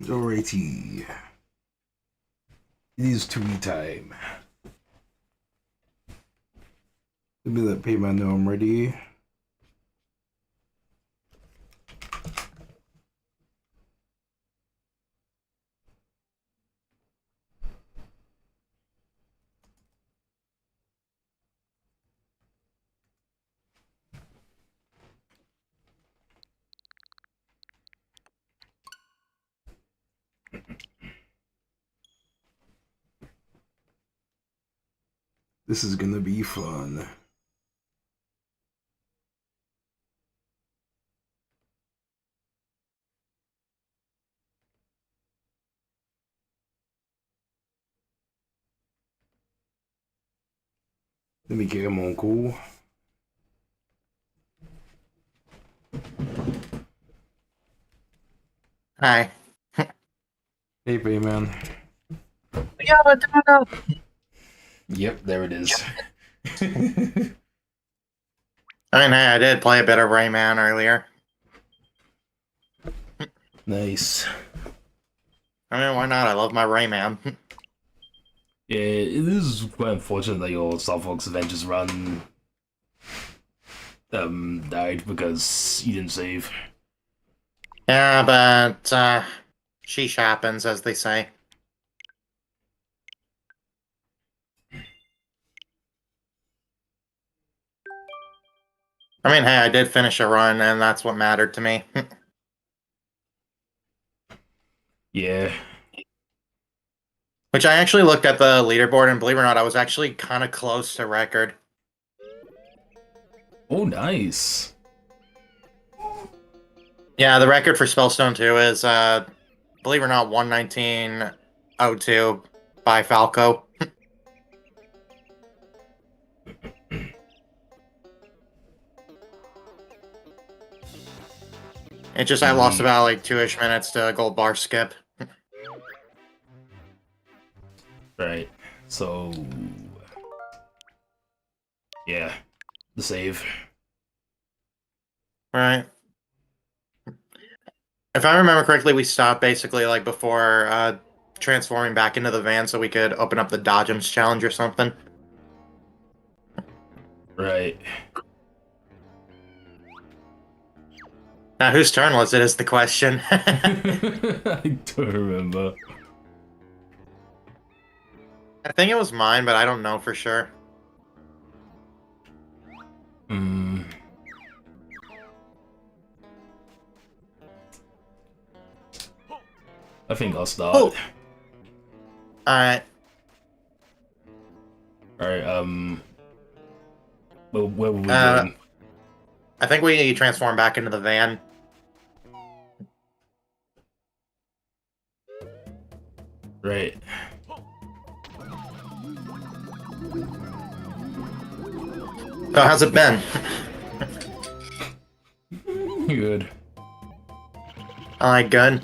Alrighty. It is Tooie time. Let me let Payman know I'm ready. This is gonna be fun. Let me get him on cool. Hi. Hey, Payman. Yeah, but no. Yep, there it is. I mean, hey, I did play a bit of Rayman earlier. Nice. I mean, why not? I love my Rayman. Yeah, it is quite unfortunate that your Star Fox Adventures run died because you didn't save. Yeah, but sheesh happens, as they say. I mean, hey, I did finish a run, and that's what mattered to me. Yeah. Which I actually looked at the leaderboard, and believe it or not, I was actually kind of close to record. Oh, nice. Yeah, the record for Spellstone 2 is, believe it or not, 119.02 by Falco. It just, I lost about, like, 2-ish minutes to a gold bar skip. Right. So... yeah. The save. Right. If I remember correctly, we stopped basically, like, before, transforming back into the van so we could open up the Dodgems challenge or something. Right. Now, whose turn was it is the question. I don't remember. I think it was mine, but I don't know for sure. I think I'll start. Oh. Alright. Alright, where were we going? I think we transform back into the van. Right. So how's it been? Good. Alright, good.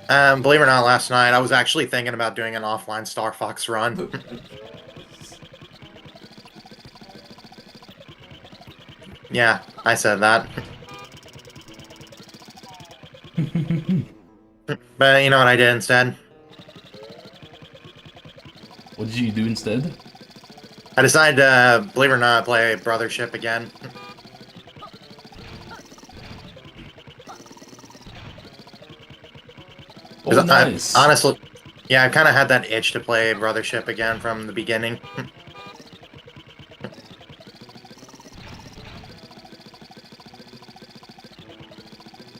Believe it or not, last night I was actually thinking about doing an offline Star Fox run. Yeah, I said that. But you know what I did instead? What did you do instead? I decided to, believe it or not, play Brothership again. Oh, nice. Honestly, yeah, I kind of had that itch to play Brothership again from the beginning.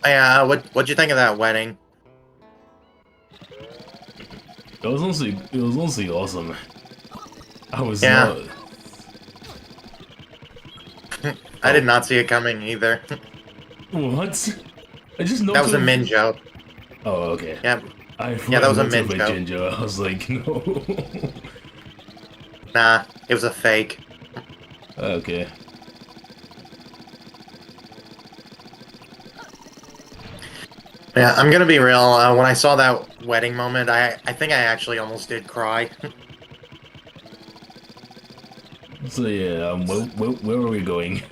Yeah, what'd you think of that wedding? It was honestly awesome. I was Yeah. not. I did not see it coming either. What? I just That knocked was a off. Min joke. Oh, okay. Yeah, I yeah, that was a knocked Min off a joke. ginger. I was like, no. Nah, it was a fake. Okay. Yeah, I'm gonna be real. When I saw that wedding moment, I think I actually almost did cry. So yeah, where are we going?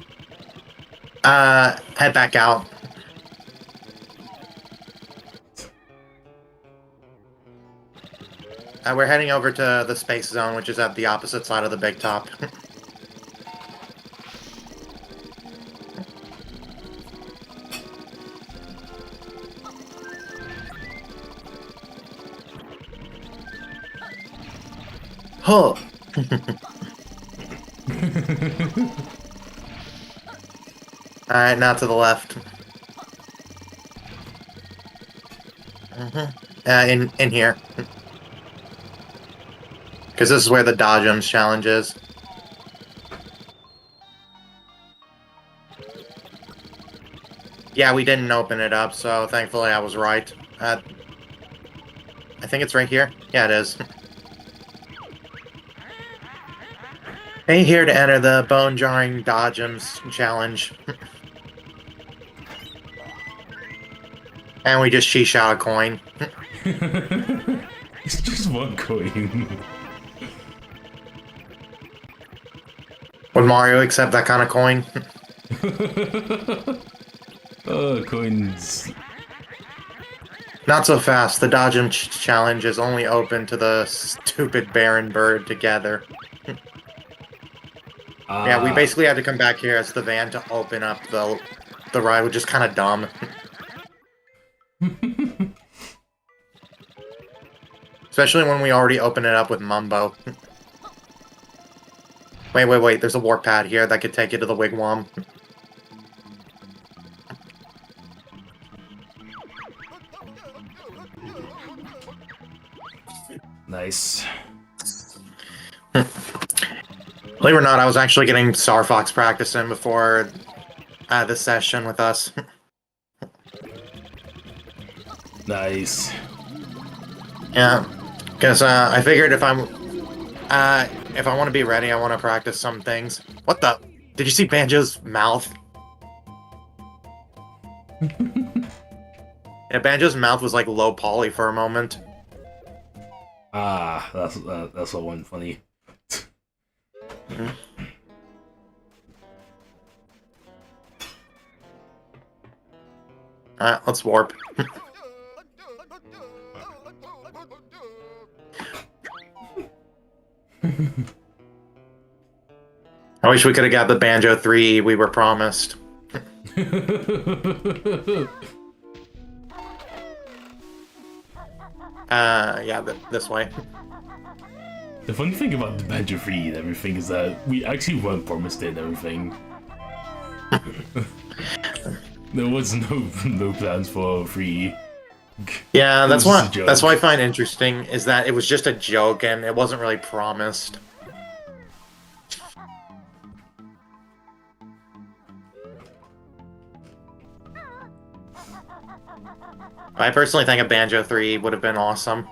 Head back out. We're heading over to the space zone, which is at the opposite side of the big top. Huh. Alright, now to the left. In here. Because this is where the Dodgems challenge is. Yeah, we didn't open it up, so thankfully I was right. I think it's right here. Yeah, it is. Hey, here to enter the bone-jarring Dodgems challenge. And we just sheesh out a coin. It's just one coin. Would Mario accept that kind of coin? Oh, coins. Not so fast. The Dodgem challenge is only open to the stupid bear and bird together. Yeah, we basically had to come back here as the van to open up the ride, which is kind of dumb. Especially when we already opened it up with Mumbo. Wait, there's a warp pad here that could take you to the wigwam. Nice. Believe it or not, I was actually getting Star Fox practice in before this session with us. Nice. Yeah, because I figured if I want to be ready, I want to practice some things. What the? Did you see Banjo's mouth? Yeah, Banjo's mouth was like low poly for a moment. That's what one funny. Alright, let's warp. I wish we could have got the Banjo 3 we were promised. Yeah, this way. The funny thing about the Banjo 3 and everything is that we actually weren't promised it and everything. There was no plans for 3. Yeah, that's what I find interesting, is that it was just a joke and it wasn't really promised. I personally think a Banjo 3 would have been awesome.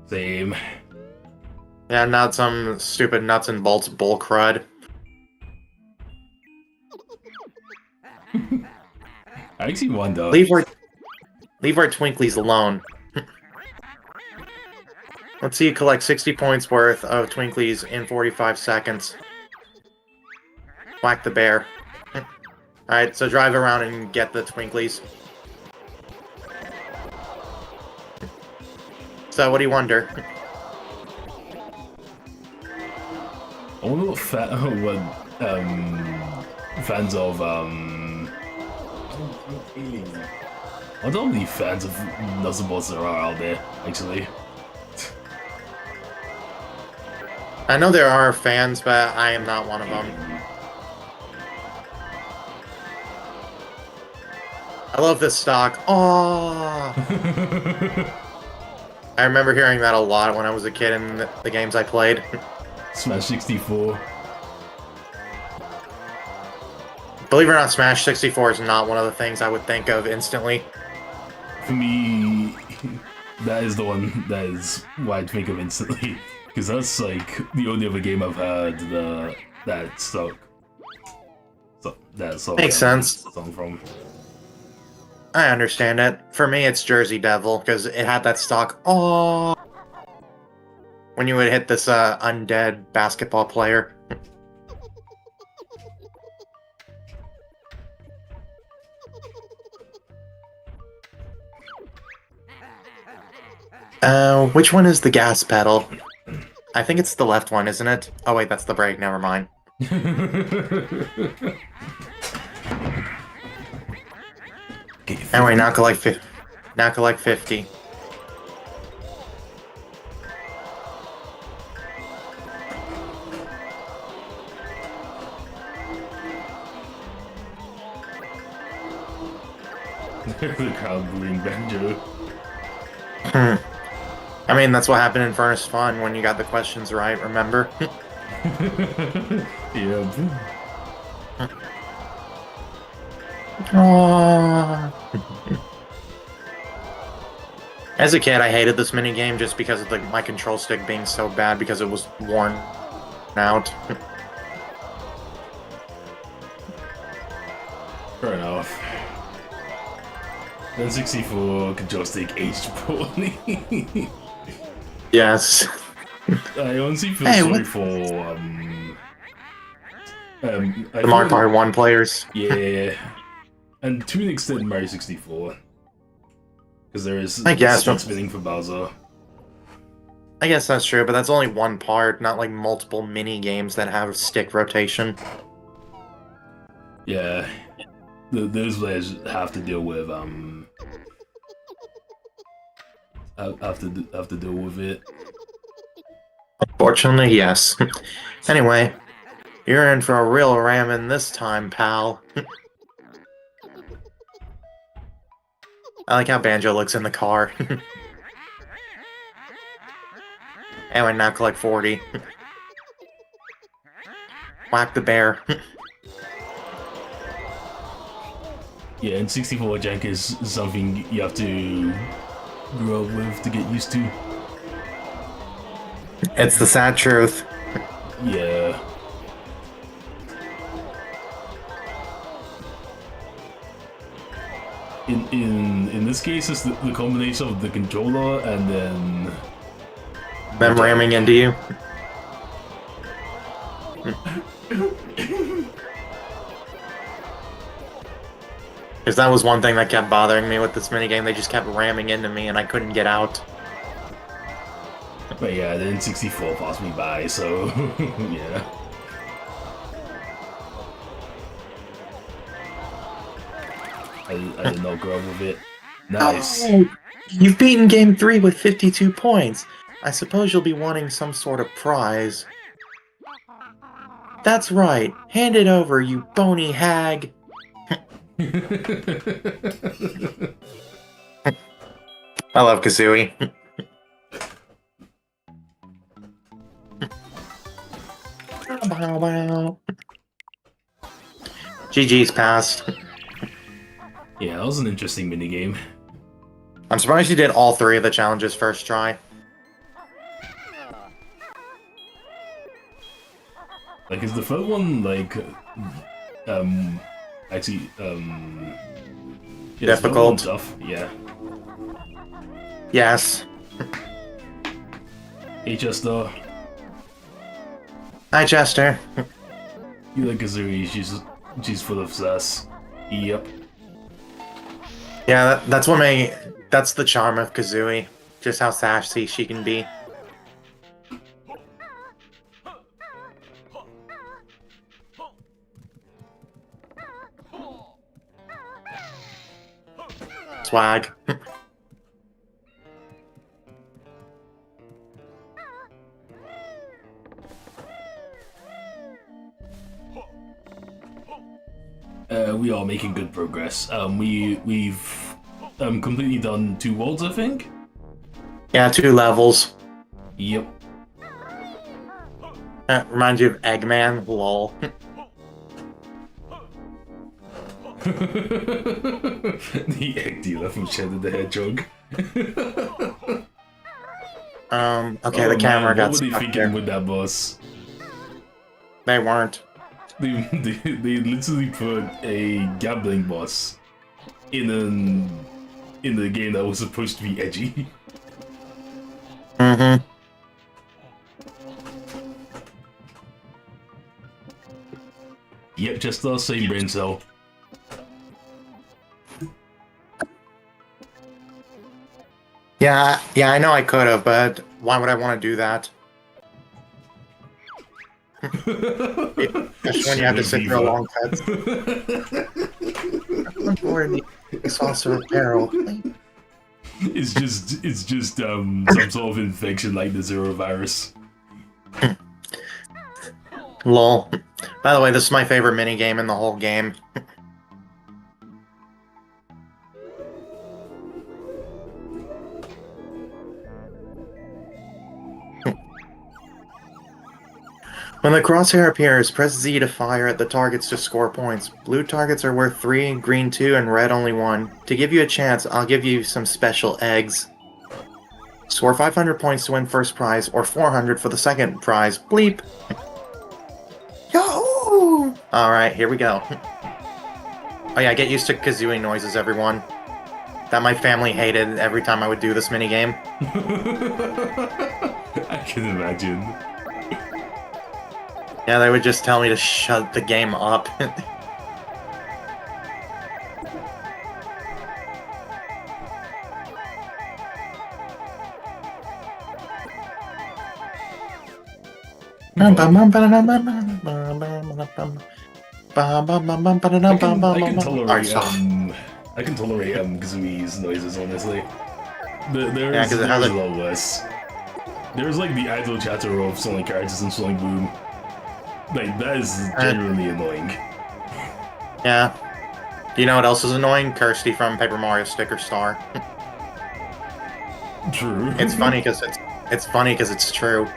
Same. Yeah, not some stupid nuts and bolts bull crud. I actually wonder. Leave our Twinklies alone. Let's see you collect 60 points worth of Twinklies in 45 seconds. Whack the bear. Alright, so drive around and get the Twinklies. So, what do you wonder? I wonder what fans of I wonder how many fans of nuts and bolts there are out there, actually. I know there are fans, but I am not one of them. I love this stock. Oh! I remember hearing that a lot when I was a kid in the games I played. Smash 64. Believe it or not, Smash 64 is not one of the things I would think of instantly. For me, that is the one that is why I'd think of instantly. Because that's like the only other game I've had that stuck. So, that song Makes sense. Song from. I understand it. For me, it's Jersey Devil, because it had that stock, oh, when you would hit this undead basketball player. Which one is the gas pedal? I think it's the left one, isn't it? Oh wait, that's the brake, never mind. Anyway, now collect 50. Now collect 50. The crowd booing Banjo. I mean, that's what happened in Furnace Fun when you got the questions right, remember? Yeah. Aww. As a kid, I hated this minigame just because of my control stick being so bad because it was worn out. Fair enough. Then 64 control stick aged poorly. Yes. I honestly feel Hey, sorry what? for The Mario Party 1 players. Yeah, and to an extent Mario 64, because there is I guess stick spinning for Bowser. I guess that's true, but that's only one part, not like multiple mini games that have stick rotation. Yeah, those players have to deal with have to deal with it. Fortunately, yes. Anyway, you're in for a real ramming this time, pal. I like how Banjo looks in the car. Anyway, now collect 40. Whack the bear. Yeah, and 64 jank is something you have to grow up with to get used to. It's the sad truth. Yeah. In this case, it's the combination of the controller and then Them ramming into you. Because that was one thing that kept bothering me with this minigame. They just kept ramming into me and I couldn't get out. But yeah, then 64 passed me by, so yeah. I did not grow up with it. Nice. Oh, you've beaten Game 3 with 52 points. I suppose you'll be wanting some sort of prize. That's right. Hand it over, you bony hag. I love Kazooie. GG's passed. Yeah, that was an interesting minigame. I'm surprised you did all 3 of the challenges first try. Like, is the third one, like, actually, yeah, Difficult. Tough, yeah. Yes. Hey, Chester. Hi, Chester. You like Kazooie, she's full of sass. Yep. Yeah, that's the charm of Kazooie. Just how sassy she can be. Swag. We are making good progress. We've completely done 2 worlds, I think. Yeah, 2 levels. Yep. Reminds you of Eggman. Lol. The egg dealer from Shadow the Hedgehog. Okay, the camera got what were they stuck thinking there. with that boss? They weren't. They literally put a gambling boss in the game that was supposed to be edgy. Mm-hmm. Yep, just the same brain cell. Yeah, I know I could have, but why would I want to do that? Especially when you have to Sugar sit through a fever. long cuts. On board the saucer of peril. It's just some sort of infection like the zero virus. Lol. By the way, this is my favorite minigame in the whole game. When the crosshair appears, press Z to fire at the targets to score points. Blue targets are worth 3, green 2, and red only 1. To give you a chance, I'll give you some special eggs. Score 500 points to win first prize, or 400 for the second prize. Bleep! Yo! Alright, here we go. Oh yeah, get used to kazooie noises, everyone. That my family hated every time I would do this minigame. I can imagine. Yeah, they would just tell me to shut the game up. I can tolerate Sorry. I can tolerate Kazooie's noises, honestly. Yeah, There's 'cause it has a lot worse. There's like the idle chatter of Sonic characters and Sonic Boom. Like that is genuinely annoying. Yeah. Do you know what else is annoying? Kirsty from Paper Mario Sticker Star. True. It's funny because it's true.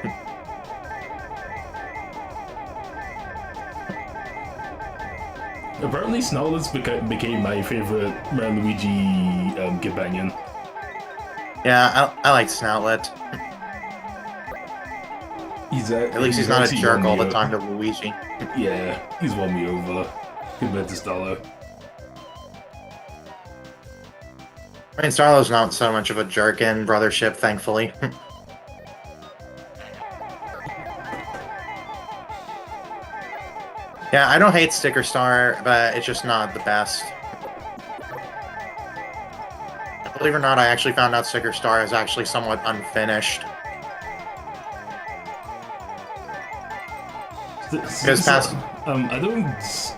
Apparently, Snowless became my favorite Luigi companion. Yeah, I like Snoutlet. At least he's not a jerk all the time to Luigi. Yeah, he's won me over compared to Starlo. I mean, Starlo's not so much of a jerk in Brothership, thankfully. Yeah, I don't hate Sticker Star, but it's just not the best. Believe it or not, I actually found out Sticker Star is actually somewhat unfinished. I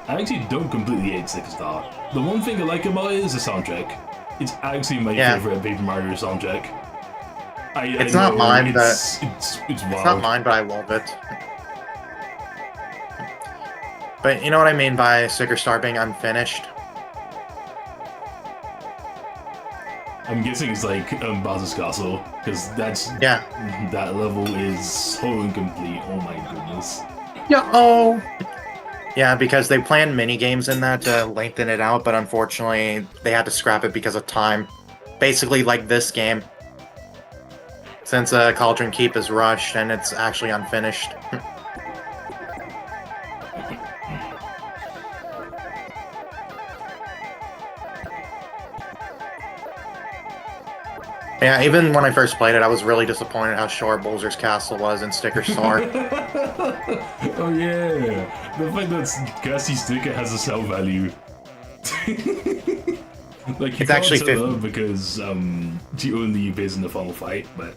actually don't completely hate Sticker Star. The one thing I like about it is the soundtrack. It's actually my favorite Paper Mario soundtrack. It's not mine, but it's wild. It's not mine, but I love it. But you know what I mean by Sticker Star being unfinished? I'm guessing it's like Bowser's Castle, because that level is so incomplete. Oh my goodness. Yo! Yeah, because they planned mini games in that to lengthen it out, but unfortunately they had to scrap it because of time. Basically like this game. Since Cauldron Keep is rushed and it's actually unfinished. Yeah, even when I first played it, I was really disappointed how short Bowser's Castle was in Sticker Star. Oh yeah, the fact that Cassie Sticker has a sell value. Like it's actually 50 because she only appears in the final fight, but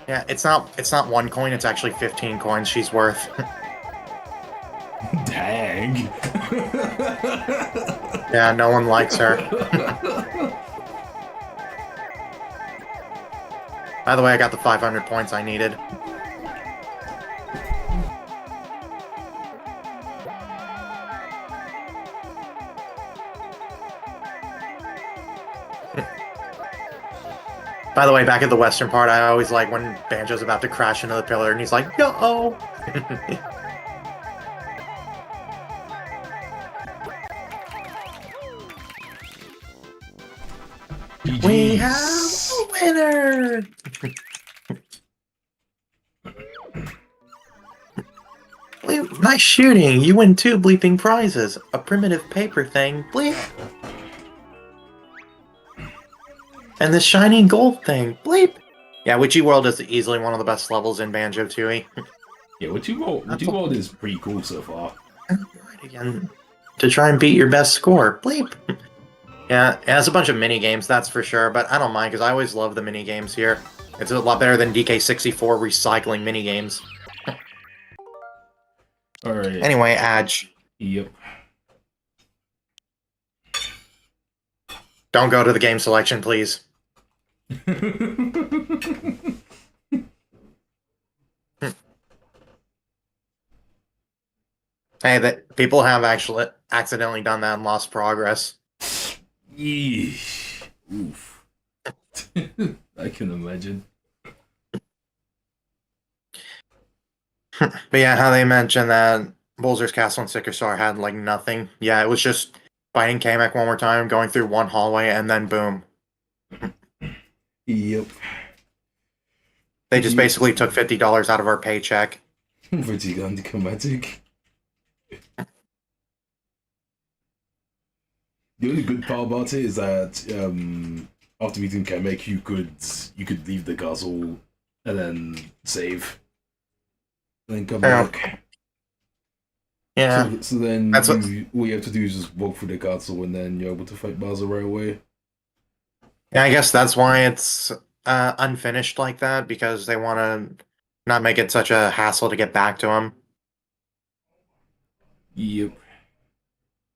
yeah, it's not 1 coin. It's actually 15 coins she's worth. Dang. Yeah, no one likes her. By the way, I got the 500 points I needed. By the way, back at the western part, I always like when Banjo's about to crash into the pillar and he's like, yo-oh! We have a winner! Nice shooting! You win 2 bleeping prizes. A primitive paper thing, bleep. And the shiny gold thing, bleep. Yeah, Witchy World is easily one of the best levels in Banjo Tooie. Yeah, Witchy World is pretty cool so far. Right again. To try and beat your best score, bleep. Yeah, it has a bunch of mini games, that's for sure, but I don't mind because I always love the mini games here. It's a lot better than DK64 recycling mini games. Alright. Anyway, Adge, Yep. don't go to the game selection, please. Hey, that people have actually accidentally done that and lost progress. Yeesh. Oof. I can imagine. But yeah, how they mentioned that Bowser's Castle and Sticker Star had like nothing. Yeah, it was just fighting Kamek one more time, going through one hallway, and then boom. Yep. They just basically took $50 out of our paycheck. Pretty anticlimactic. The only good part about it is that after meeting Kamek, you could leave the castle and then save, and then come back. Yeah, So then that's what. all you have to do is just walk through the castle, and then you're able to fight Bowser right away. Yeah, I guess that's why it's unfinished like that because they want to not make it such a hassle to get back to him. Yep.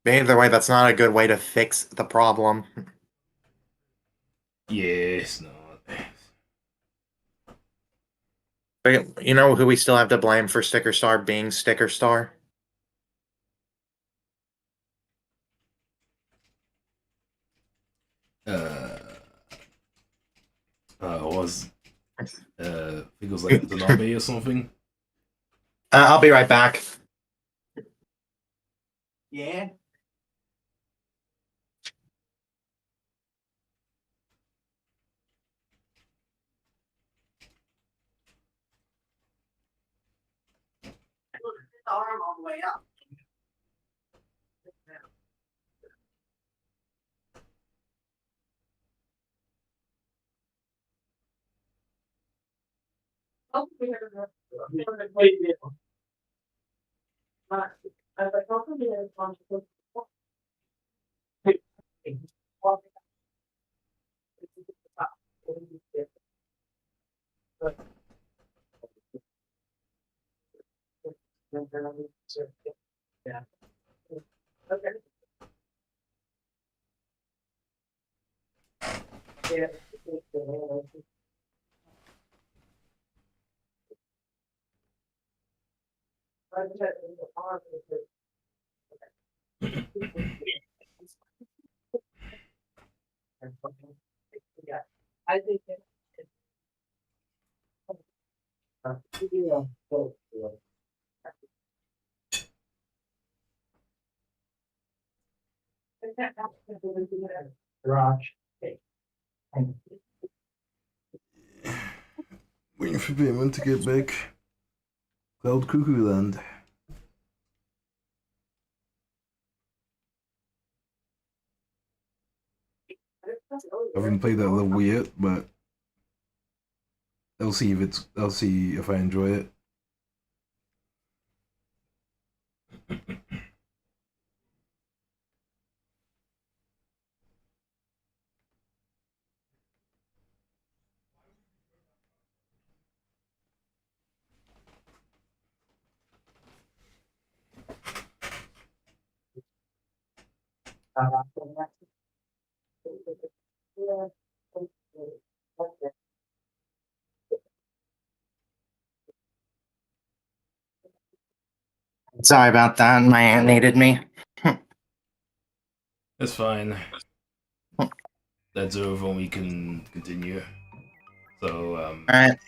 But either way, that's not a good way to fix the problem. Yes. Not. But you know who we still have to blame for Sticker Star being Sticker Star? Uh. Was I think it was like Tanabe or something. I'll be right back. Yeah. Arm all the way up. Yeah. Okay. Yeah. Yeah, I think garage. Waiting for payment to get back. Cloud Cuckoo Land. I haven't played that level yet, but I'll see if I enjoy it. Sorry about that. My aunt needed me. That's fine. That's over and we can continue. So, Alright.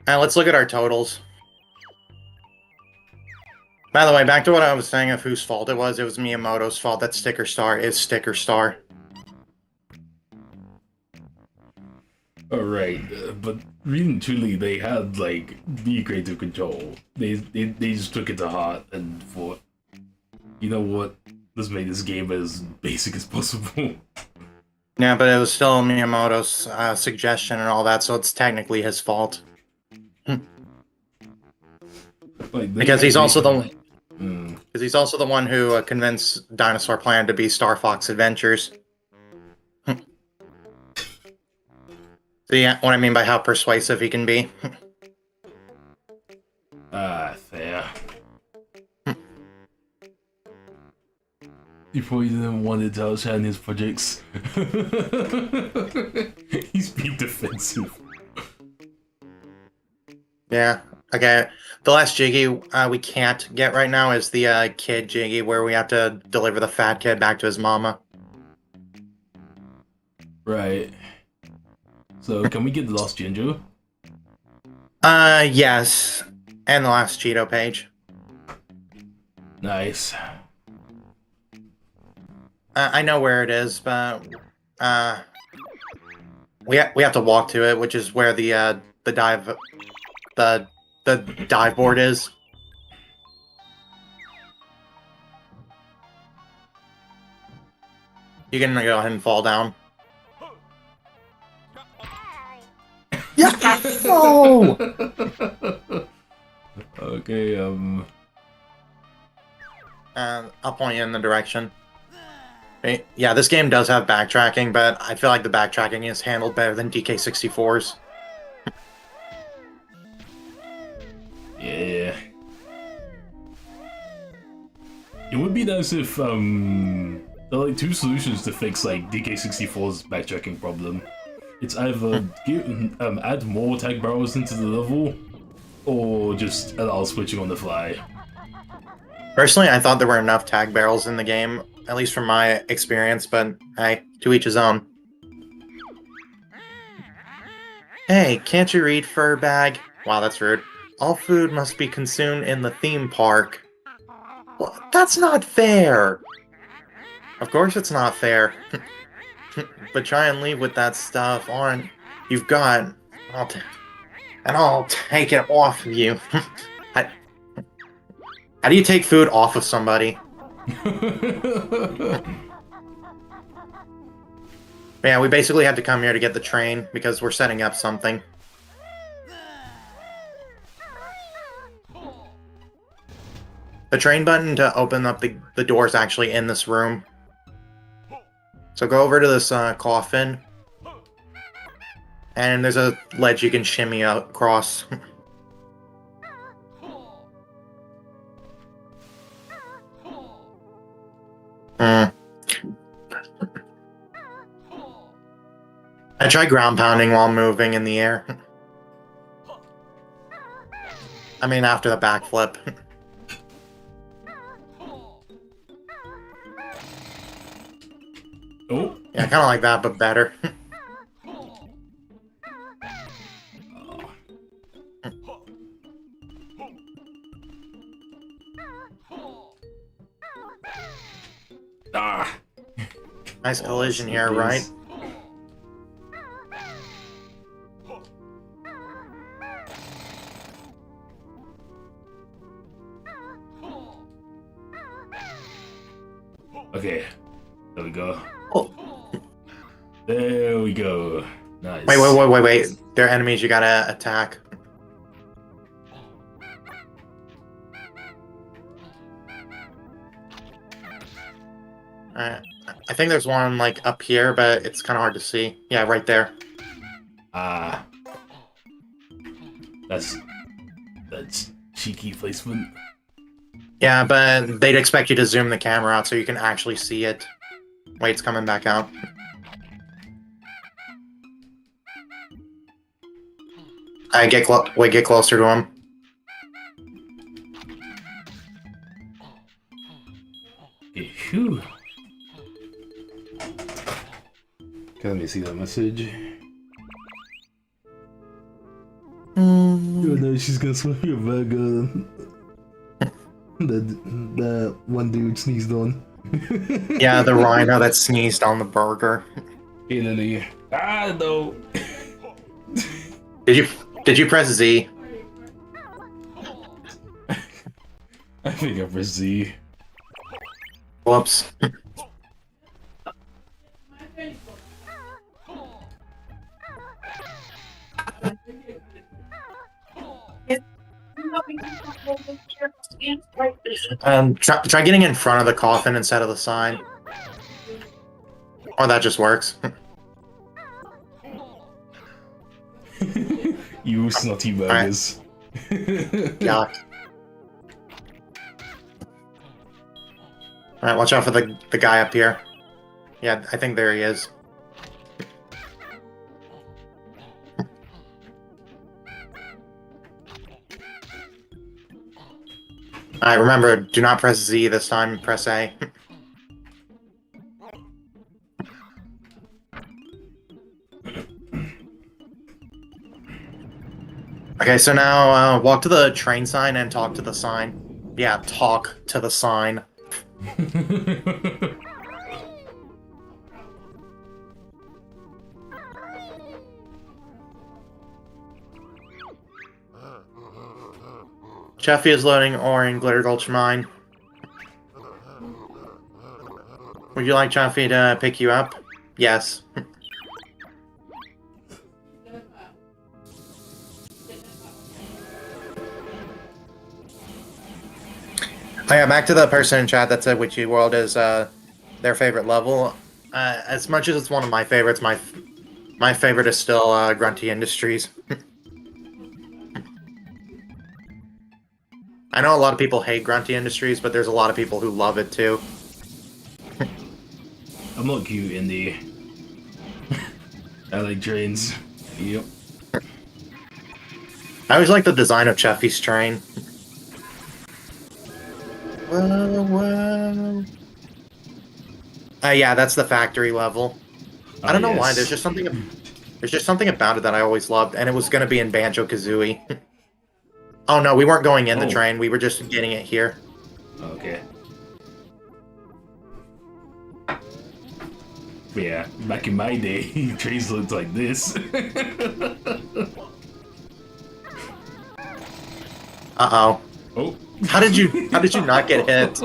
Let's look at our totals. By the way, back to what I was saying of whose fault it was Miyamoto's fault that Sticker Star is Sticker Star. alright, but really and truly, they had, like, the creative control. They just took it to heart and thought, you know what, let's make this game as basic as possible. Yeah, but it was still Miyamoto's suggestion and all that, so it's technically his fault. Like, Because he's also the Because he's also the one who convinced Dinosaur Planet to be Star Fox Adventures. See what I mean by how persuasive he can be? Fair. You probably didn't want to outshine his projects. He's being defensive. Yeah. Okay. The last Jiggy we can't get right now is the kid Jiggy, where we have to deliver the fat kid back to his mama. Right. So, can we get the last Ginger? Yes. And the last Cheeto page. Nice. I know where it is, but we have to walk to it, which is where the dive board is. You can go ahead and fall down. Yeah. Oh. Okay. I'll point you in the direction. Yeah, this game does have backtracking, but I feel like the backtracking is handled better than DK64's. Yeah. It would be nice if there are like two solutions to fix like DK64's backtracking problem. It's either add more tag barrels into the level, or just allow switching on the fly. Personally, I thought there were enough tag barrels in the game, at least from my experience, but hey, to each his own. Hey, can't you read, Furbag? Wow, that's rude. All food must be consumed in the theme park. Well, that's not fair! Of course it's not fair. But try and leave with that stuff on you've got. I'll take it off of you. How do you take food off of somebody? Yeah, we basically had to come here to get the train because we're setting up something. The train button to open up the door is actually in this room. So go over to this coffin. And there's a ledge you can shimmy across. I try ground pounding while moving in the air. I mean, after the backflip. Oh. Yeah, kind of like that, but better. Ah. Nice collision here, right? Okay. There we go. Oh. There we go. Nice. Wait. They're enemies you gotta attack. I think there's one, like, up here, but it's kind of hard to see. Yeah, right there. Ah. That's cheeky placement. Yeah, but they'd expect you to zoom the camera out so you can actually see it. Wait, it's coming back out. Get closer to him. Okay, phew. Okay, let me see that message. Oh no, she's gonna swing your bag gun. That one dude sneezed on. Yeah, the rhino that sneezed on the burger. Ah, no. Did you press Z? I think I pressed Z. Whoops. Try getting in front of the coffin instead of the sign. Or that just works. You snotty burgers. Yeah. Alright, watch out for the guy up here. Yeah, I think there he is. Alright, remember, do not press Z this time, press A. Okay, so now walk to the train sign and talk to the sign. Yeah, talk to the sign. Chaffee is loading ore in Glitter Gulch Mine. Would you like Chaffee to pick you up? Yes. Oh yeah, back to the person in chat that said Witchy World is their favorite level. As much as it's one of my favorites, my favorite is still Grunty Industries. I know a lot of people hate Grunty Industries, but there's a lot of people who love it too. I'm not cute, Indy. I like trains. Yep. I always like the design of Chaffee's train. Whoa, whoa. Yeah, that's the factory level. I don't know why. There's just something about it that I always loved, and it was going to be in Banjo Kazooie. Oh no, we weren't going in the train. We were just getting it here. Okay. Yeah, back in my day, trains looked like this. Uh-oh. Oh. How did you not get hit?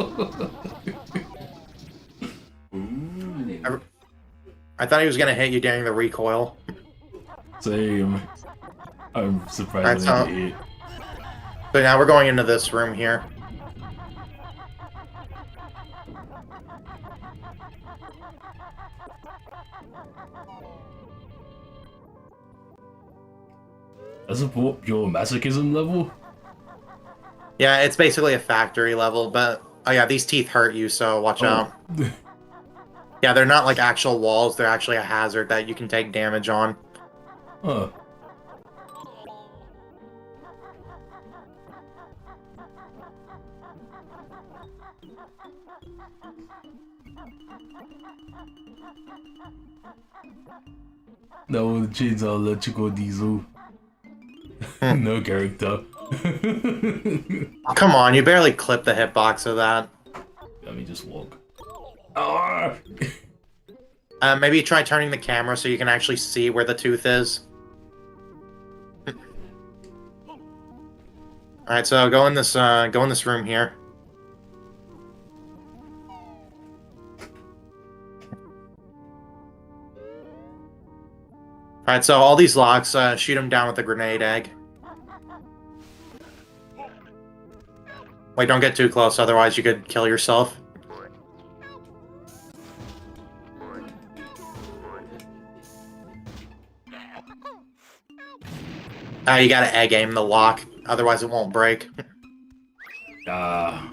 I thought he was gonna hit you during the recoil. Same. I'm surprised I didn't hit. So now we're going into this room here. That's a pure masochism level? Yeah, it's basically a factory level, but oh yeah, these teeth hurt you, so watch out. Yeah, they're not like actual walls, they're actually a hazard that you can take damage on. Huh. No, the chains are electrical diesel. No character. Come on, you barely clipped the hitbox of that. Let me just walk. Ah! Maybe try turning the camera so you can actually see where the tooth is. Alright, so go in this room here. Alright, so all these locks, shoot them down with a grenade egg. Wait, don't get too close, otherwise you could kill yourself. You gotta egg aim the lock, otherwise it won't break. Ah.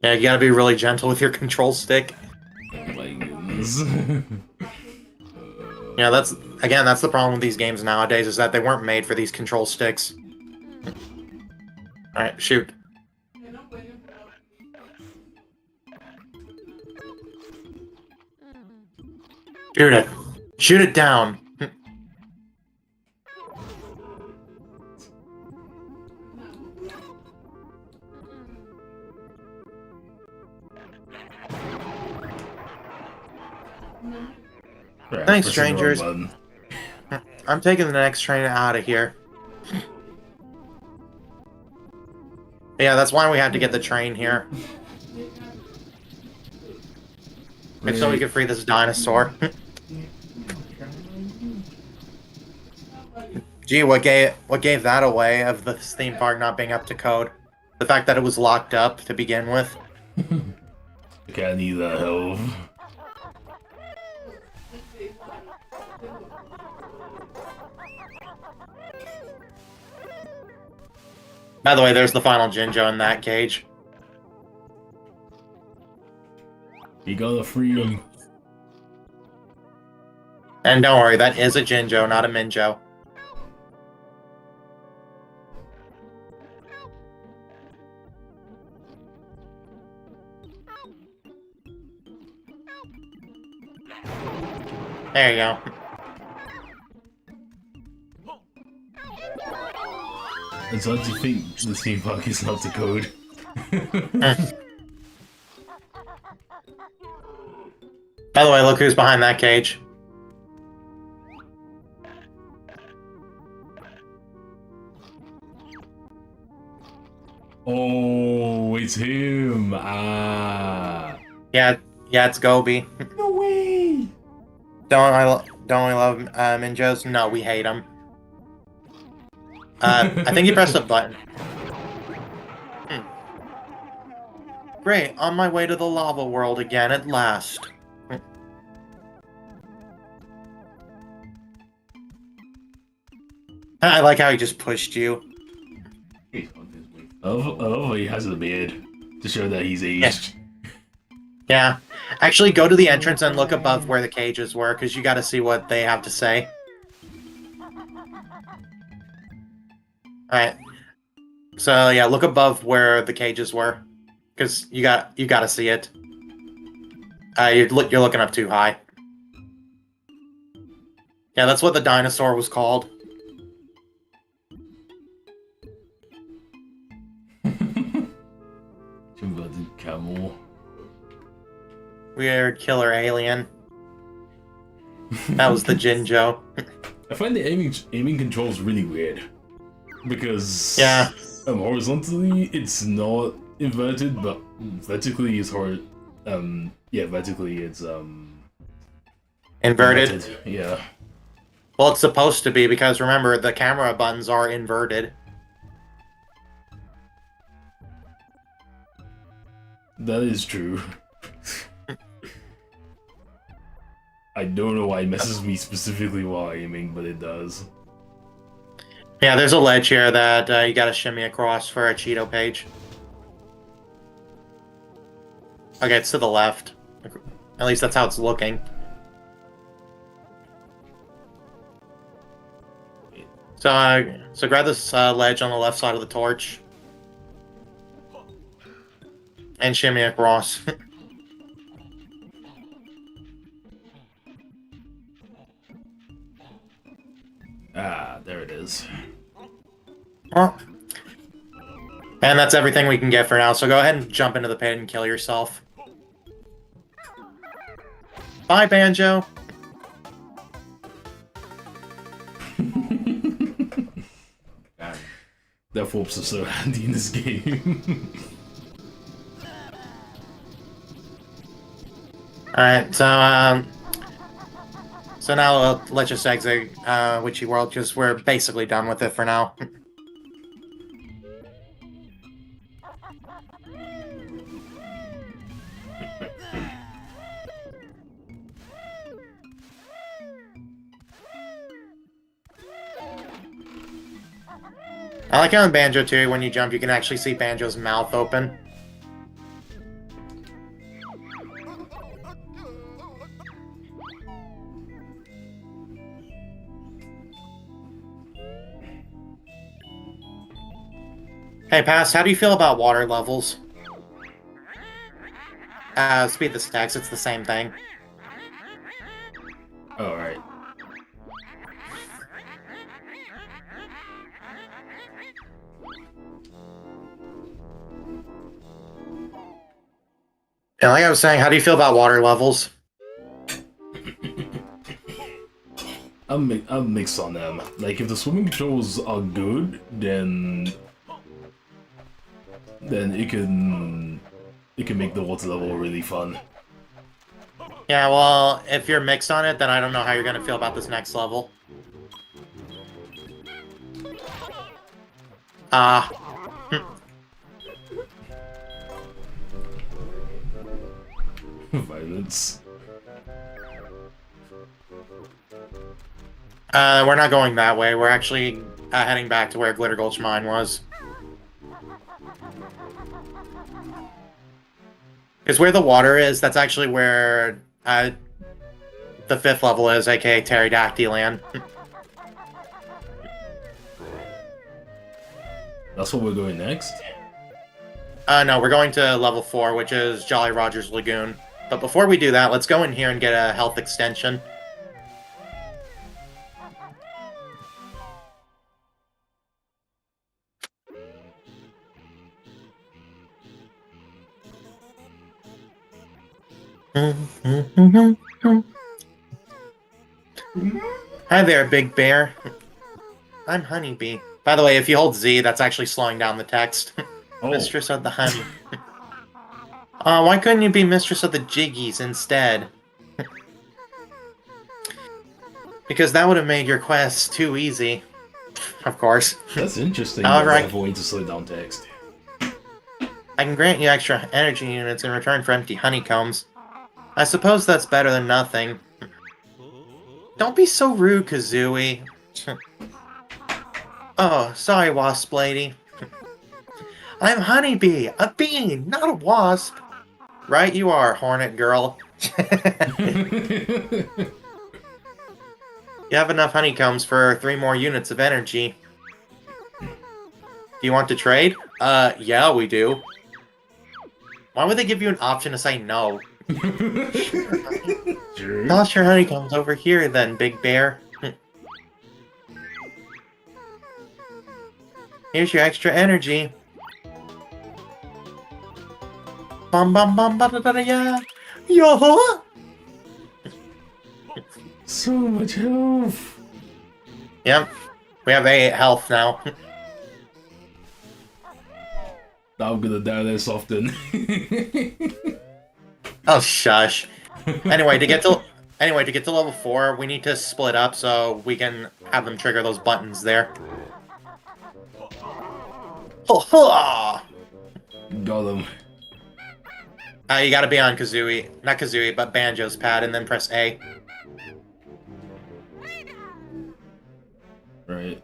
Yeah, you gotta be really gentle with your control stick. Oh my goodness. Yeah, that's the problem with these games nowadays, is that they weren't made for these control sticks. Alright, shoot. Shoot it. Shoot it down. Right, Thanks, strangers. I'm taking the next train out of here. Yeah, that's why we had to get the train here. It's so we could free this dinosaur. Gee, what gave that away of the theme park not being up to code? The fact that it was locked up to begin with. Okay, I need that help. By the way, there's the final Jinjo in that cage. You gotta free him. And don't worry, that is a Jinjo, not a Minjo. There you go. It's hard to think the theme park is not to code. By the way, look who's behind that cage. Oh, it's him! Ah! Yeah, it's Gobi. No way! Don't we love Minjos? No, we hate them. I think you pressed a button. Great, on my way to the lava world again at last. I like how he just pushed you. Oh, he has a beard to show that he's aged. Yeah. Actually, go to the entrance and look above where the cages were, because you gotta see what they have to say. Alright. So, yeah, look above where the cages were. Because you gotta see it. You're looking up too high. Yeah, that's what the dinosaur was called. Converted camel. Weird killer alien. That was the Jinjo. I find the aiming controls really weird. Because Yeah. Horizontally it's not inverted, but vertically it's vertically it's Inverted? Yeah. Well, it's supposed to be, because remember, the camera buttons are inverted. That is true. I don't know why it messes me specifically while aiming, but it does. Yeah, there's a ledge here that you gotta shimmy across for a Cheeto page. Okay, it's to the left. At least that's how it's looking. So grab this ledge on the left side of the torch. And shimmy across. Ah, there it is. Well, and that's everything we can get for now, so go ahead and jump into the pit and kill yourself. Bye, Banjo! God, that whoops are so handy in this game. Alright, so now let's just exit Witchy World, because we're basically done with it for now. I like how in Banjo Tooie, when you jump, you can actually see Banjo's mouth open. Hey, Pass, how do you feel about water levels? Speed the stacks, it's the same thing. Oh, right. And like I was saying, how do you feel about water levels? I'm mixed on them. Like, if the swimming controls are good, then it can make the water level really fun. Yeah, well, if you're mixed on it, then I don't know how you're gonna feel about this next level. Ah. Violence. We're not going that way. We're actually heading back to where Glitter Gulch Mine was. Because where the water is, that's actually where the 5th level is, aka Pterodactyland. That's what we're going next? No, we're going to level 4, which is Jolly Roger's Lagoon. But before we do that, let's go in here and get a health extension. Hi there, Big Bear. I'm Honeybee. By the way, if you hold Z, that's actually slowing down the text. Oh. Mistress of the Honey. Why couldn't you be Mistress of the Jiggies instead? Because that would have made your quest too easy. Of course. That's interesting. Alright. I have a way to slow down text. I can grant you extra energy units in return for empty honeycombs. I suppose that's better than nothing. Don't be so rude, Kazooie. Oh, sorry, Wasp Lady. I'm Honeybee, a bee, not a wasp. Right you are, Hornet Girl. You have enough honeycombs for 3 more units of energy. Do you want to trade? Yeah, we do. Why would they give you an option to say no? Sure. Toss your honeycombs over here then, Big Bear. Here's your extra energy. Bum bum bum ba da da da ya. Yo! So much health. Yep. We have 8 health now. I'm gonna die this often. Oh shush. Anyway, to get to level 4, we need to split up so we can have them trigger those buttons there. Ho-ha! Got him. You gotta be on Kazooie. Not Kazooie, but Banjo's pad, and then press A. Right.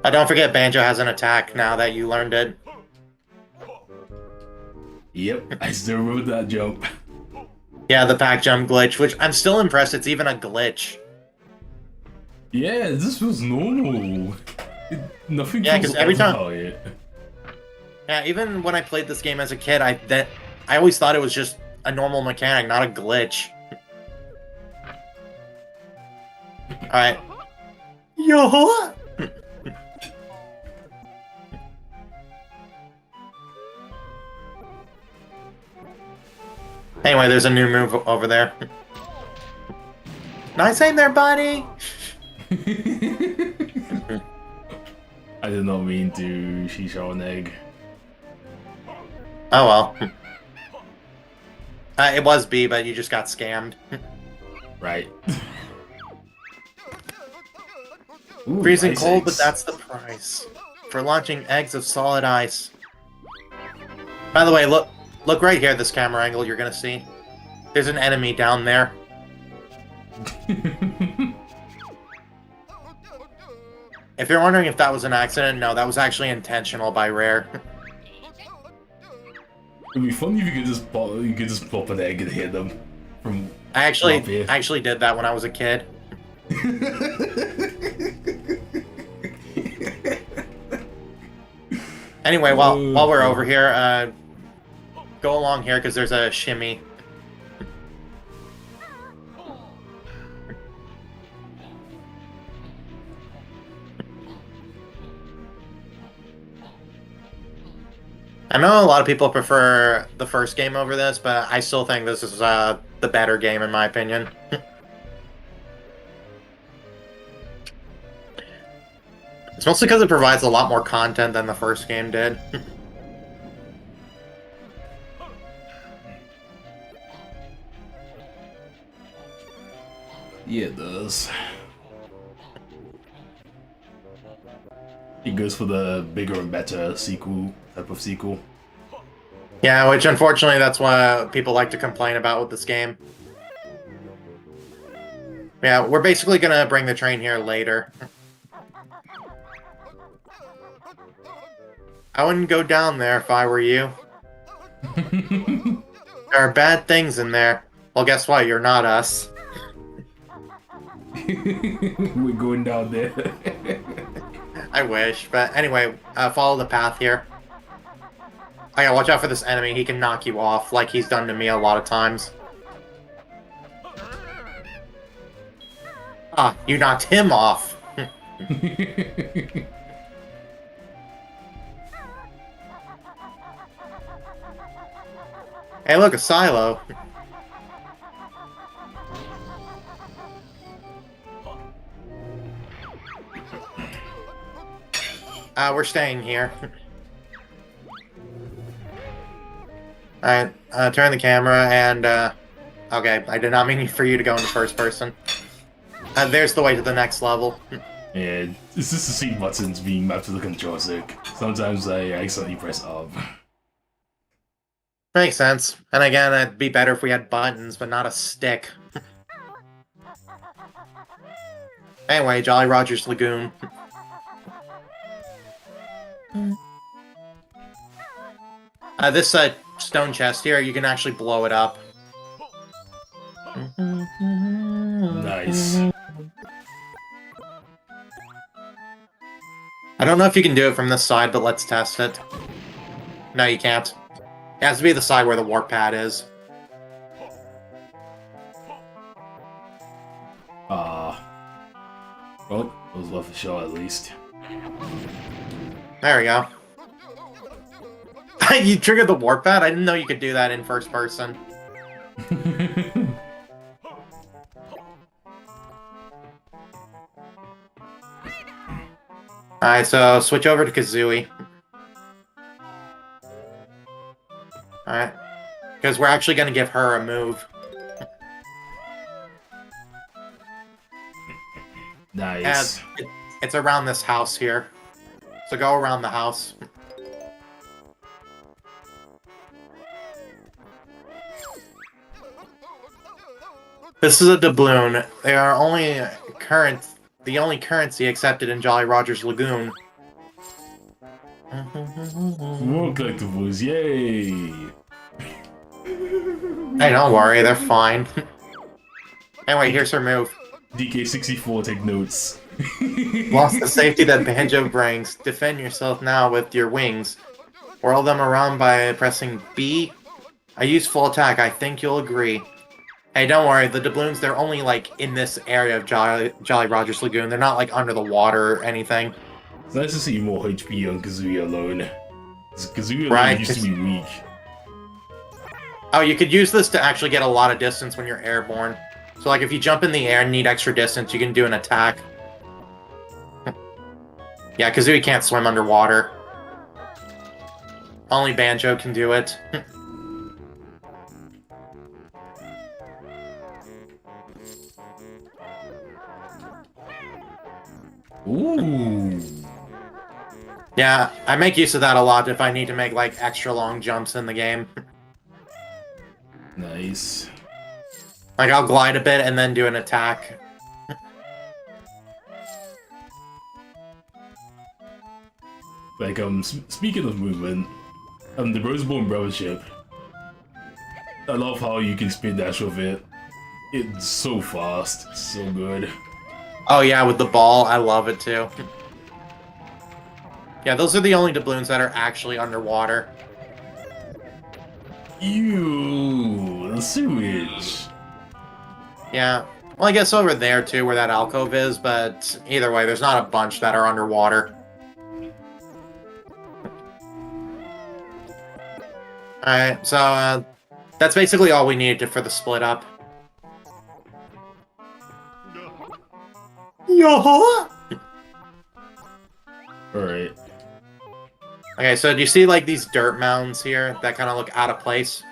Don't forget Banjo has an attack now that you learned it. Yep, I still remember that jump. Yeah, the pack jump glitch, which I'm still impressed it's even a glitch. Yeah, this was normal. Nothing Yeah, feels 'cause every time- about it. Yeah, even when I played this game as a kid, I always thought it was just a normal mechanic, not a glitch. Alright. Yo! Anyway, there's a new move over there. Nice aim there, buddy! I did not mean to shisha an egg. Oh well. It was B, but you just got scammed. Right. Ooh, Freezing ice cold, but eggs. that's the price. For launching eggs of solid ice. By the way, look right here, this camera angle you're gonna see. There's an enemy down there. If you're wondering if that was an accident, no, that was actually intentional by Rare. It'd be funny if you could just pop an egg and hit them from. I Love you. actually did that when I was a kid. Anyway, while we're over here, go along here because there's a shimmy. I know a lot of people prefer the first game over this, but I still think this is the better game in my opinion. It's mostly because it provides a lot more content than the first game did. Yeah, it does. It goes for the bigger and better sequel, type of sequel. Yeah, which unfortunately that's what people like to complain about with this game. Yeah, we're basically gonna bring the train here later. I wouldn't go down there if I were you. There are bad things in there. Well, guess what? You're not us. We're going down there. I wish, but anyway, follow the path here. Oh yeah, watch out for this enemy. He can knock you off, like he's done to me a lot of times. Ah, you knocked him off. Hey, look, a silo. We're staying here. Alright, turn the camera and, okay, I did not mean for you to go into first person. There's the way to the next level. Yeah, it's just the C buttons being mapped to the control stick. Sometimes I accidentally press up. Makes sense. And again, it'd be better if we had buttons, but not a stick. Anyway, Jolly Roger's Lagoon. This stone chest here, you can actually blow it up. Nice. I don't know if you can do it from this side, but let's test it. No, you can't. It has to be the side where the warp pad is. Well, it was worth a shot at least. There we go. You triggered the warp pad? I didn't know you could do that in first person. Alright, so switch over to Kazooie. Alright. Because we're actually going to give her a move. Nice. And it's around this house here. So go around the house. This is a doubloon. They are the only currency accepted in Jolly Roger's Lagoon. More collectibles, yay! Hey, don't worry, they're fine. Anyway, here's her move. DK64, take notes. Lost the safety that Banjo brings. Defend yourself now with your wings. Whirl them around by pressing B. I use full attack, I think you'll agree. Hey, don't worry, the doubloons, they're only, like, in this area of Jolly Roger's Lagoon. They're not, like, under the water or anything. It's nice to see more HP on Kazooie alone. Kazooie alone Right, used to be weak. Oh, you could use this to actually get a lot of distance when you're airborne. So, like, if you jump in the air and need extra distance, you can do an attack. Yeah, Kazooie can't swim underwater. Only Banjo can do it. Ooh. Yeah, I make use of that a lot if I need to make, like, extra long jumps in the game. Nice. Like, I'll glide a bit and then do an attack. Like, speaking of movement, the Roseborn Brothership, I love how you can spin dash with it. It's so fast, it's so good. Oh yeah, with the ball, I love it too. Yeah, those are the only doubloons that are actually underwater. Ew, the sewage. Yeah, well I guess over there too, where that alcove is, but either way, there's not a bunch that are underwater. Alright, so that's basically all we needed for the split up. Yo! Alright. Okay, so do you see like these dirt mounds here that kind of look out of place?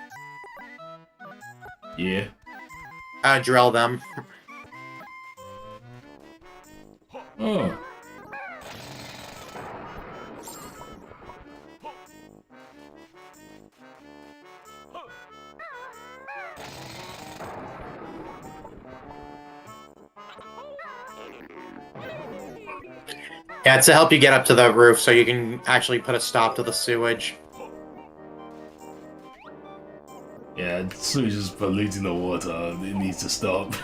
Yeah. Drill them. Oh. Yeah, it's to help you get up to the roof so you can actually put a stop to the sewage. Yeah, sewage is polluting the water. It needs to stop.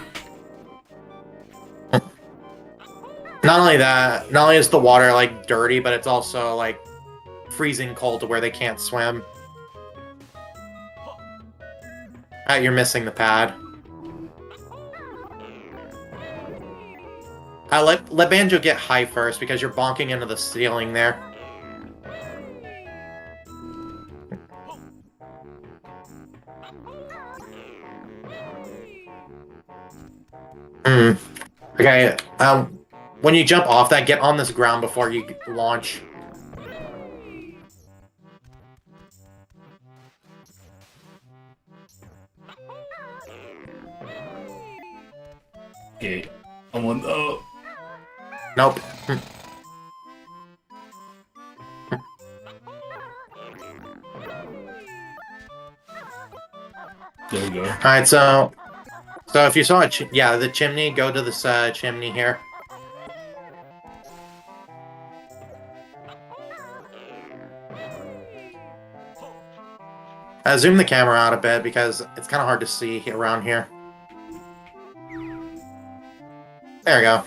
Not only that, not only is the water like dirty, but it's also like freezing cold to where they can't swim. You're missing the pad. Let Banjo get high first because you're bonking into the ceiling there. Hmm. Okay. When you jump off that, get on this ground before you launch. Okay. I'm on. Oh. Nope. There we go. Alright, so if you saw the chimney, go to this chimney here. Zoom the camera out a bit because it's kind of hard to see around here. There we go.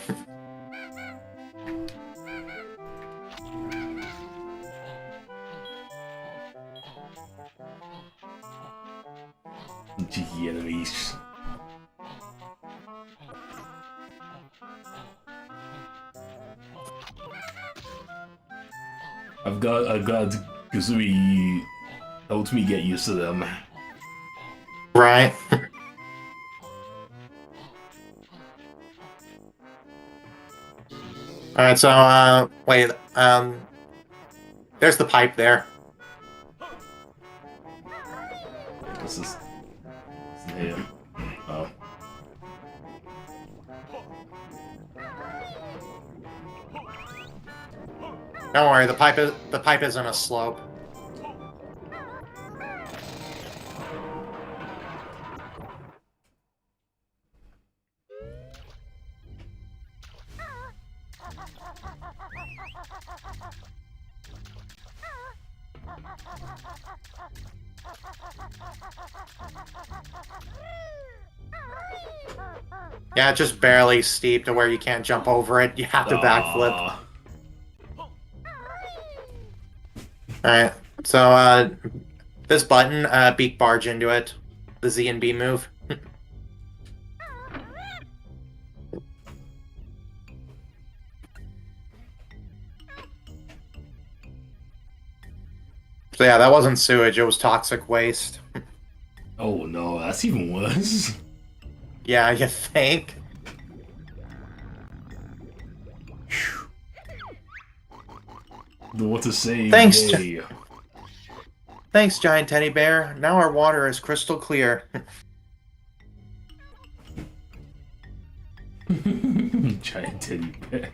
Cheeky enemies. I've got Kazooie helped me get used to them. Right. Alright, so, wait, there's the pipe there. This is... Yeah. Oh. Don't worry, the pipe isn't a slope. Yeah, just barely steep to where you can't jump over it. You have to backflip. Alright, so, this button, beak barge into it. The Z and B move. So yeah, that wasn't sewage, it was toxic waste. Oh no, that's even worse. Yeah, you think? What to say? Thanks, Yay. Thanks, giant teddy bear. Now our water is crystal clear. Giant teddy bear.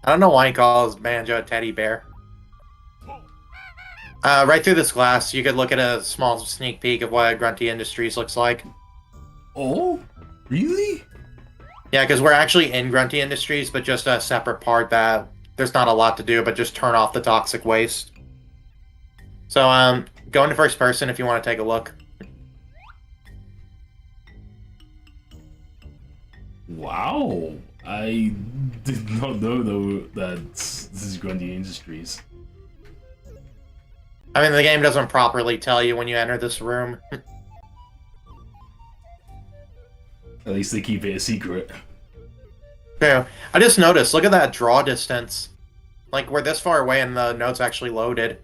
I don't know why he calls Banjo a teddy bear. Right through this glass, you could look at a small sneak peek of what Grunty Industries looks like. Oh? Really? Yeah, because we're actually in Grunty Industries, but just a separate part that there's not a lot to do, but just turn off the toxic waste. So, go into first person if you want to take a look. Wow. I did not know, though, that this is Grundy Industries. I mean, the game doesn't properly tell you when you enter this room. At least they keep it a secret. Yeah, I just noticed, look at that draw distance. Like, we're this far away and the note's actually loaded.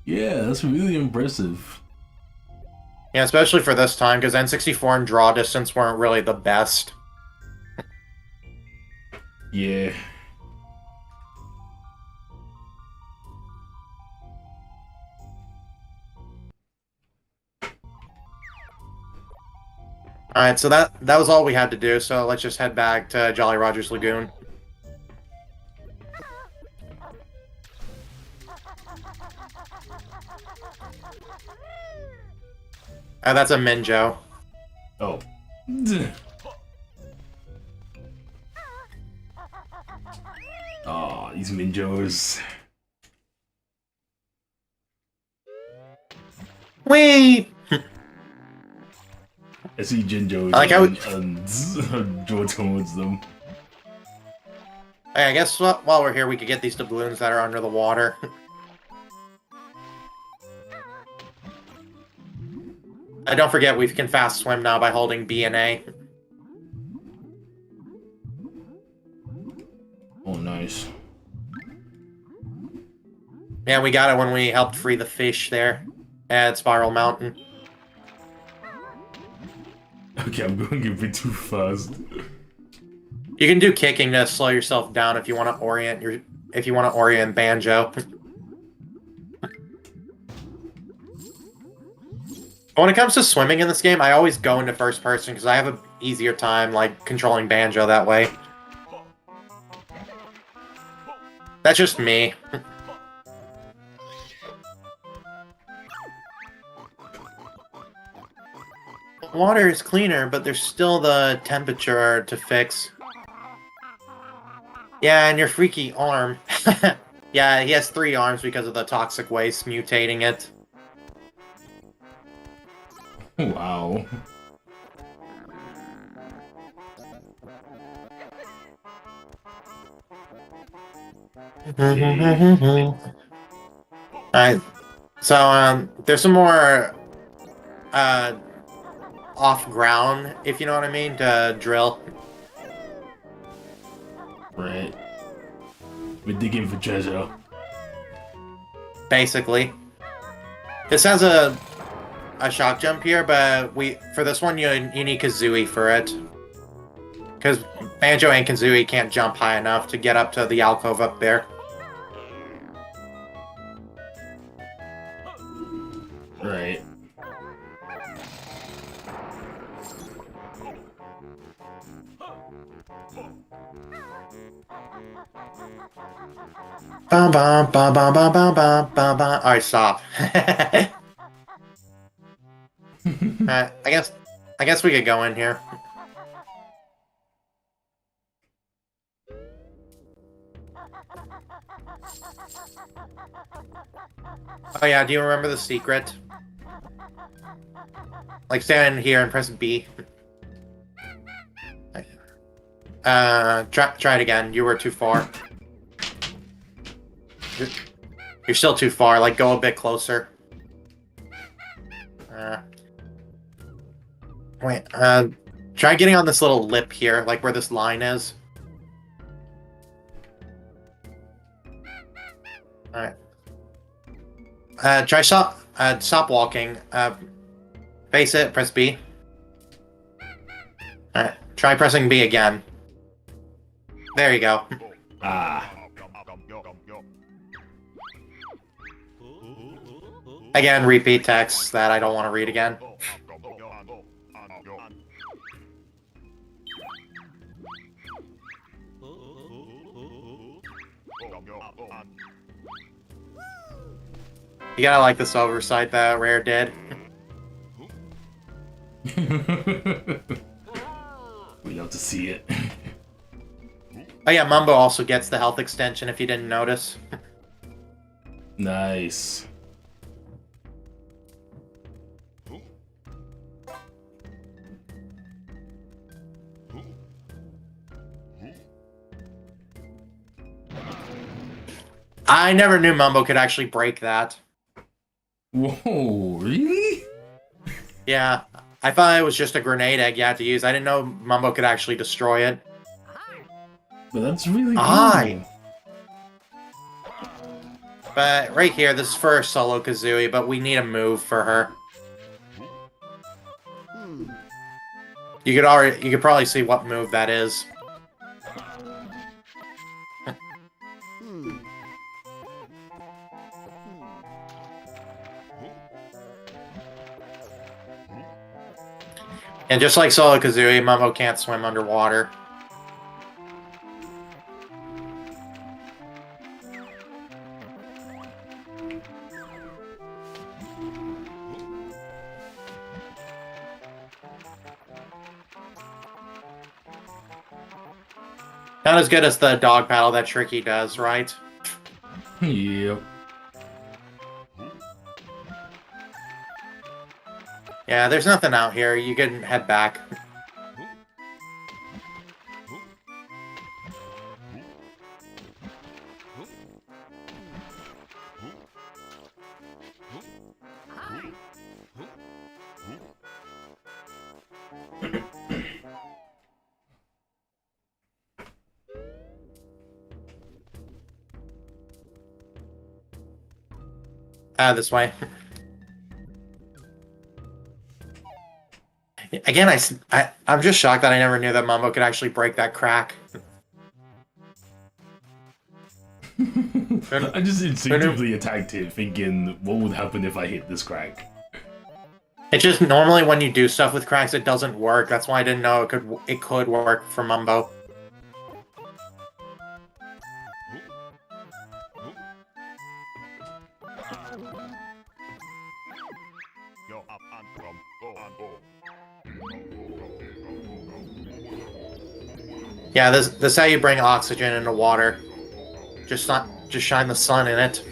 Yeah, that's really impressive. Yeah, especially for this time, because N64 and draw distance weren't really the best. Yeah. Alright, so that was all we had to do, so let's just head back to Jolly Roger's Lagoon. That's a Minjo. Oh. Aw, these Minjos. Wait! I see Jinjos and draw towards them. Hey, I guess while we're here, we could get these doubloons that are under the water. Don't forget, we can fast swim now by holding B and A. Oh, nice. Yeah, we got it when we helped free the fish there at Spiral Mountain. Okay, I'm going a bit too fast. You can do kicking to slow yourself down if you want to orient Banjo. When it comes to swimming in this game, I always go into first person because I have an easier time like controlling Banjo that way. That's just me. Water is cleaner, but there's still the temperature to fix. Yeah, and your freaky arm. Yeah, he has 3 arms because of the toxic waste mutating it. Wow. Alright, so, there's some more, off-ground, if you know what I mean, to drill. Right. We're digging for treasure. Basically. This has a shock jump here, but for this one, you need Kazooie for it. Because Banjo and Kazooie can't jump high enough to get up to the alcove up there. Right. Bum bum bum bum bum bum bum bum bum. Alright, stop. I guess we could go in here. Oh yeah, do you remember the secret? Like stand here and press B. Try it again. You were too far. You're still too far. Like, go a bit closer. Wait, try getting on this little lip here, like where this line is. Alright. Try stop walking. Face it, press B. Alright, try pressing B again. There you go. Ah. Again, repeat text that I don't want to read again. You gotta like this oversight that Rare did. We love to see it. Oh yeah, Mumbo also gets the health extension if you didn't notice. Nice. I never knew Mumbo could actually break that. Whoa, really? Yeah, I thought it was just a grenade egg you had to use. I didn't know Mumbo could actually destroy it. But that's really cool. Aye. But right here, this is for solo Kazooie, but we need a move for her. You could probably see what move that is. And just like Solo Kazooie, Mumbo can't swim underwater. Not as good as the dog paddle that Tricky does, right? Yep. Yeah, there's nothing out here. You can head back. This way. Again, I'm just shocked that I never knew that Mumbo could actually break that crack. I just instinctively attacked it, thinking, what would happen if I hit this crack? It's just normally when you do stuff with cracks, it doesn't work. That's why I didn't know it could work for Mumbo. Yeah, this is how you bring oxygen into water. Just shine the sun in it.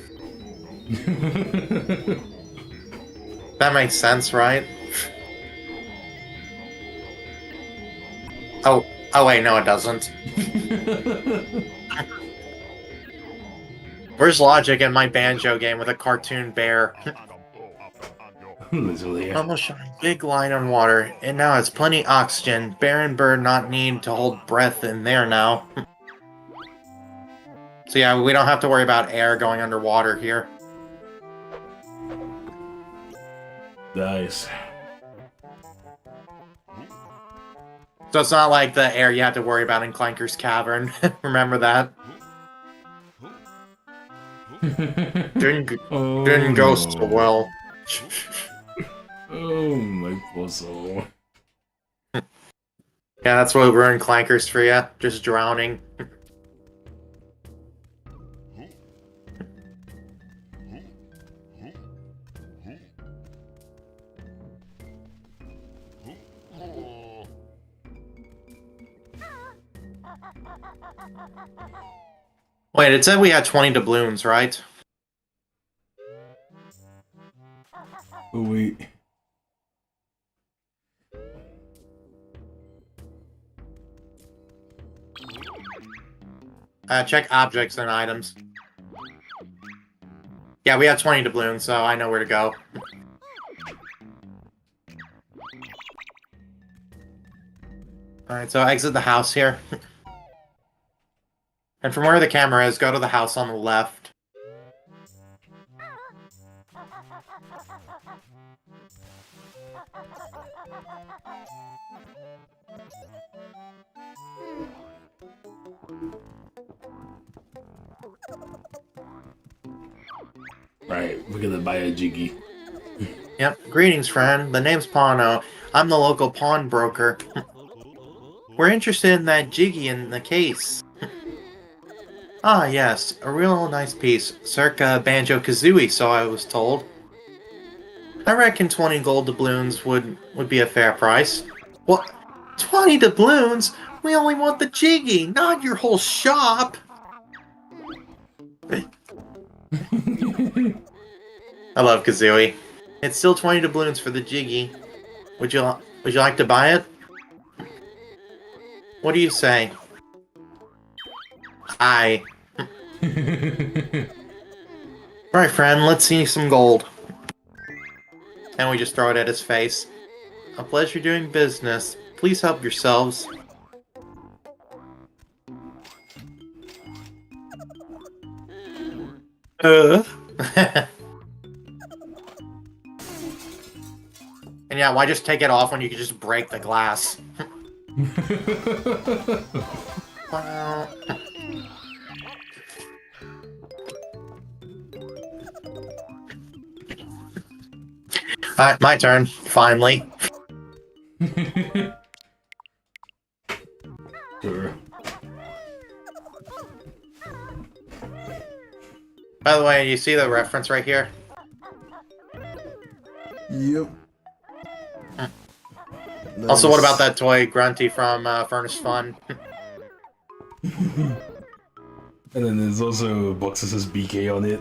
That makes sense, right? Oh wait, no it doesn't. Where's logic in my Banjo game with a cartoon bear? Literally. Almost shine big line on water, and now it's plenty oxygen. Bear and bird not need to hold breath in there now. So yeah, we don't have to worry about air going underwater here. Nice. So it's not like the air you have to worry about in Clanker's Cavern. Remember that? Didn't go so well. Oh, my poor soul. Yeah, that's what ruined Clankers for you. Just drowning. Wait, it said we had 20 doubloons, right? Oh, wait. Check objects and items. Yeah, we have 20 doubloons, so I know where to go. Alright, so exit the house here. And from where the camera is, go to the house on the left. Right, we're gonna buy a Jiggy. Yep. Greetings, friend. The name's Pano. I'm the local pawnbroker. We're interested in that Jiggy in the case. Ah, yes. A real nice piece. Circa Banjo Kazooie, so I was told. I reckon 20 gold doubloons would be a fair price. What? 20 doubloons? We only want the Jiggy, not your whole shop! I love Kazooie. It's still 20 doubloons for the Jiggy. Would you like to buy it? What do you say? Aye. Alright, friend, let's see some gold. And we just throw it at his face. A pleasure doing business. Please help yourselves. And yeah, why just take it off when you could just break the glass? Well... Alright, my turn, finally. Sure. By the way, you see the reference right here? Yep. Also, what about that toy Grunty from Furnace Fun? And then there's also a box that says BK on it.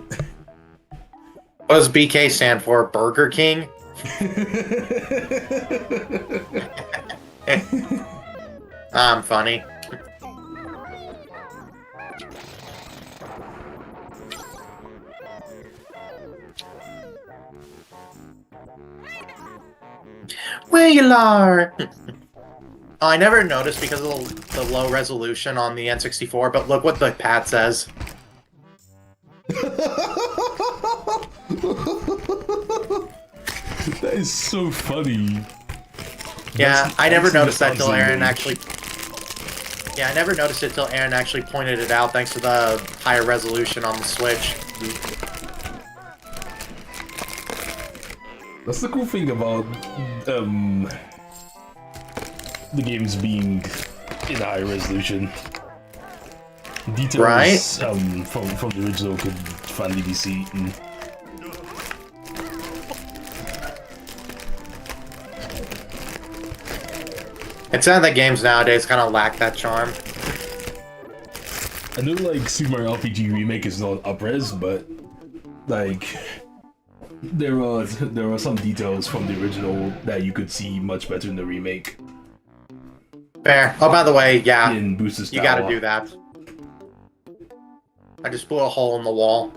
What does BK stand for? Burger King? I'm funny. Where you are? Oh, I never noticed because of the low resolution on the N64, but look what the pad says. That is so funny. Yeah, I never noticed that till Aaron actually. Yeah, I never noticed it till Aaron actually pointed it out thanks to the higher resolution on the Switch. That's the cool thing about the games being in high resolution. Details Right? From the original could finally be seen. It's sad that games nowadays kind of lack that charm. I know, like, Super Mario RPG Remake is not up-res, but, like, there are some details from the original that you could see much better in the remake. Fair. Oh, by the way, yeah, In Booster's you Tower. gotta do that. I just blew a hole in the wall.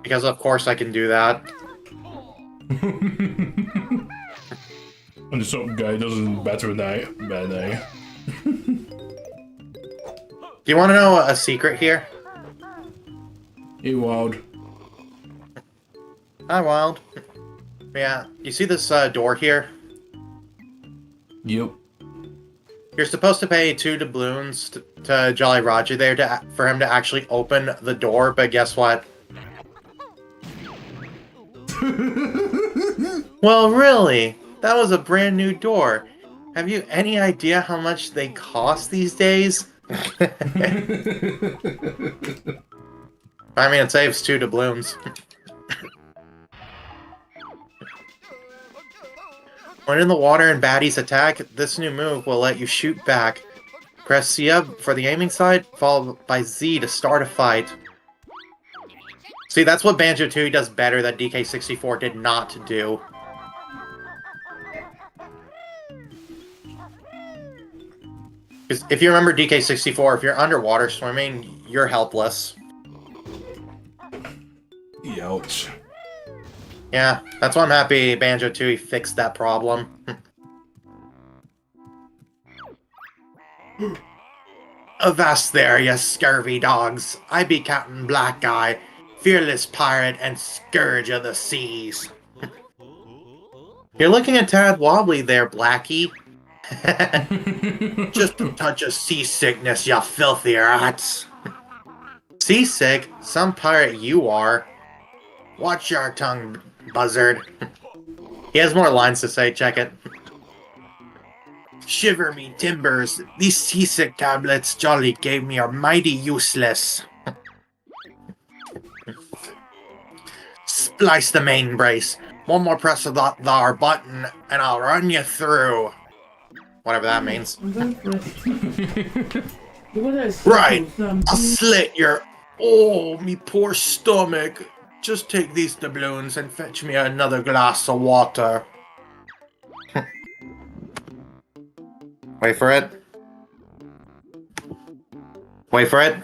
Because of course I can do that. And some guy doesn't batter an eye. Bad eye. Do you want to know a secret here? Hey, Wild. Hi, Wild. Yeah, you see this door here? Yep. You're supposed to pay 2 doubloons to Jolly Roger there for him to actually open the door, but guess what? Well, really? That was a brand new door. Have you any idea how much they cost these days? I mean, it saves 2 doubloons. When in the water and baddies attack, this new move will let you shoot back. Press C up for the aiming sight, followed by Z to start a fight. See, that's what Banjo Tooie does better that DK64 did not do. Because if you remember DK64, if you're underwater swimming, you're helpless. Ouch. Yeah, that's why I'm happy Banjo Tooie fixed that problem. Avast there, you scurvy dogs! I be Captain Black Eye, fearless pirate and scourge of the seas. You're looking a tad wobbly there, Blackie. Just a touch of seasickness, you filthy rats. Seasick? Some pirate you are. Watch your tongue, buzzard. He has more lines to say, check it. Shiver me timbers, these seasick tablets Jolly gave me are mighty useless. Splice the main brace. One more press of that thar button, and I'll run you through. Whatever that means. Right, I'll slit your... Oh, me poor stomach. Just take these doubloons and fetch me another glass of water. Wait for it. Wait for it.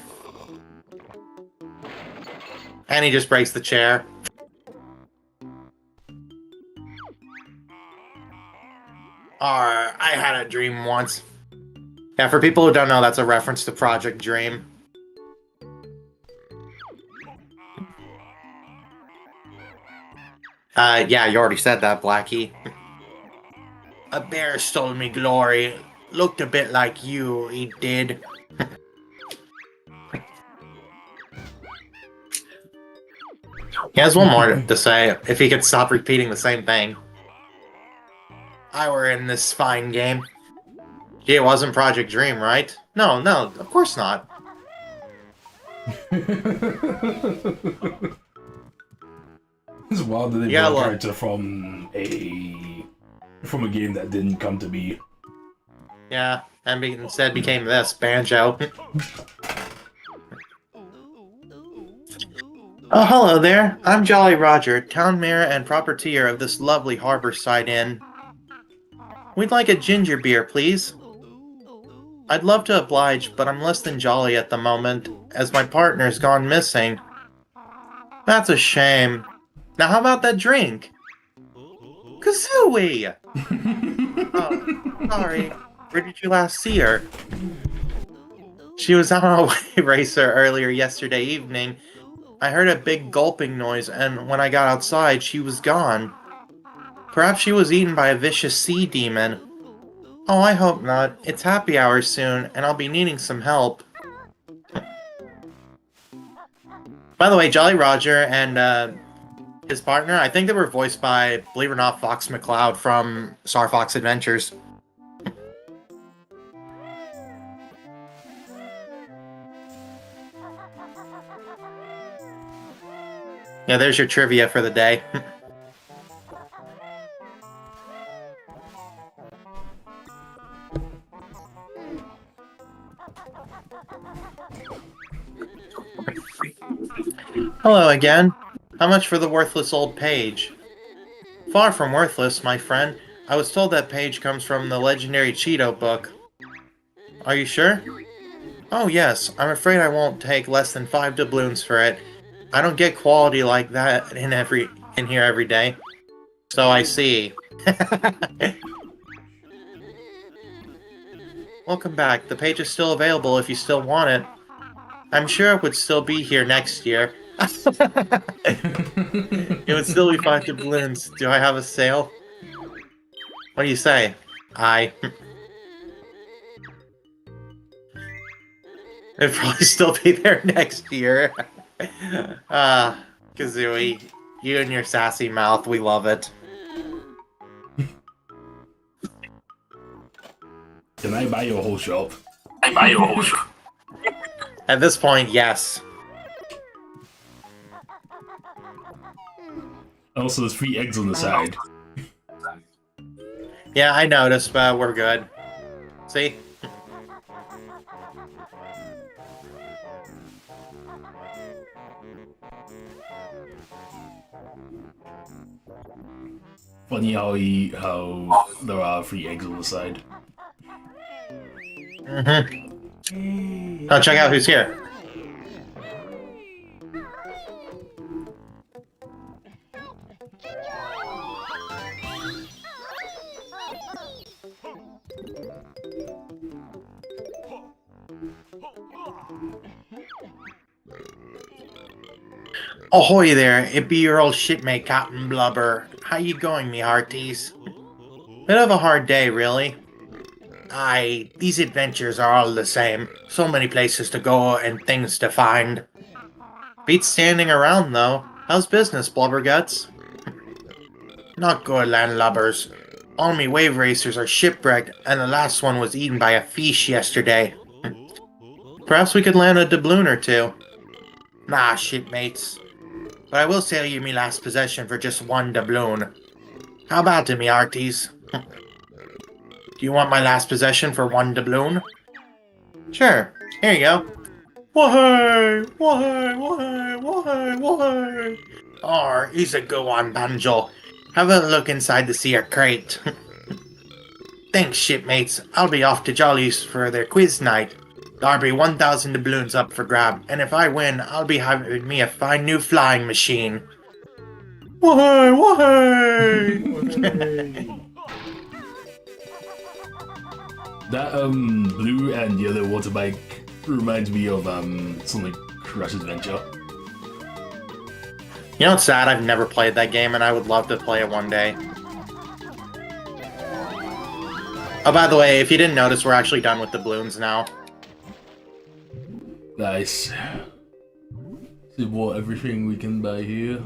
And he just breaks the chair. I had a dream once. Yeah, for people who don't know, that's a reference to Project Dream. Yeah, you already said that, Blackie. A bear stole me glory. Looked a bit like you, he did. He has one more to say, if he could stop repeating the same thing. I were in this fine game. Gee, it wasn't Project Dream, right? No, no, of course not. It's wild that they Yeah, brought a look. character from a game that didn't come to be. Yeah, and instead became this, Banjo. Oh, hello there. I'm Jolly Roger, town mayor and proprietor of this lovely harborside inn. We'd like a ginger beer, please. I'd love to oblige, but I'm less than jolly at the moment, as my partner's gone missing. That's a shame. Now how about that drink? Kazooie! Oh, sorry. Where did you last see her? She was on a way racer earlier yesterday evening. I heard a big gulping noise, and when I got outside, she was gone. Perhaps she was eaten by a vicious sea demon. Oh, I hope not. It's happy hour soon, and I'll be needing some help. By the way, Jolly Roger and his partner, I think they were voiced by, believe it or not, Fox McCloud from Star Fox Adventures. Yeah, there's your trivia for the day. Hello again. How much for the worthless old page? Far from worthless, my friend. I was told that page comes from the legendary Cheeto book. Are you sure? Oh yes, I'm afraid I won't take less than 5 doubloons for it. I don't get quality like that in here every day. So I see. Welcome back. The page is still available if you still want it. I'm sure it would still be here next year. It would still be 5 doubloons. Do I have a sale? What do you say? Aye. It'd probably still be there next year. Kazooie, you and your sassy mouth, we love it. Can I buy your whole shop? At this point, yes. Also, there's 3 eggs on the side. Yeah, I noticed, but we're good. See? Funny how there are 3 eggs on the side. Mm-hmm. Oh, check out who's here. Ahoy there, it be your old shipmate Captain Blubber. How you going, me hearties? Bit of a hard day, really. Aye, these adventures are all the same. So many places to go and things to find. Beats standing around, though. How's business, Blubberguts? Not good, landlubbers. All me wave racers are shipwrecked, and the last one was eaten by a fish yesterday. Perhaps we could land a doubloon or two. Nah, shipmates. But I will sell you me last possession for just 1 doubloon. How about it, me hearties? Do you want my last possession for 1 doubloon? Sure, here you go. Why? He's a good one, Banjo. Have a look inside the seer crate. Thanks, shipmates. I'll be off to Jolly's for their quiz night. There'll be 1,000 doubloons up for grab, and if I win, I'll be having me a fine new flying machine. Why? That blue and yellow water bike reminds me of Sonic Crush Adventure. You know what's sad? I've never played that game, and I would love to play it one day. Oh, by the way, if you didn't notice, we're actually done with the balloons now. Nice. See what everything we can buy here.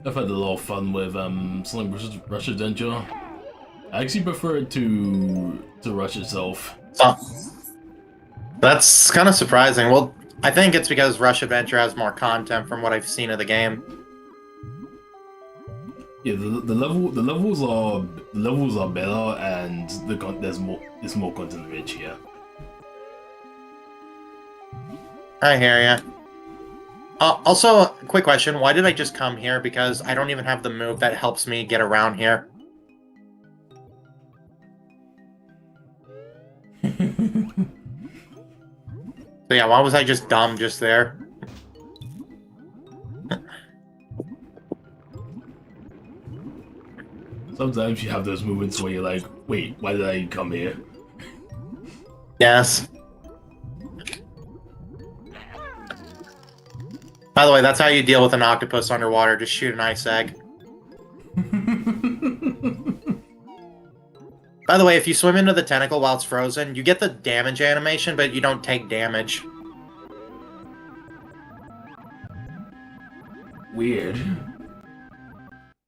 I've had a lot of fun with Sonic Rush Adventure. I actually prefer it to Rush itself. Oh, that's kind of surprising. Well, I think it's because Rush Adventure has more content from what I've seen of the game. Yeah, the levels are better, and there's more content rich here. I hear ya. Also, quick question: why did I just come here? Because I don't even have the move that helps me get around here. So yeah, why was I just dumb just there? Sometimes you have those moments where you're like, wait, why did I come here? Yes. By the way, that's how you deal with an octopus underwater. Just shoot an ice egg. By the way, if you swim into the tentacle while it's frozen, you get the damage animation, but you don't take damage. Weird.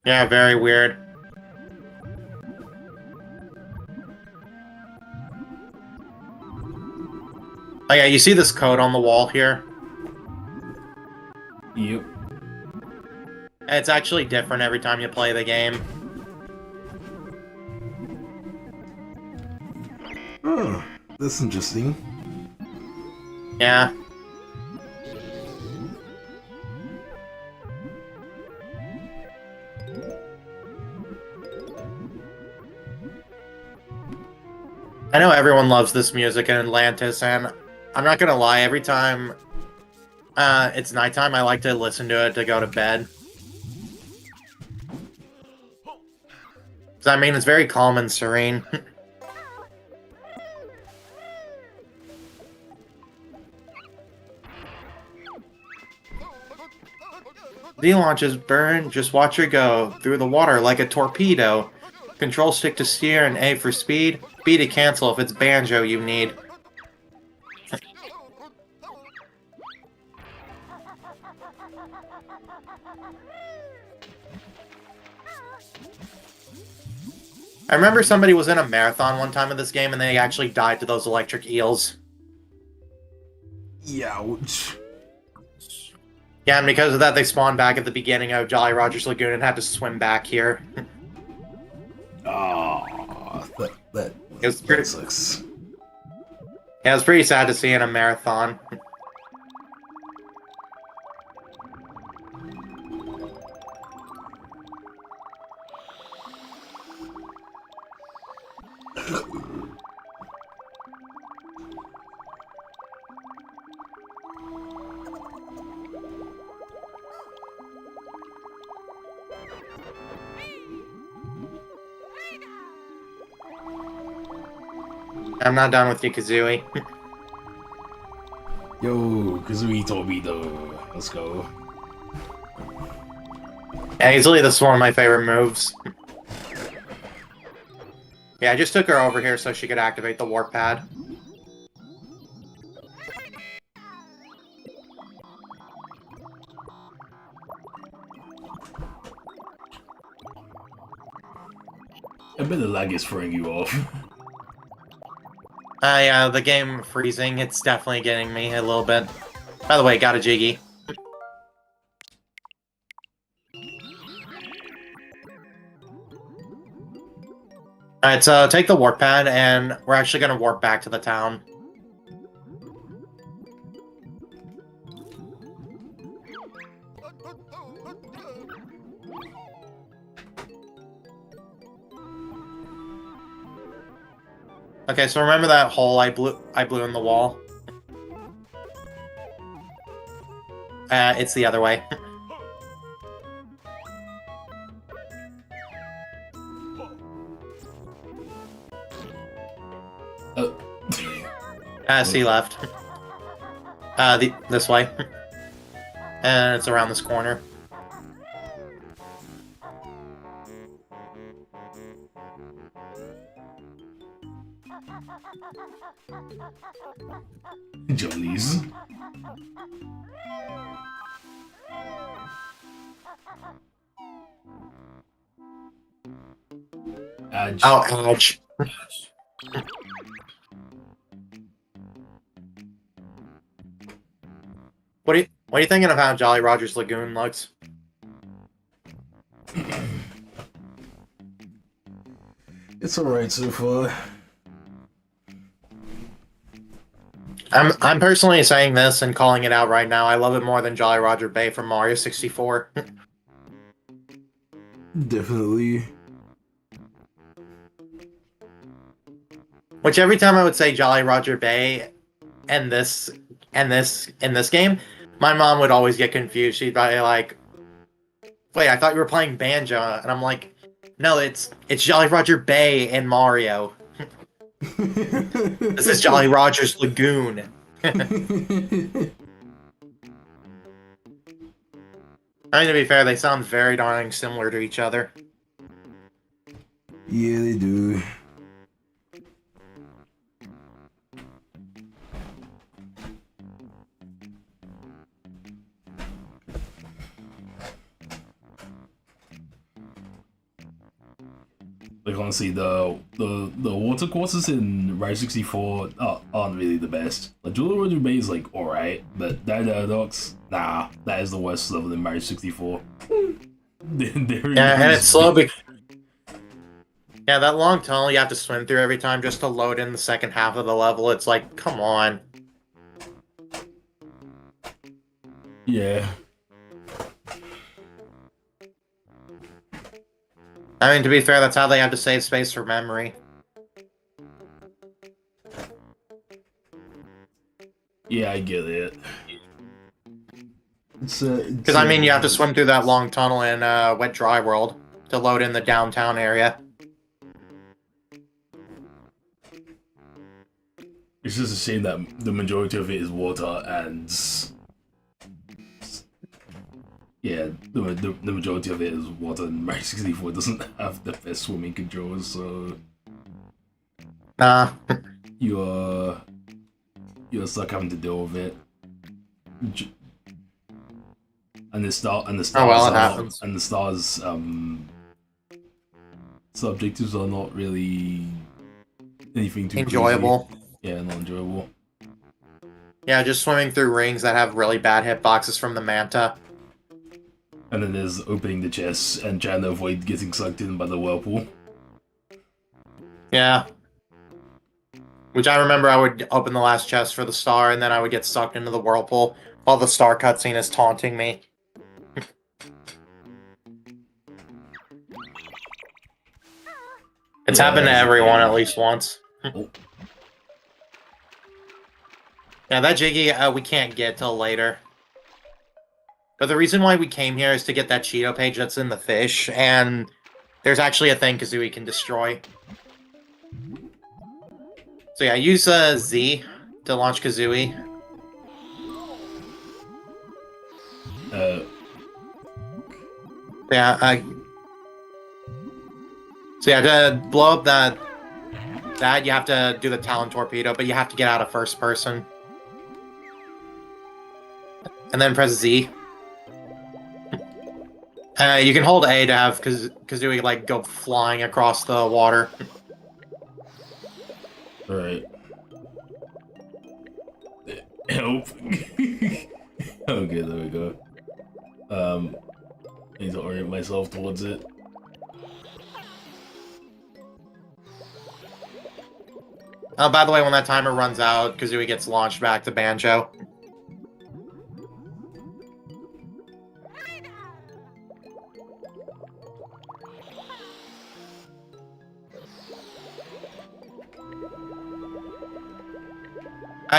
Yeah, very weird. Oh yeah, you see this code on the wall here? Yep. It's actually different every time you play the game. Oh, that's interesting. Yeah. I know everyone loves this music in Atlantis, and I'm not gonna lie, every time it's nighttime, I like to listen to it to go to bed. Because, I mean, it's very calm and serene. V-launches burn, just watch her go through the water like a torpedo. Control stick to steer and A for speed. B to cancel if it's Banjo you need. I remember somebody was in a marathon one time in this game and they actually died to those electric eels. Ouch. Yeah, and because of that, they spawned back at the beginning of Jolly Roger's Lagoon and had to swim back here. Ah, that sucks. Yeah, it was pretty sad to see in a marathon. I'm not done with you, Kazooie. Yo, Kazooie Torpedo. Let's go. Yeah, easily this is one of my favorite moves. Yeah, I just took her over here so she could activate the warp pad. I bet the lag is throwing you off. Yeah, the game freezing, it's definitely getting me a little bit. By the way, got a Jiggy. Alright, so take the warp pad, and we're actually gonna warp back to the town. Okay, so remember that hole I blew in the wall? It's the other way. See left. This way. And it's around this corner. Jollies. Edge. Oh, ouch. What are you thinking of how Jolly Roger's Lagoon looks? It's alright so far. I'm personally saying this and calling it out right now. I love it more than Jolly Roger Bay from Mario 64. Definitely. Which every time I would say Jolly Roger Bay and this in this game, my mom would always get confused. She'd be like, "Wait, I thought you were playing Banjo," and I'm like, "No, it's Jolly Roger Bay and Mario. This is Jolly Roger's Lagoon." I mean, to be fair, they sound very darn similar to each other. Yeah, they do. Like honestly, the water courses in Ride 64 aren't really the best. Like Jolly Roger Bay is like alright, but that docks, nah, that is the worst level in Mario 64. Yeah, and it's slow. Yeah, that long tunnel you have to swim through every time just to load in the second half of the level. It's like, come on. Yeah. I mean, to be fair, that's how they have to save space for memory. Yeah, I get it. Because, I mean, you have to swim through that long tunnel in Wet Dry World to load in the downtown area. It's just a shame that the majority of it is water and... Yeah, the majority of it is water, and Mario 64 doesn't have the best swimming controls, so... You're stuck having to deal with it. And the stars, oh well, it happens. And the stars, subjectives are not really anything too enjoyable. Crazy. Yeah, not enjoyable. Yeah, just swimming through rings that have really bad hitboxes from the Manta. And then there's opening the chest and trying to avoid getting sucked in by the whirlpool. Yeah. Which I remember I would open the last chest for the star, and then I would get sucked into the whirlpool while the star cutscene is taunting me. It's happened to everyone at least once. Oh. Yeah, that Jiggy we can't get till later. But the reason why we came here is to get that Cheeto page that's in the fish, and there's actually a thing Kazooie can destroy. So yeah, use Z to launch Kazooie. Yeah, so yeah, to blow up that you have to do the Talon Torpedo, but you have to get out of first person. And then press Z. You can hold A to have Kazooie like go flying across the water. Alright. Help. Okay, there we go. I need to orient myself towards it. Oh, by the way, when that timer runs out, Kazooie gets launched back to Banjo.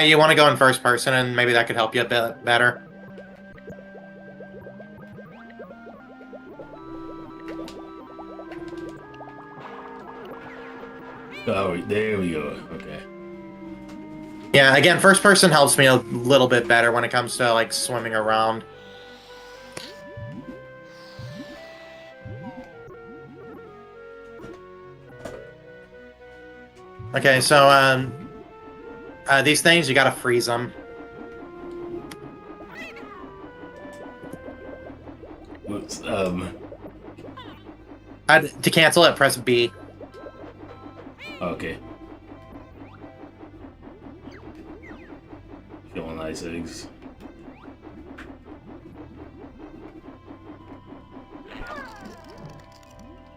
You want to go in first person, and maybe that could help you a bit better. Oh, there we go. Okay. Yeah, again, first person helps me a little bit better when it comes to, like, swimming around. Okay, so, These things, you gotta freeze them. Whoops, To cancel it, press B. okay. Killing ice eggs.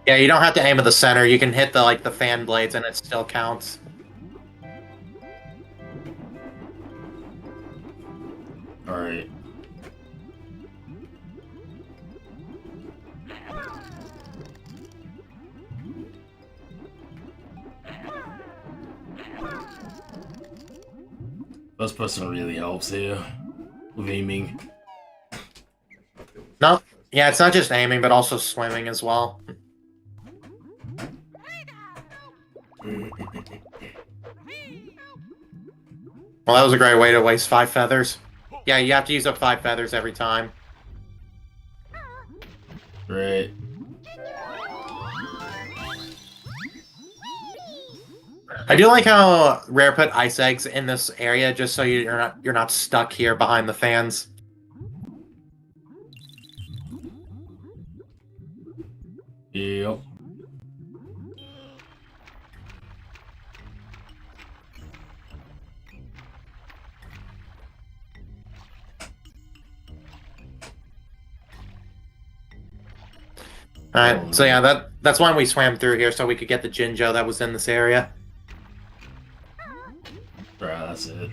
Yeah, you don't have to aim at the center. You can hit the fan blades and it still counts. Alright. First person really helps here with aiming. No, yeah, it's not just aiming, but also swimming as well. Well, that was a great way to waste 5 feathers. Yeah, you have to use up 5 feathers every time. Right. I do like how Rare put ice eggs in this area just so you're not stuck here behind the fans. Yep. Alright, so yeah, that's why we swam through here, so we could get the Jinjo that was in this area. Right, that's it.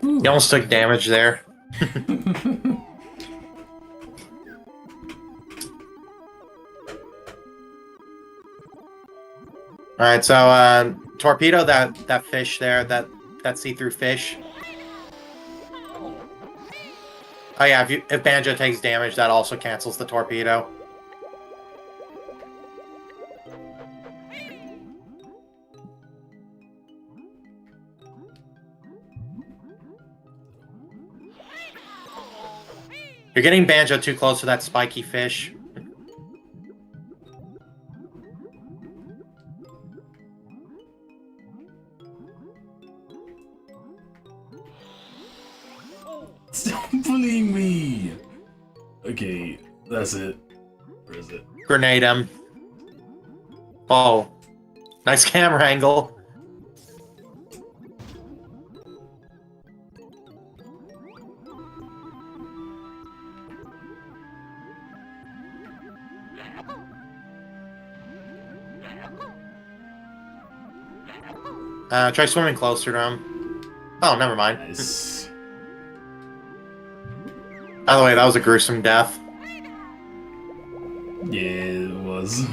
You almost took damage there. Alright, so torpedo that fish there, that see-through fish. Oh yeah, if Banjo takes damage, that also cancels the torpedo. You're getting Banjo too close to that spiky fish. Stop bullying me! Okay, that's it. Where is it? Grenade him. Oh. Nice camera angle. Try swimming closer to him. Oh, never mind. Nice. By the way, that was a gruesome death. Yeah, it was.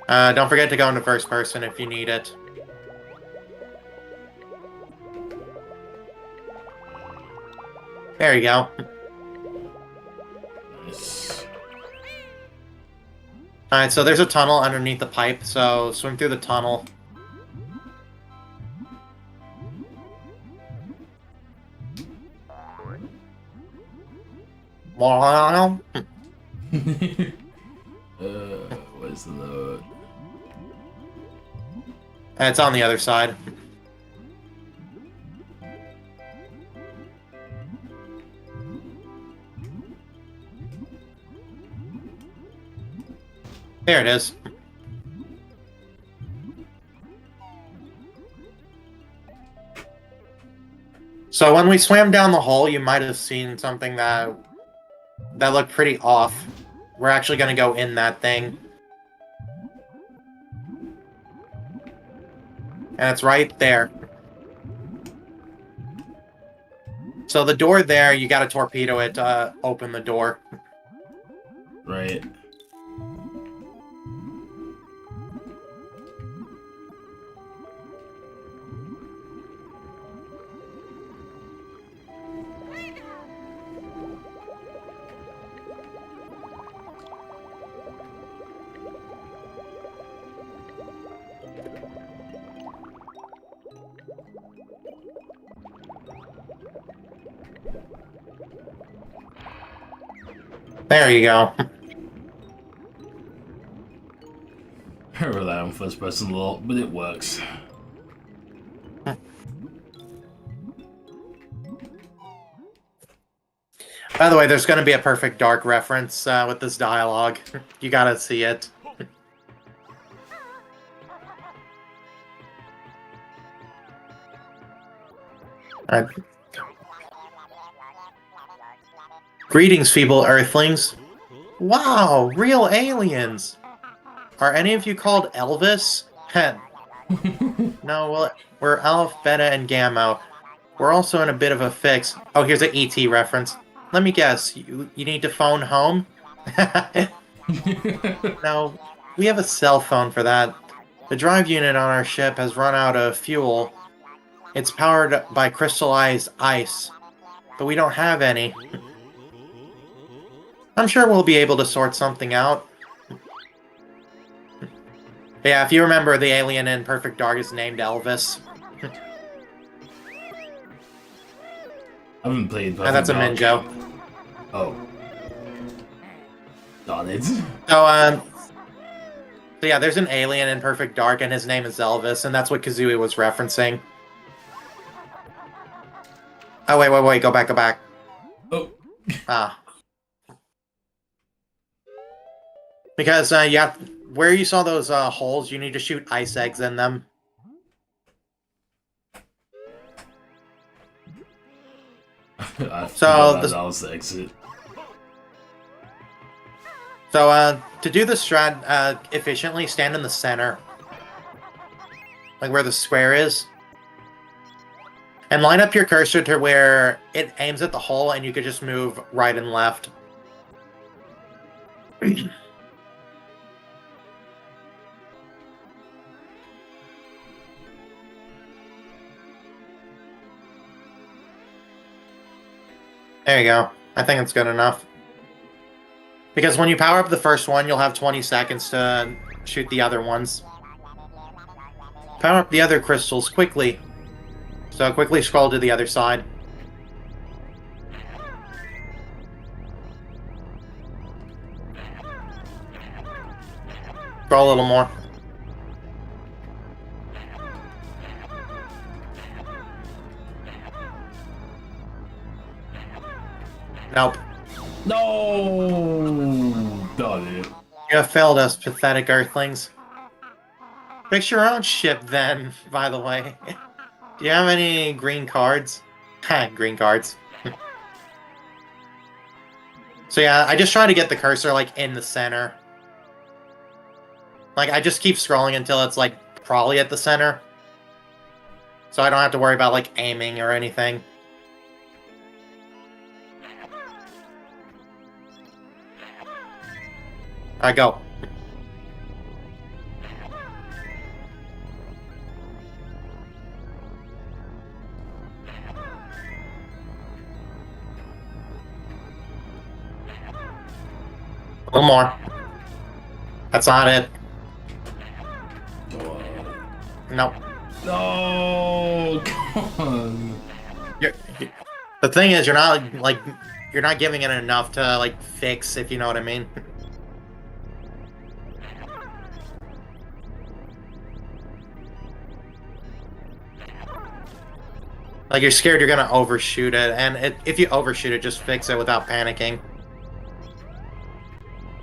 Don't forget to go into first person if you need it. There you go. Nice. Alright, so there's a tunnel underneath the pipe, so swim through the tunnel. Where's the note? It's on the other side. There it is. So when we swam down the hole, you might have seen something that looked pretty off. We're actually going to go in that thing. And it's right there. So the door there, you got to torpedo it to open the door. Right. There you go. I rely on first person a lot, but it works. By the way, there's going to be a Perfect Dark reference with this dialogue. You gotta see it. Alright. Greetings, feeble earthlings. Wow, real aliens! Are any of you called Elvis? No, well, we're Alpha, Beta, and Gamma. We're also in a bit of a fix. Oh, here's an ET reference. Let me guess, you need to phone home? No, we have a cell phone for that. The drive unit on our ship has run out of fuel. It's powered by crystallized ice, but we don't have any. I'm sure we'll be able to sort something out. Yeah, if you remember, the alien in Perfect Dark is named Elvis. I haven't played Perfect And that's a Dark. Minjo. Oh. Darn it. So yeah, there's an alien in Perfect Dark, and his name is Elvis, and that's what Kazooie was referencing. Oh, wait, go back. Oh. Ah. Because, yeah, where you saw those holes, you need to shoot ice eggs in them. I So, that was the exit. So, to do the strat efficiently, stand in the center. Like where the square is. And line up your cursor to where it aims at the hole, and you could just move right and left. There you go. I think it's good enough. Because when you power up the first one, you'll have 20 seconds to shoot the other ones. Power up the other crystals quickly. So quickly scroll to the other side. Scroll a little more. Nope. No! Darn it. You have failed us, pathetic earthlings. Fix your own ship then, by the way. Do you have any green cards? Green cards. So yeah, I just try to get the cursor, like, in the center. Like, I just keep scrolling until it's, like, probably at the center. So I don't have to worry about, like, aiming or anything. Alright, go. A little more. That's not it. Nope. No! Come on. The thing is, you're not giving it enough to, like, fix, if you know what I mean. Like, you're scared you're gonna overshoot it, and if you overshoot it, just fix it without panicking.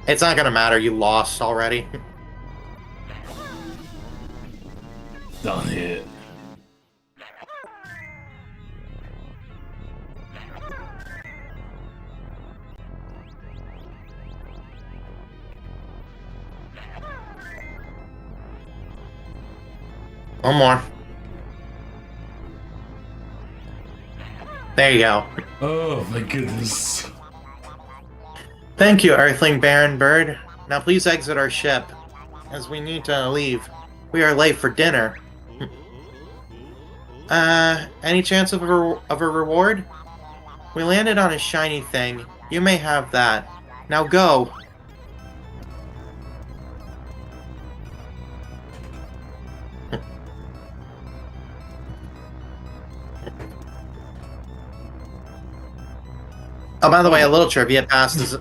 It's not gonna matter, you lost already. Done it. One more. There you go. Oh my goodness. Thank you, Earthling Baron Bird. Now please exit our ship, as we need to leave. We are late for dinner. Any chance of a reward? We landed on a shiny thing. You may have that. Now go. Oh, by the way, a little trivia past is...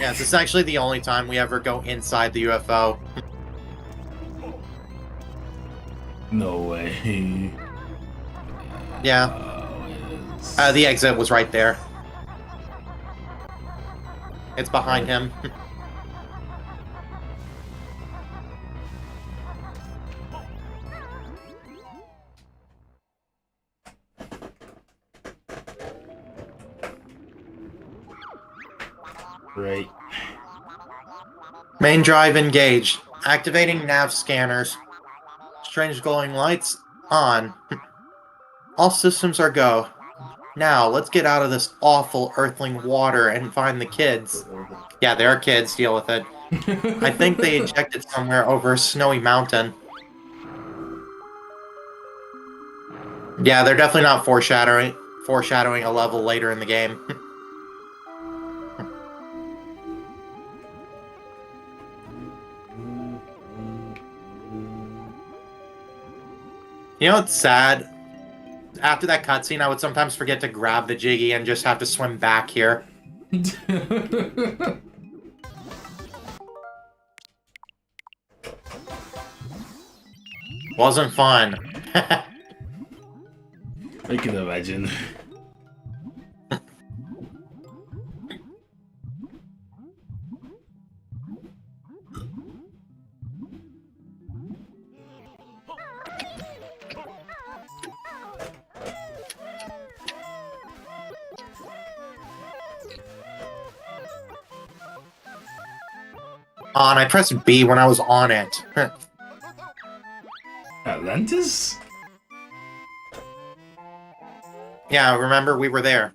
Yes, this is actually the only time we ever go inside the UFO. No way. Yeah. The exit was right there. It's behind him. Right. Main drive engaged. Activating nav scanners. Strange glowing lights on. All systems are go. Now, let's get out of this awful earthling water and find the kids. Yeah, there are kids. Deal with it. I think they ejected somewhere over a snowy mountain. Yeah, they're definitely not foreshadowing a level later in the game. You know what's sad? After that cutscene, I would sometimes forget to grab the Jiggy and just have to swim back here. Wasn't fun. I can imagine. And I pressed B when I was on it. Atlantis? Yeah, remember we were there.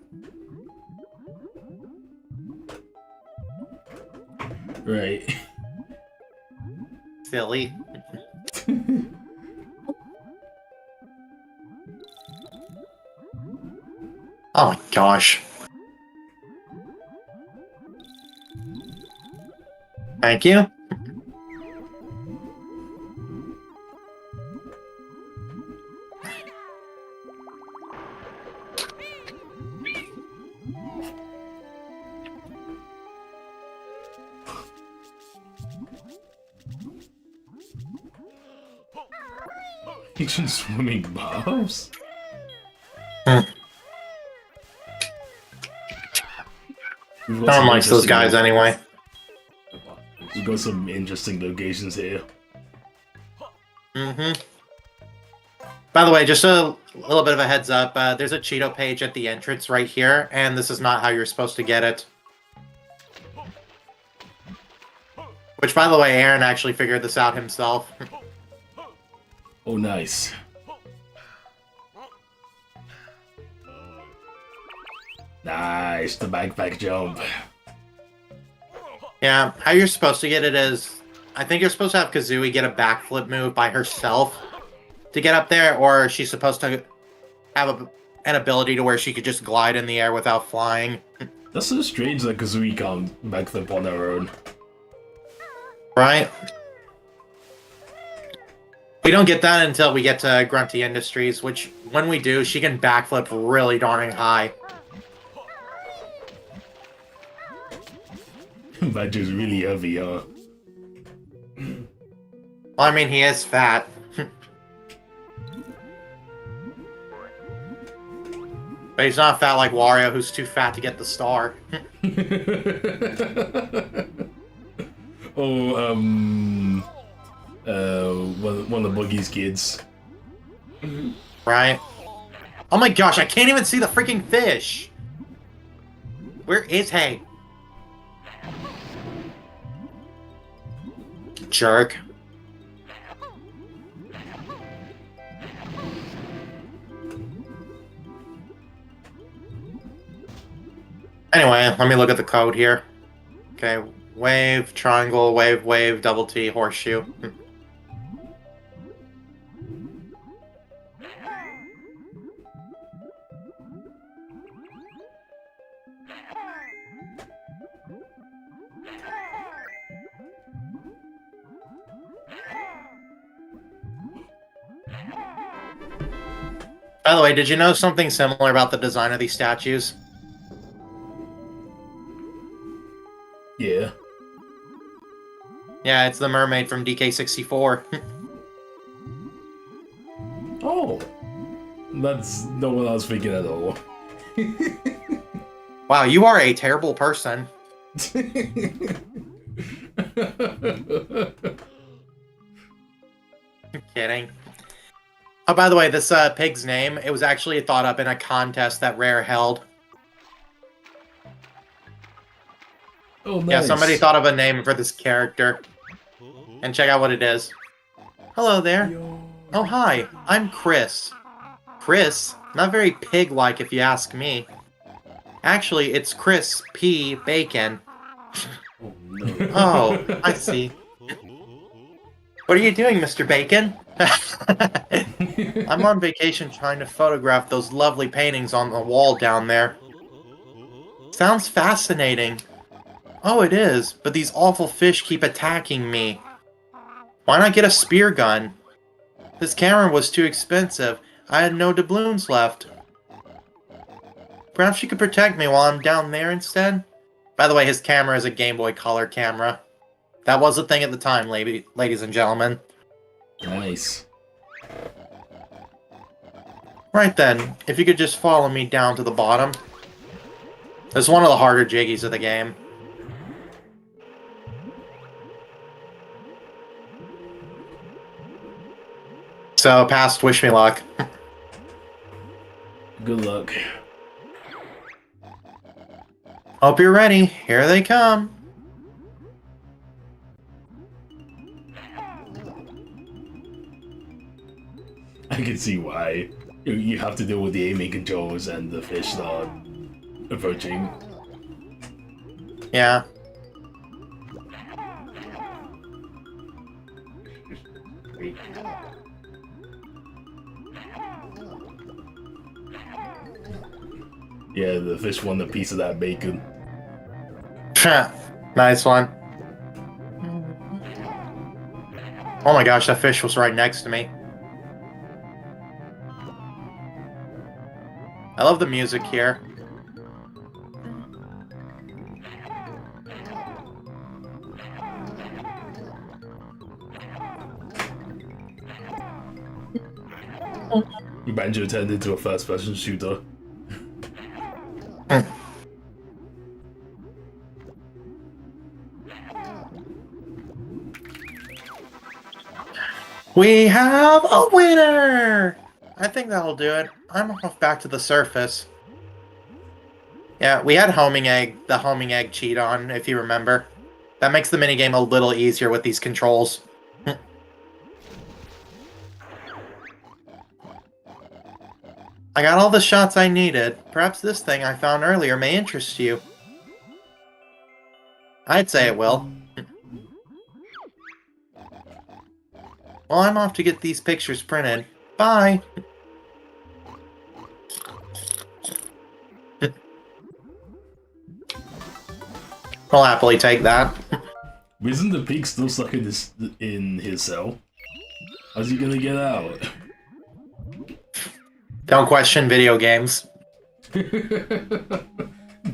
Right. Silly. Oh my gosh. Thank you. Ancient swimming bobs? I don't like those guys anyway. We've got some interesting locations here. Mm-hmm. By the way, just a little bit of a heads up. There's a Cheeto page at the entrance right here, and this is not how you're supposed to get it. Which, by the way, Aaron actually figured this out himself. Oh, nice. Nice, the backpack jump. Yeah, how you're supposed to get it is... I think you're supposed to have Kazooie get a backflip move by herself to get up there, or she's supposed to have an ability to where she could just glide in the air without flying. That's so strange that Kazooie can't backflip on her own. Right? We don't get that until we get to Grunty Industries, which, when we do, she can backflip really darning high. Banjo's really heavy, huh? Well, I mean, he is fat. But he's not fat like Wario, who's too fat to get the star. Oh, one of Boogie's kids. Right? Oh my gosh, I can't even see the freaking fish! Where is he? Jerk. Anyway, let me look at the code here. Okay, wave, triangle, wave, wave, double T, horseshoe. By the way, did you know something similar about the design of these statues? Yeah. Yeah, it's the mermaid from DK64. Oh. That's not what I was thinking at all. Wow, you are a terrible person. Kidding. Oh, by the way, this pig's name, it was actually thought up in a contest that Rare held. Oh, nice. Yeah, somebody thought of a name for this character. And check out what it is. Hello there. Yo. Oh, hi. I'm Chris. Chris? Not very pig-like if you ask me. Actually, it's Chris P. Bacon. Oh, no. Oh, I see. What are you doing, Mr. Bacon? I'm on vacation trying to photograph those lovely paintings on the wall down there. Sounds fascinating. Oh, it is, but these awful fish keep attacking me. Why not get a spear gun? This camera was too expensive. I had no doubloons left. Perhaps you could protect me while I'm down there instead? By the way, his camera is a Game Boy Color camera. That was a thing at the time, ladies and gentlemen. Nice. Right then, if you could just follow me down to the bottom. This is one of the harder jiggies of the game. So, past wish me luck. Good luck. Hope you're ready. Here they come. I can see why. You have to deal with the aiming controls and the fish start approaching. Yeah. Yeah, the fish want a piece of that bacon. Nice one. Oh my gosh, that fish was right next to me. I love the music here. Banjo turned into a first-person shooter. We have a winner! I think that'll do it. I'm off back to the surface. Yeah, we had the homing egg cheat on, if you remember. That makes the minigame a little easier with these controls. I got all the shots I needed. Perhaps this thing I found earlier may interest you. I'd say it will. Well, I'm off to get these pictures printed. Bye! I'll happily take that. Isn't the pig still stuck in his cell? How's he gonna get out? Don't question video games.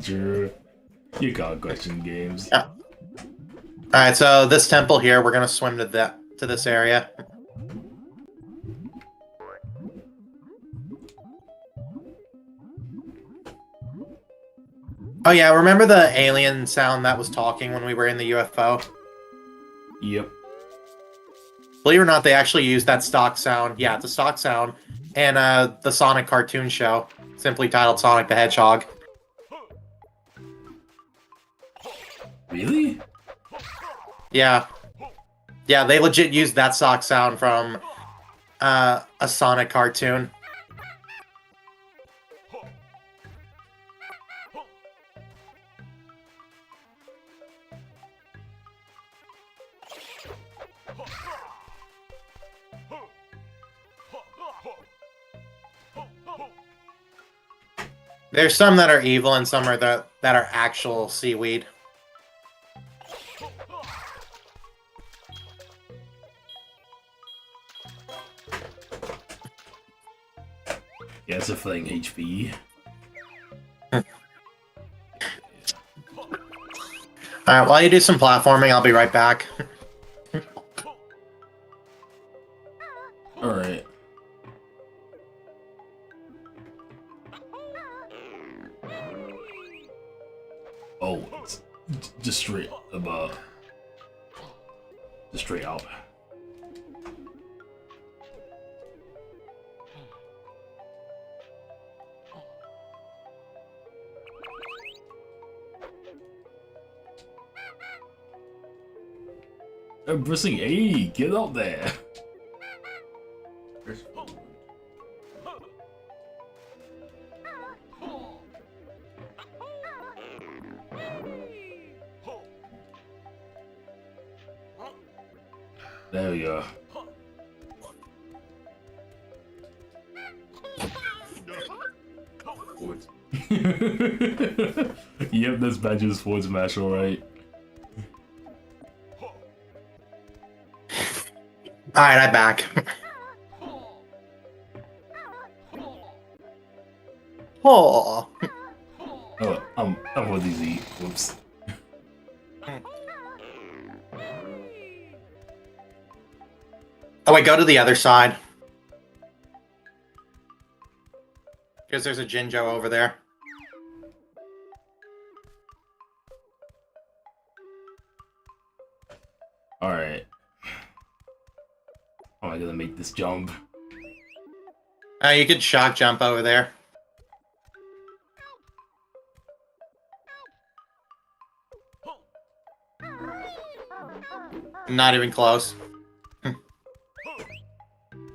Sure. You can't question games. Yeah. Alright, so this temple here, we're gonna swim to this area. Oh yeah, remember the alien sound that was talking when we were in the UFO? Yep. Believe it or not, they actually used that stock sound. Yeah, it's a stock sound. And the Sonic cartoon show, simply titled Sonic the Hedgehog. Really? Yeah. Yeah, they legit used that stock sound from a Sonic cartoon. There's some that are evil and some are that are actual seaweed. Yeah, it's a flying HP. Alright, while you do some platforming, I'll be right back. Alright. Oh, it's just straight above. Just straight up. I'm pressing A, get up there. There we go. Yep, that's Banjo's forward smash, alright. Alright, I'm back. Oh. Oh, I'm with easy. Whoops. Oh wait, go to the other side. Because there's a Jinjo over there. Alright. Oh, I gotta make this jump. You could shock jump over there. Not even close.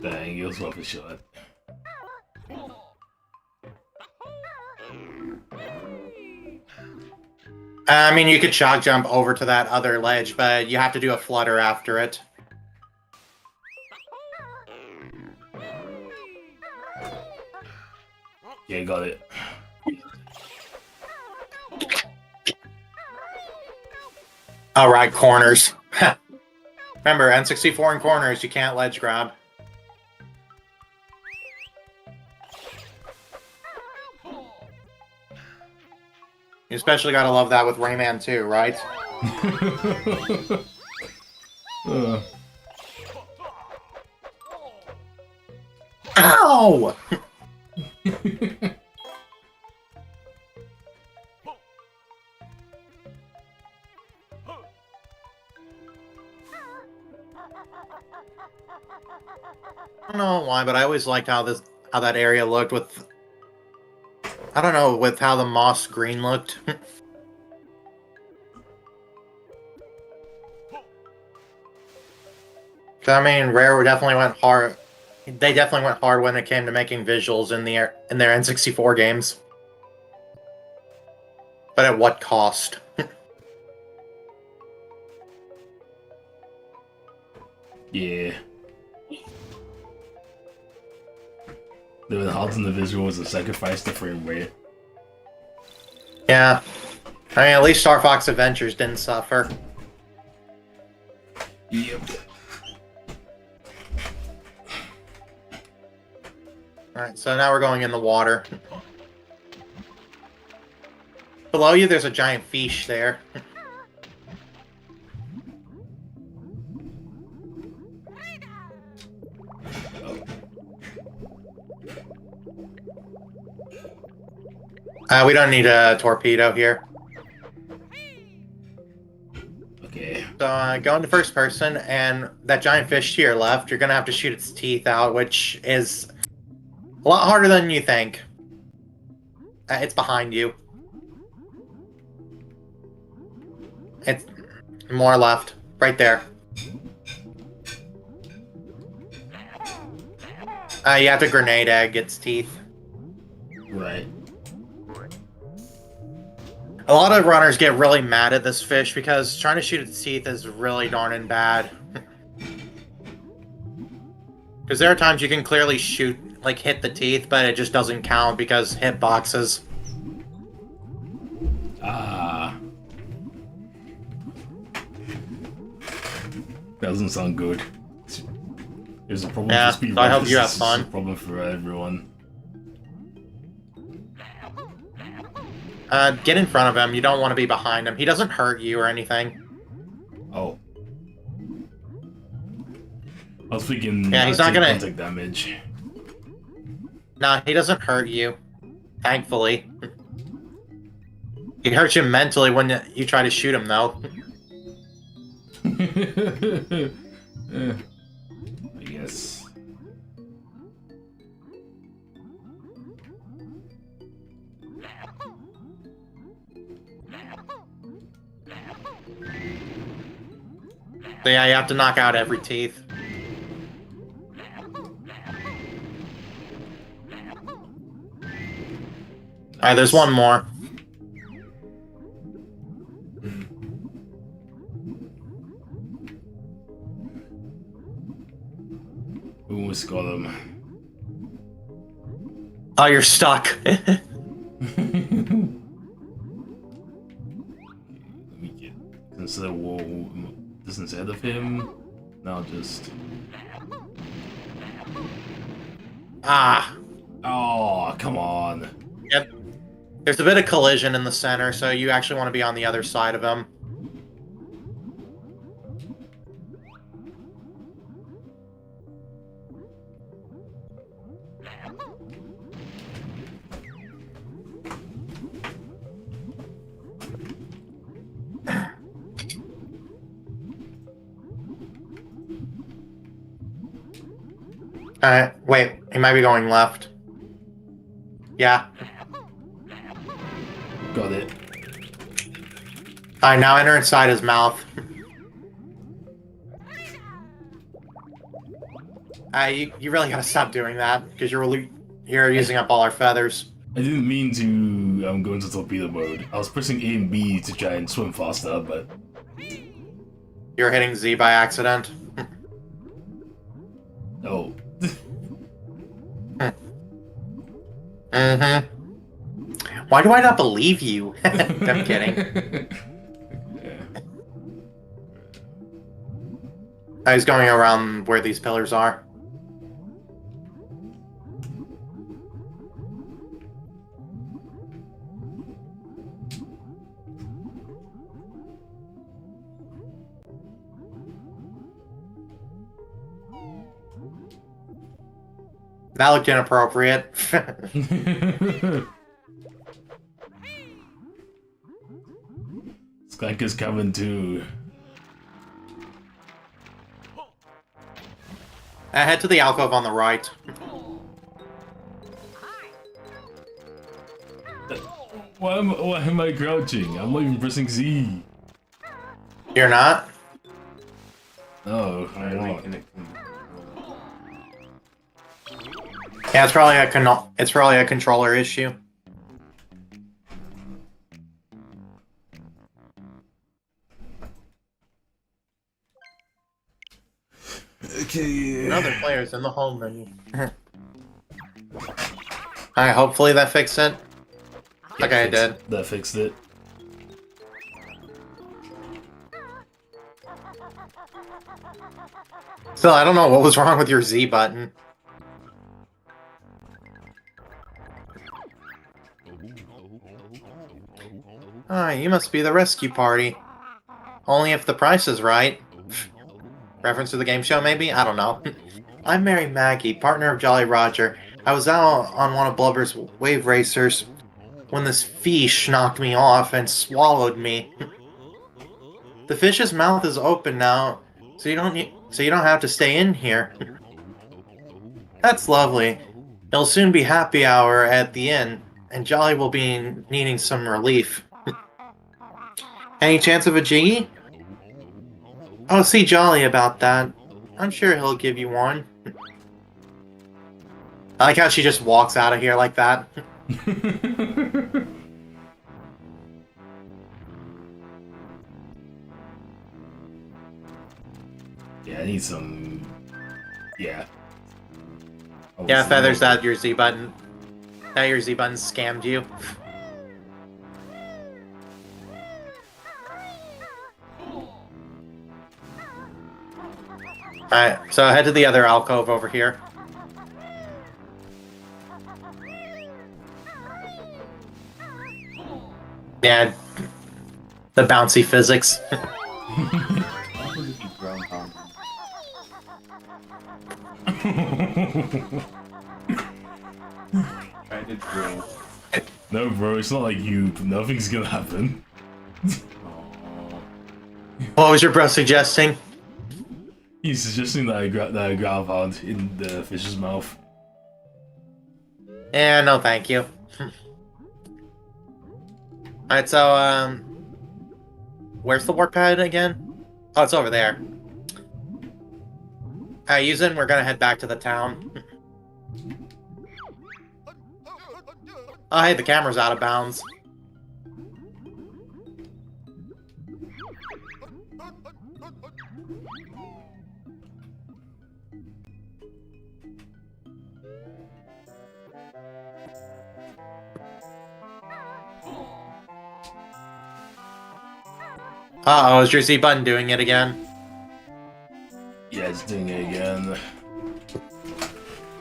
Dang, it was worth a shot. I mean, you could shock jump over to that other ledge, but you have to do a flutter after it. Yeah, got it. Alright, corners. Remember, N64 in corners, you can't ledge grab. You especially gotta love that with Rayman 2, right? Ow! I don't know why, but I always liked how that area looked with, I don't know, with how the moss green looked. I mean, Rare definitely went hard. They definitely went hard when it came to making visuals in their N64 games. But at what cost? Yeah. The enhancing the visual was a sacrifice to frame rate. Yeah. I mean, at least Star Fox Adventures didn't suffer. Yep. Alright, so now we're going in the water. Below you, there's a giant fish there. We don't need a torpedo here. Okay. So go into first person, and that giant fish to your left, you're gonna have to shoot its teeth out, which is a lot harder than you think. It's behind you. It's more left. Right there. You have to grenade egg its teeth. Right. A lot of runners get really mad at this fish because trying to shoot its teeth is really darn bad. Because there are times you can clearly shoot, like hit the teeth, but it just doesn't count because hitboxes. Doesn't sound good. There's a problem Yeah, for speedrunners. so I hope you have It's fun. a problem for everyone. Get in front of him. You don't want to be behind him. He doesn't hurt you or anything. Oh. I was thinking Yeah, he's not gonna... contact damage. Nah, he doesn't hurt you. Thankfully. He hurts you mentally when you try to shoot him, though. I guess. So yeah, you have to knock out every teeth. Alright, there's one more. We almost got him. Oh, you're stuck. Let me get consider wall distance ahead of him. Now just. Ah. Oh, come on. Yep. There's a bit of collision in the center, so you actually want to be on the other side of him. Wait, he might be going left. Yeah. Got it. Alright, now enter inside his mouth. You really gotta stop doing that, because you're using up all our feathers. I didn't mean to go into torpedo mode. I was pressing A and B to try and swim faster, but... You're hitting Z by accident. Oh. Mm-hmm. Why do I not believe you? I'm kidding. Yeah. I was going around where these pillars are. That looked inappropriate. Skank is coming too. Head to the alcove on the right. Why am I crouching? I'm not even pressing Z. You're not? No, I'm not. Yeah, it's probably a controller issue. Okay. Another player's in the home menu. Alright, hopefully that fixed it. Okay, it did. That fixed it. Still, I don't know what was wrong with your Z button. Ah, you must be the rescue party. Only if the price is right. Reference to the game show, maybe? I don't know. I'm Mary Maggie, partner of Jolly Roger. I was out on one of Blubber's wave racers when this fish knocked me off and swallowed me. The fish's mouth is open now, so you don't have to stay in here. That's lovely. It'll soon be happy hour at the inn, and Jolly will be needing some relief. Any chance of a jiggy? I'll see Jolly about that. I'm sure he'll give you one. I like how she just walks out of here like that. Yeah, I need some... Yeah. Yeah, Feathers, that your Z button. That your Z button scammed you. Alright, so head to the other alcove over here. Yeah, the bouncy physics. Why would it be groundhog? Try to drill. No, bro, it's not like you. Nothing's gonna happen. Aww. What was your bro suggesting? He's suggesting that I grab hard in the fish's mouth. Yeah, no thank you. Alright, so, where's the warp pad again? Oh, it's over there. Alright, use it and we're gonna head back to the town. Oh, hey, the camera's out of bounds. Uh-oh, is your Z button doing it again? Yeah, it's doing it again.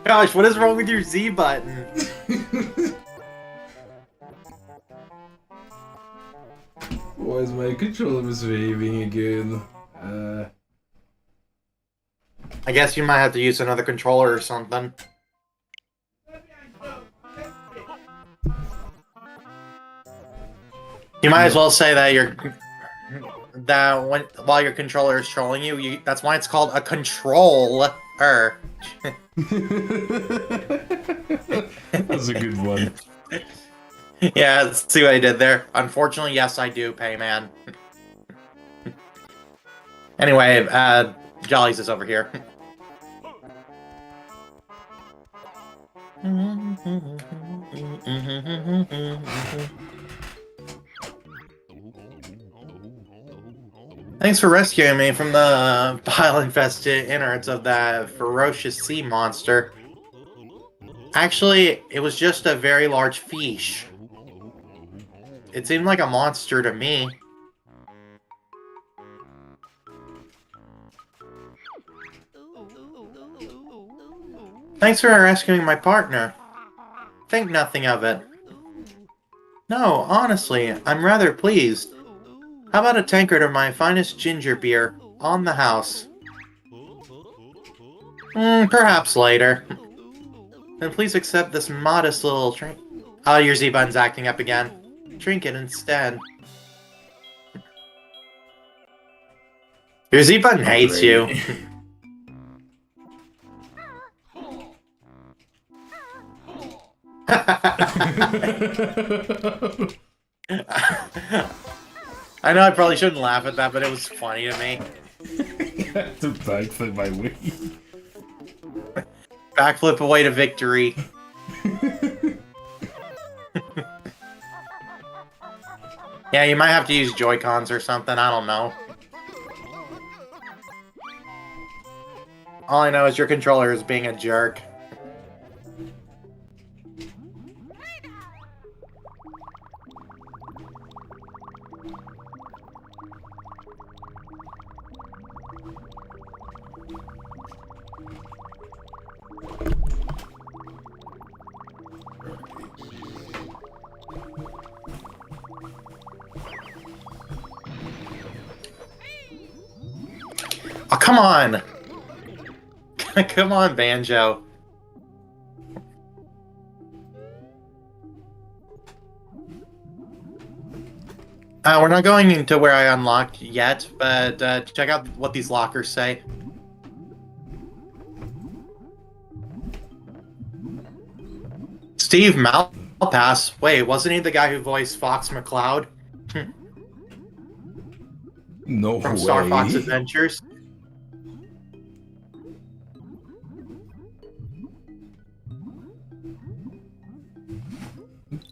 Gosh, what is wrong with your Z button? Why is my controller misbehaving again? I guess you might have to use another controller or something. You might as well say that while your controller is trolling you, that's why it's called a controller. That's a good one. Yeah, let's see what I did there. Unfortunately, yes, I do, Payman. Anyway, Jollies is over here. Thanks for rescuing me from the bile-infested innards of that ferocious sea monster. Actually, it was just a very large fish. It seemed like a monster to me. Thanks for rescuing my partner. Think nothing of it. No, honestly, I'm rather pleased. How about a tankard of my finest ginger beer on the house? Perhaps later. Then please accept this modest little trinket. Oh, your Z-button's acting up again. Trinket instead. Your Z-button hates you. I know I probably shouldn't laugh at that, but it was funny to me. To backflip my way. Backflip away to victory. Yeah, you might have to use Joy-Cons or something, I don't know. All I know is your controller is being a jerk. Oh, come on! Come on, Banjo. We're not going into where I unlocked yet, but check out what these lockers say. Steve Malpass. Wait, wasn't he the guy who voiced Fox McCloud? No From way. Star Fox Adventures?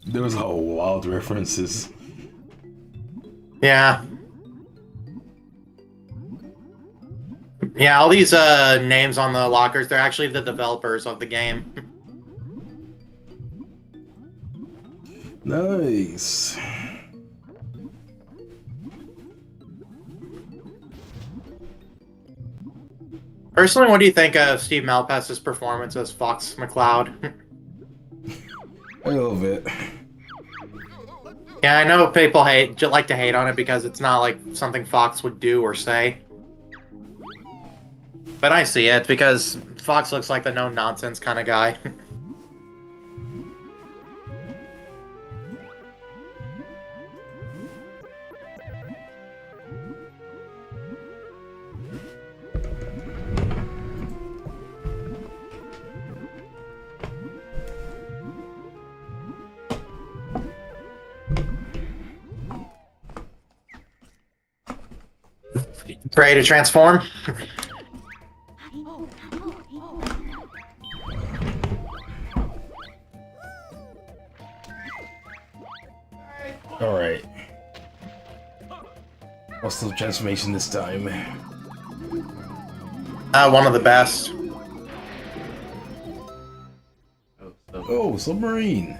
There was all wild references. Yeah. Yeah, all these names on the lockers, they're actually the developers of the game. Nice. Personally, what do you think of Steve Malpass's performance as Fox McCloud? I love it. Yeah, I know people like to hate on it because it's not like something Fox would do or say. But I see it because Fox looks like the no-nonsense kind of guy. Ready to transform? Alright. What's the transformation this time? One of the best. Oh, so Oh, submarine!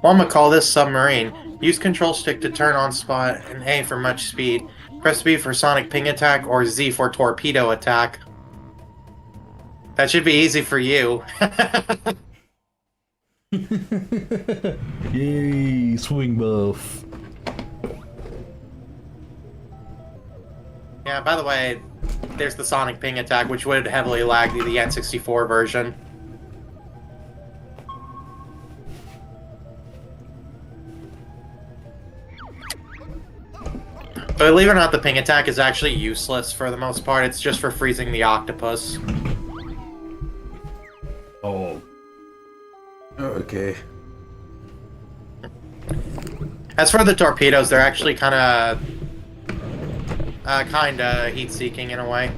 One would call this submarine. Use control stick to turn on spot and A for much speed. Press B for sonic ping attack or Z for torpedo attack. That should be easy for you. Yay, swing buff. Yeah, by the way, there's the sonic ping attack, which would heavily lag the N64 version. But believe it or not, the ping attack is actually useless for the most part. It's just for freezing the octopus. Oh. Okay. As for the torpedoes, they're actually kinda heat-seeking in a way.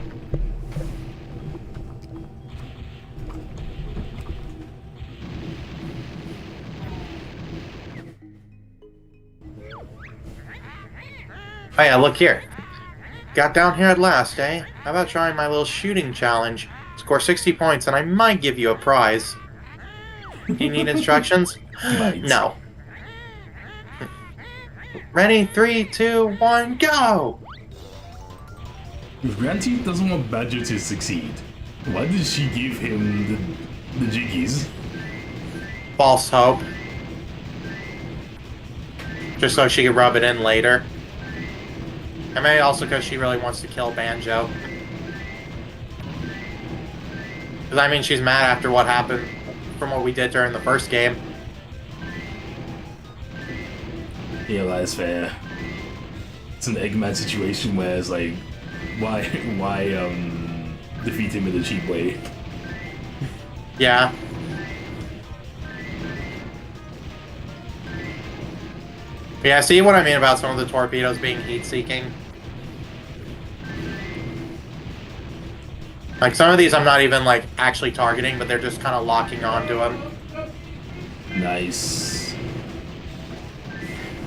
Oh yeah, look here. Got down here at last, eh? How about trying my little shooting challenge? Score 60 points and I might give you a prize. Do you need instructions? Might. No. Ready? 3, 2, 1, go! If Granty doesn't want Badger to succeed, why did she give him the jiggies? False hope. Just so she could rub it in later. And maybe also because she really wants to kill Banjo. Because, I mean, she's mad after what happened from what we did during the first game. Yeah, that's fair. It's an Eggman situation where it's like, why defeat him in a cheap way? Yeah. Yeah, see what I mean about some of the torpedoes being heat-seeking? Like, some of these I'm not even, like, actually targeting, but they're just kind of locking onto them. Nice.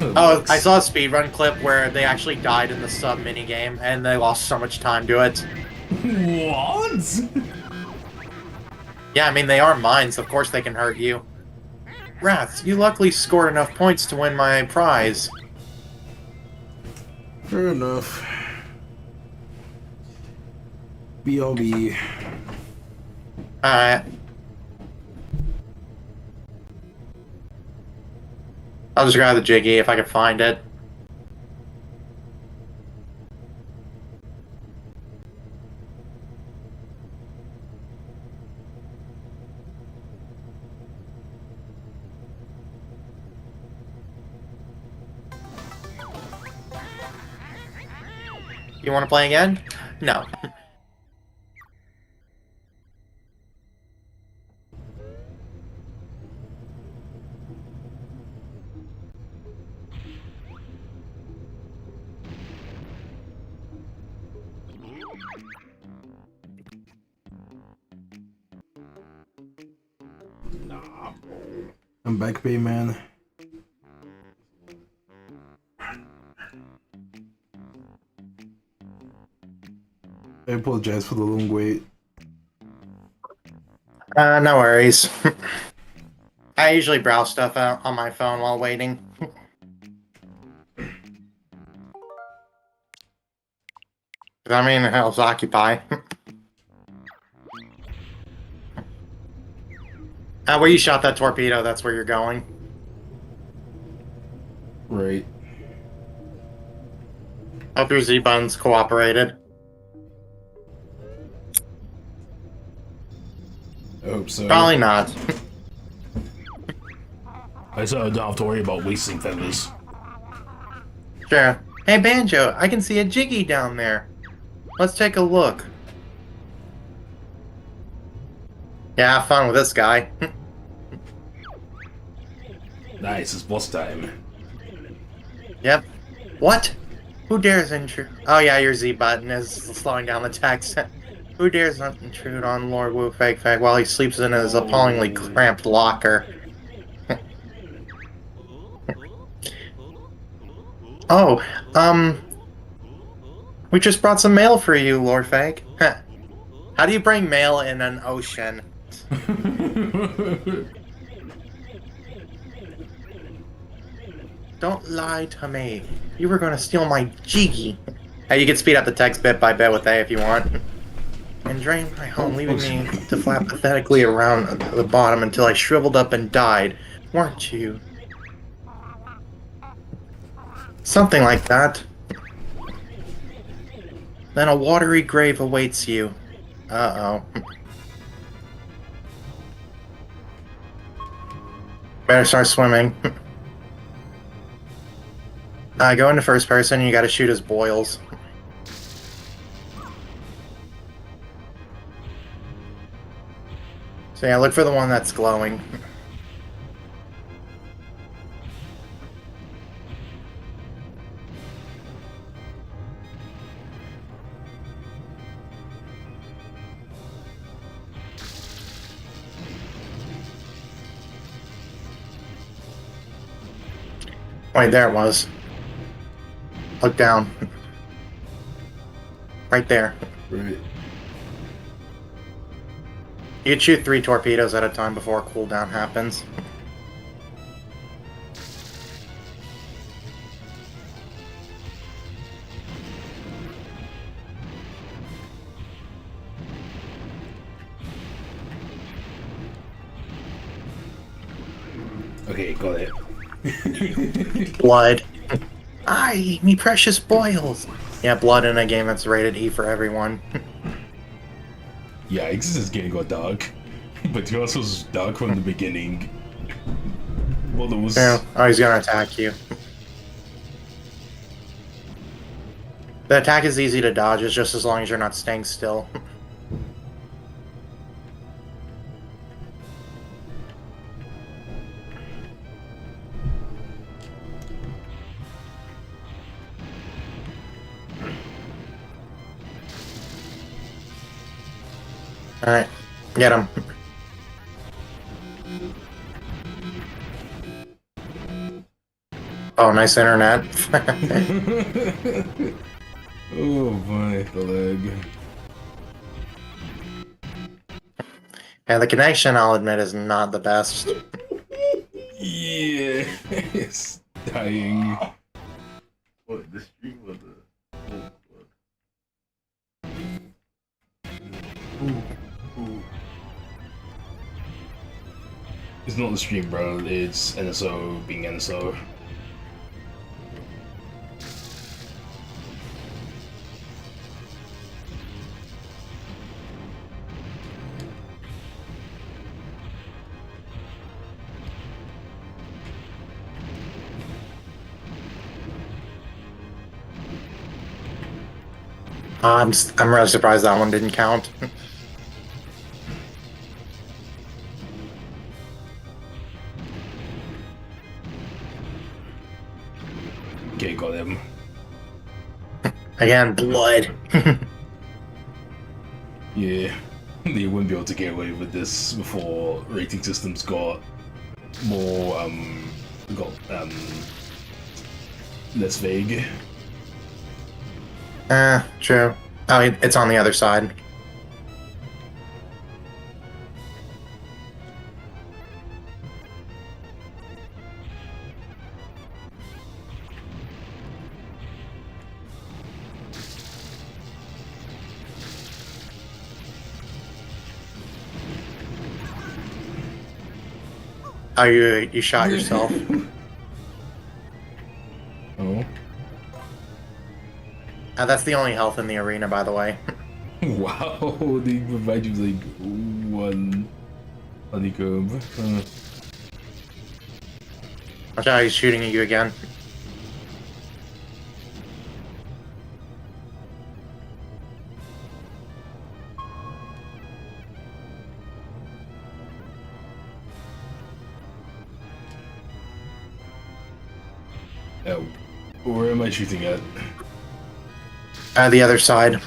Oh, I saw a speedrun clip where they actually died in the sub minigame, and they lost so much time to it. What? Yeah, I mean, they are mines, of course they can hurt you. Wrath, you luckily scored enough points to win my prize. Fair enough. BLB. Alright. I'll just grab the Jiggy if I can find it. You want to play again? No. I'm back, Bayman. I apologize for the long wait. No worries. I usually browse stuff out on my phone while waiting. I mean, it helps occupy. Where you shot that torpedo, that's where you're going. Right. Hope your Z-buttons cooperated. I hope so. Probably not. I don't have to worry about wasting feathers. Sure. Hey, Banjo, I can see a Jiggy down there. Let's take a look. Yeah, have fun with this guy. Nice, it's boss time. Yep. What? Who dares intrude? Oh yeah, your Z button is slowing down the text. Who dares not intrude on Lord Wu Fake Fag while he sleeps in his appallingly cramped locker? Oh, we just brought some mail for you, Lord Fag. How do you bring mail in an ocean? Don't lie to me. You were going to steal my Jiggy. Hey, you can speed up the text bit by bit with A if you want. And drain my home, leaving me to flap pathetically around the bottom until I shriveled up and died. Weren't you? Something like that. Then a watery grave awaits you. Uh-oh. Better start swimming. Go into first person, you gotta shoot his boils. So yeah, look for the one that's glowing. Wait, there it was. Look down. Right there. Right. You can shoot 3 torpedoes at a time before a cooldown happens. Okay, got it. Blood. Aye, me precious boils. Yeah, blood in a game that's rated E for everyone. Yeah, this is getting got dark. But yours was dark from the beginning. Well, it was... Yeah. Oh, he's gonna attack you. The attack is easy to dodge, it's just as long as you're not staying still. Alright, get him. Oh, nice internet. Oh my, the leg. Yeah, the connection, I'll admit, is not the best. Yeah, it's dying. What, the stream or the... It's not the stream, bro. It's NSO being NSO. I'm really surprised that one didn't count. Okay, got him. Again, blood. Yeah, they wouldn't be able to get away with this before rating systems got more, less vague. True. Oh, it's on the other side. Oh, you shot yourself. Oh. That's the only health in the arena, by the way. Wow, they provide you like one honeycomb. Watch out, he's shooting at you again. Oh, where am I shooting at? The other side.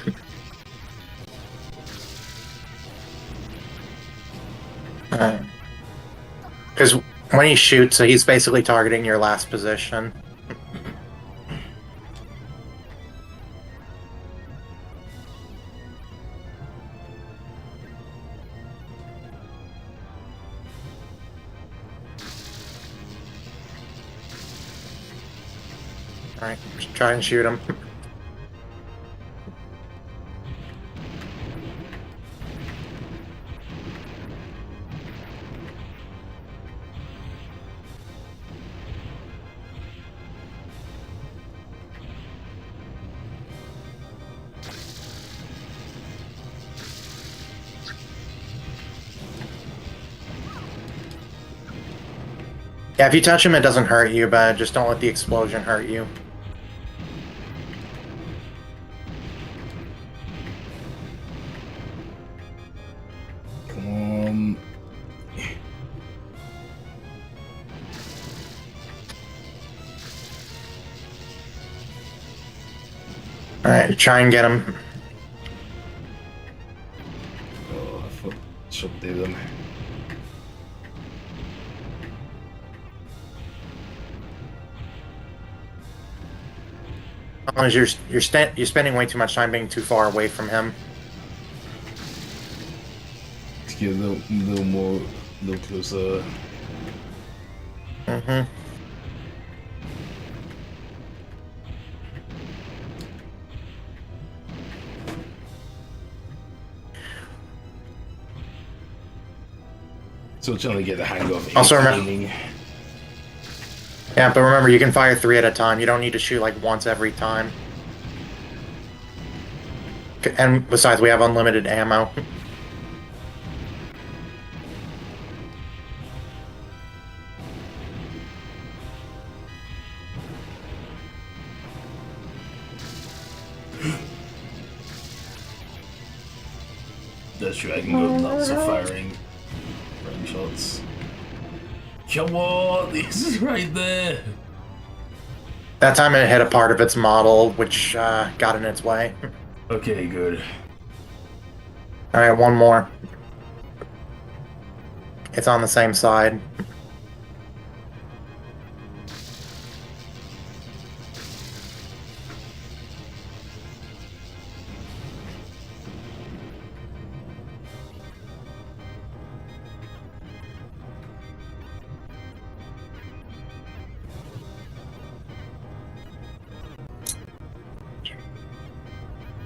Because when he shoots, he's basically targeting your last position. Alright, try and shoot him. Yeah, if you touch him, it doesn't hurt you, but just don't let the explosion hurt you. Come on. Alright, try and get him. Oh, I thought shot them. As long as you're spending way too much time being too far away from him. To get a little more, a little closer. Mm-hmm. Still trying to get the hang of Also remember- aiming. Yeah, but remember, you can fire 3 at a time. You don't need to shoot like once every time. And besides, we have unlimited ammo. That's true, I can go nuts of firing range shots. Come on, this is right there. That time it hit a part of its model, which got in its way. Okay, good. Alright, one more. It's on the same side.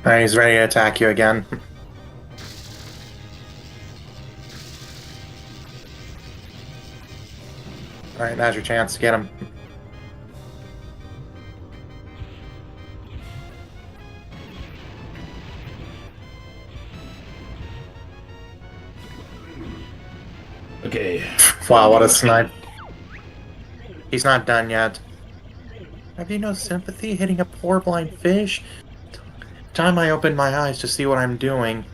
Alright, he's ready to attack you again. Alright, now's your chance to get him. Okay. Wow, what a snipe. He's not done yet. Have you no sympathy hitting a poor blind fish? Time I opened my eyes to see what I'm doing.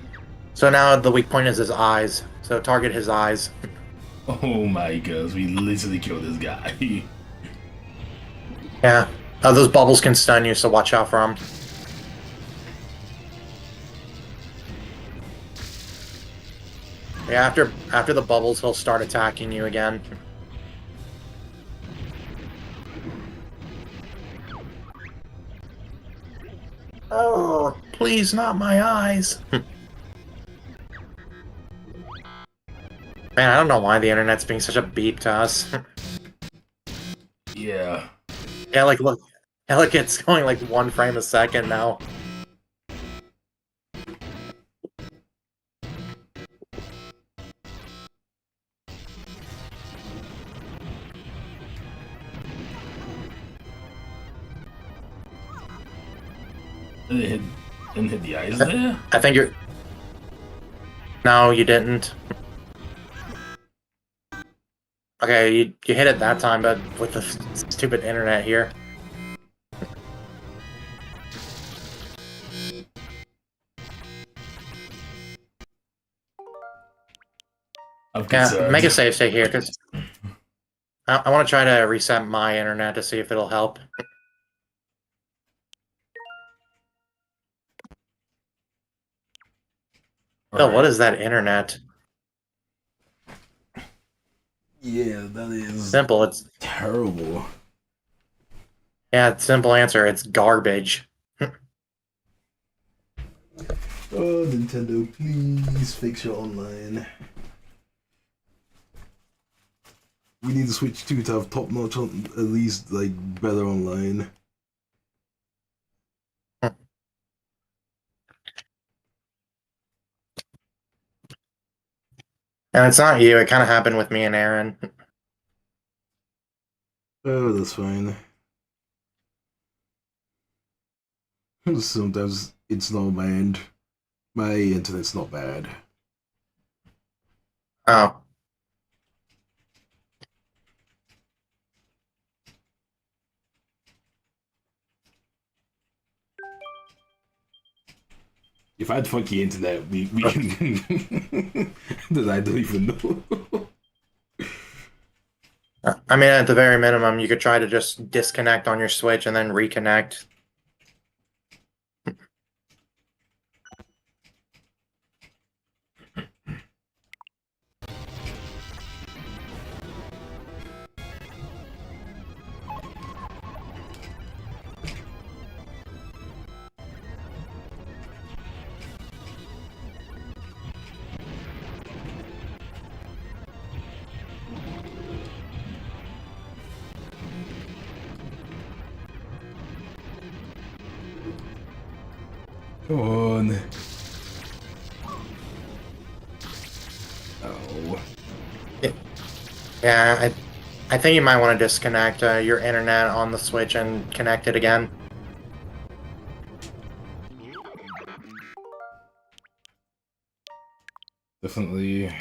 So now the weak point is his eyes. So target his eyes. Oh my gosh, we literally killed this guy. Yeah. Those bubbles can stun you, so watch out for them. Yeah, after the bubbles, he'll start attacking you again. Oh, please, not my eyes. Man, I don't know why the internet's being such a beep to us. Yeah. Yeah, like, look. Yeah, look, it's going like 1 frame a second now. Didn't hit the eyes there. I think you're. No, you didn't. Okay, you hit it that time, but with the stupid internet here. I'm Yeah, make a concerned. save state here, because I want to try to reset my internet to see if it'll help. Oh, what Alright. is that internet? Yeah, that is Simple. It's terrible. yeah. Simple answer. It's garbage. Oh, Nintendo, please fix your online. We need to Switch 2 to have top notch on at least like better online. And it's not you. It kind of happened with me and Aaron. Oh, that's fine. Sometimes it's not my end. My internet's not bad. Oh, If I had funky internet, we can. Then I don't even know. I mean, at the very minimum, you could try to just disconnect on your Switch and then reconnect. Come on. Oh. Yeah, I think you might want to disconnect your internet on the Switch and connect it again. Definitely.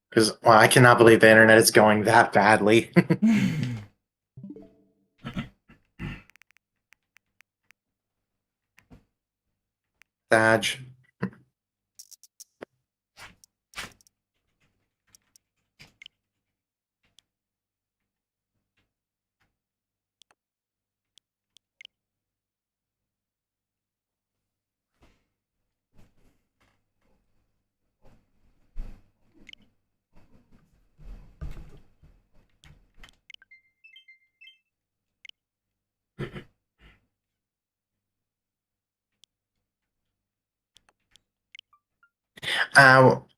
Because, well, I cannot believe the internet is going that badly. Sag.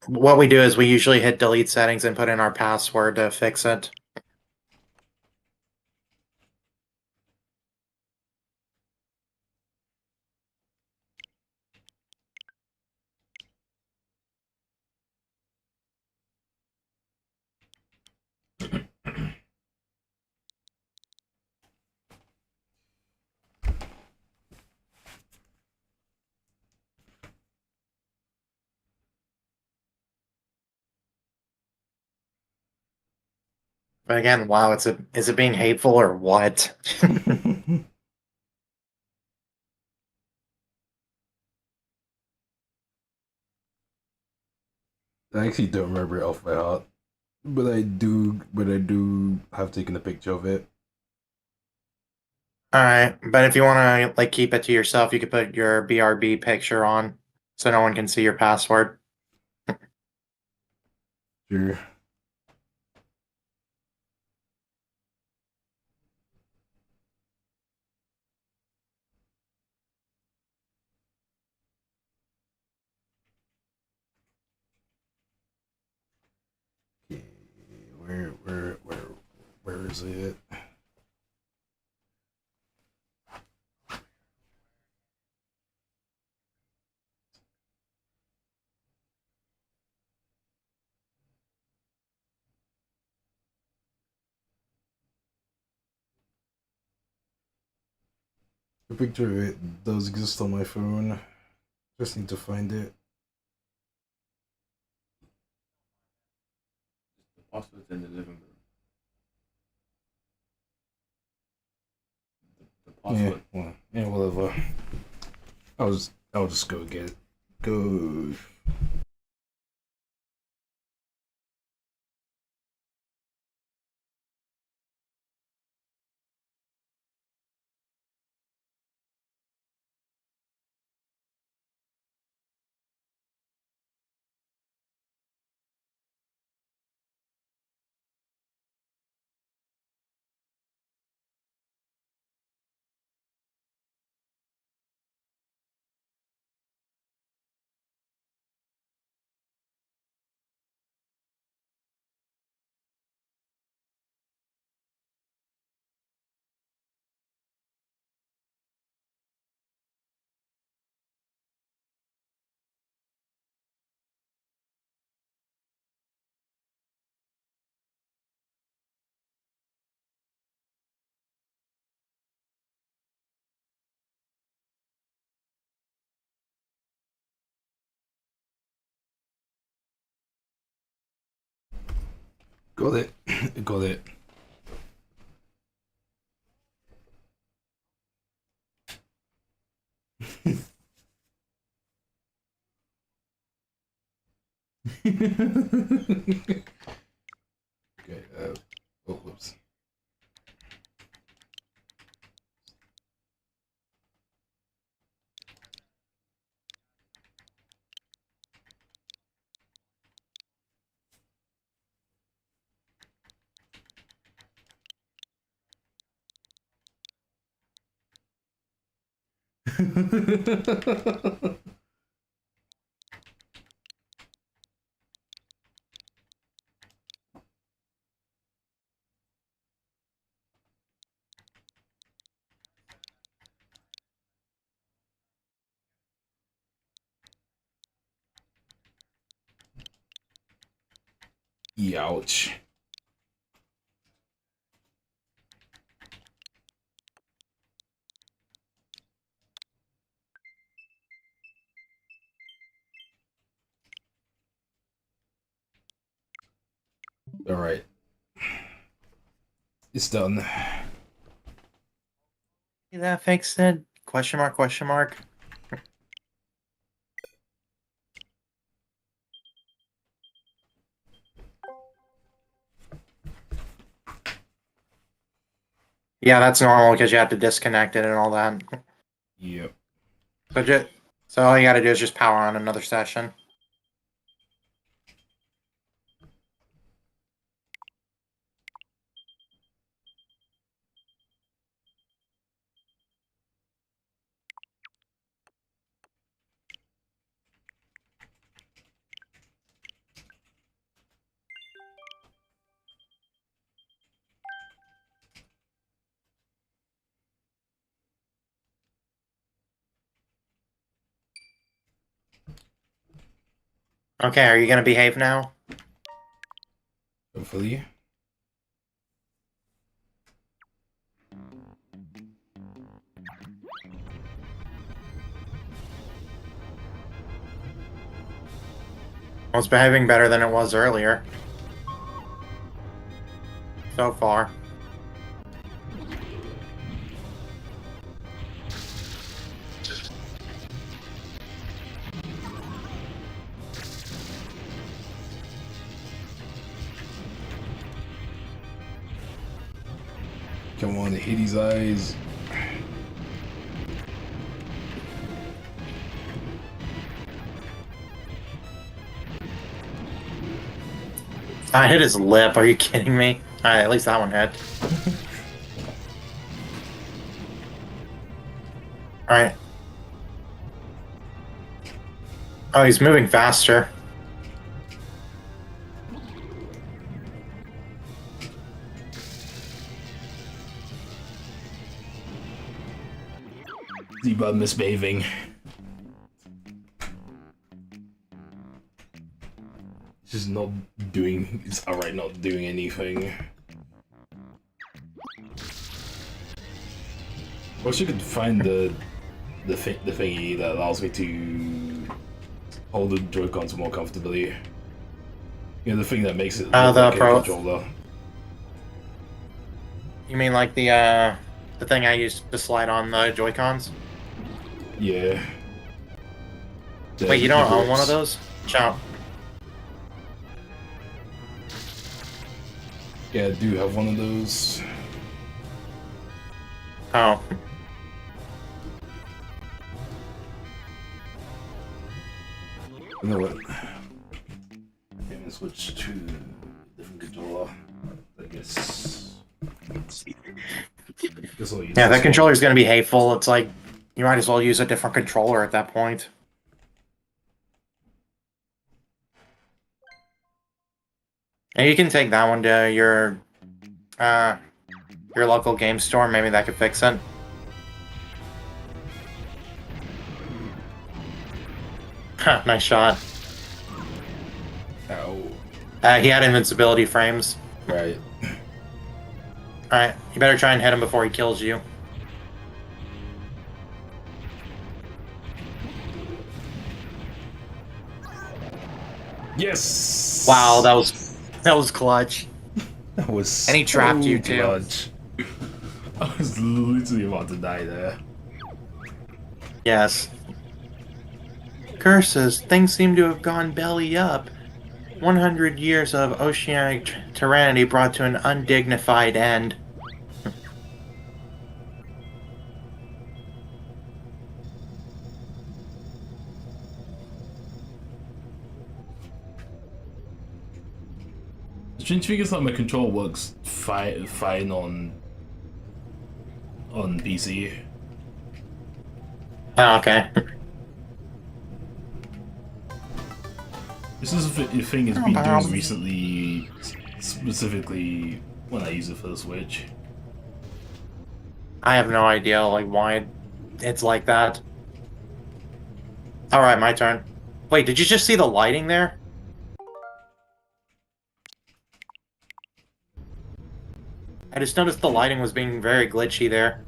What we do is we usually hit delete settings and put in our password to fix it. But again, wow, is it being hateful or what? I actually don't remember it off by heart, but I do have taken a picture of it. All right, but if you want to like keep it to yourself, you could put your BRB picture on so no one can see your password. Sure. Okay, where is it? The picture of it does exist on my phone. Just need to find it. The password's in the living room. The password. Yeah, whatever. I'll just go get it. Go. Got it. Got it. Okay. Oh, whoops. Ouch. All right. It's done. See that fixed it? Question mark, question mark. Yeah, that's normal because you have to disconnect it and all that. Yep. So all you gotta do is just power on another session. Okay, are you gonna behave now? Hopefully. Well, it's behaving better than it was earlier. So far. Come on, hit his eyes. I hit his lip, are you kidding me? Alright, at least that one hit. Alright. Oh, he's moving faster. Zebra misbehaving. Just not doing. It's alright, not doing anything. wish I could find the thingy that allows me to hold the Joy-Cons more comfortably. You know, the thing that makes it look the like a Pro. controller. You mean like the thing I used to slide on the Joy-Cons? Yeah. Wait, you don't own one of those? those? Chomp. Yeah, I do have one of those. Oh. You know what? I'm gonna switch to a different controller. I guess. I'll use Yeah, this that controller's gonna be hateful. It's like, you might as well use a different controller at that point. And you can take that one to your local game store. Maybe that could fix it. Huh, nice shot. one. He had invincibility frames. Ow. Right. Alright, you better try and hit him before he kills you. Yes! Wow, that was clutch. That was And he trapped so you, too. clutch. I was literally about to die there. Yes. Curses, things seem to have gone belly up. 100 years of oceanic tyranny brought to an undignified end. Strange thing is that my control works fine on PC. Oh, okay. This is a thing it's been doing recently, specifically when I use it for the Switch. I have no idea, like, why it's like that. Alright, my turn. Wait, did you just see the lighting there? I just noticed the lighting was being very glitchy there.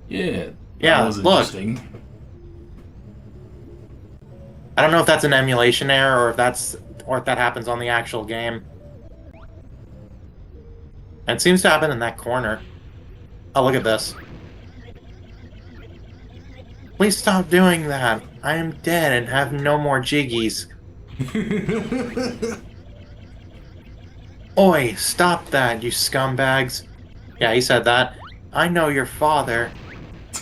Yeah, Yeah, that was look. interesting. I don't know if that's an emulation error or if that happens on the actual game. It seems to happen in that corner. Oh, look at this. Please stop doing that. I am dead and have no more jiggies. Oi, stop that, you scumbags. Yeah, he said that. I know your father.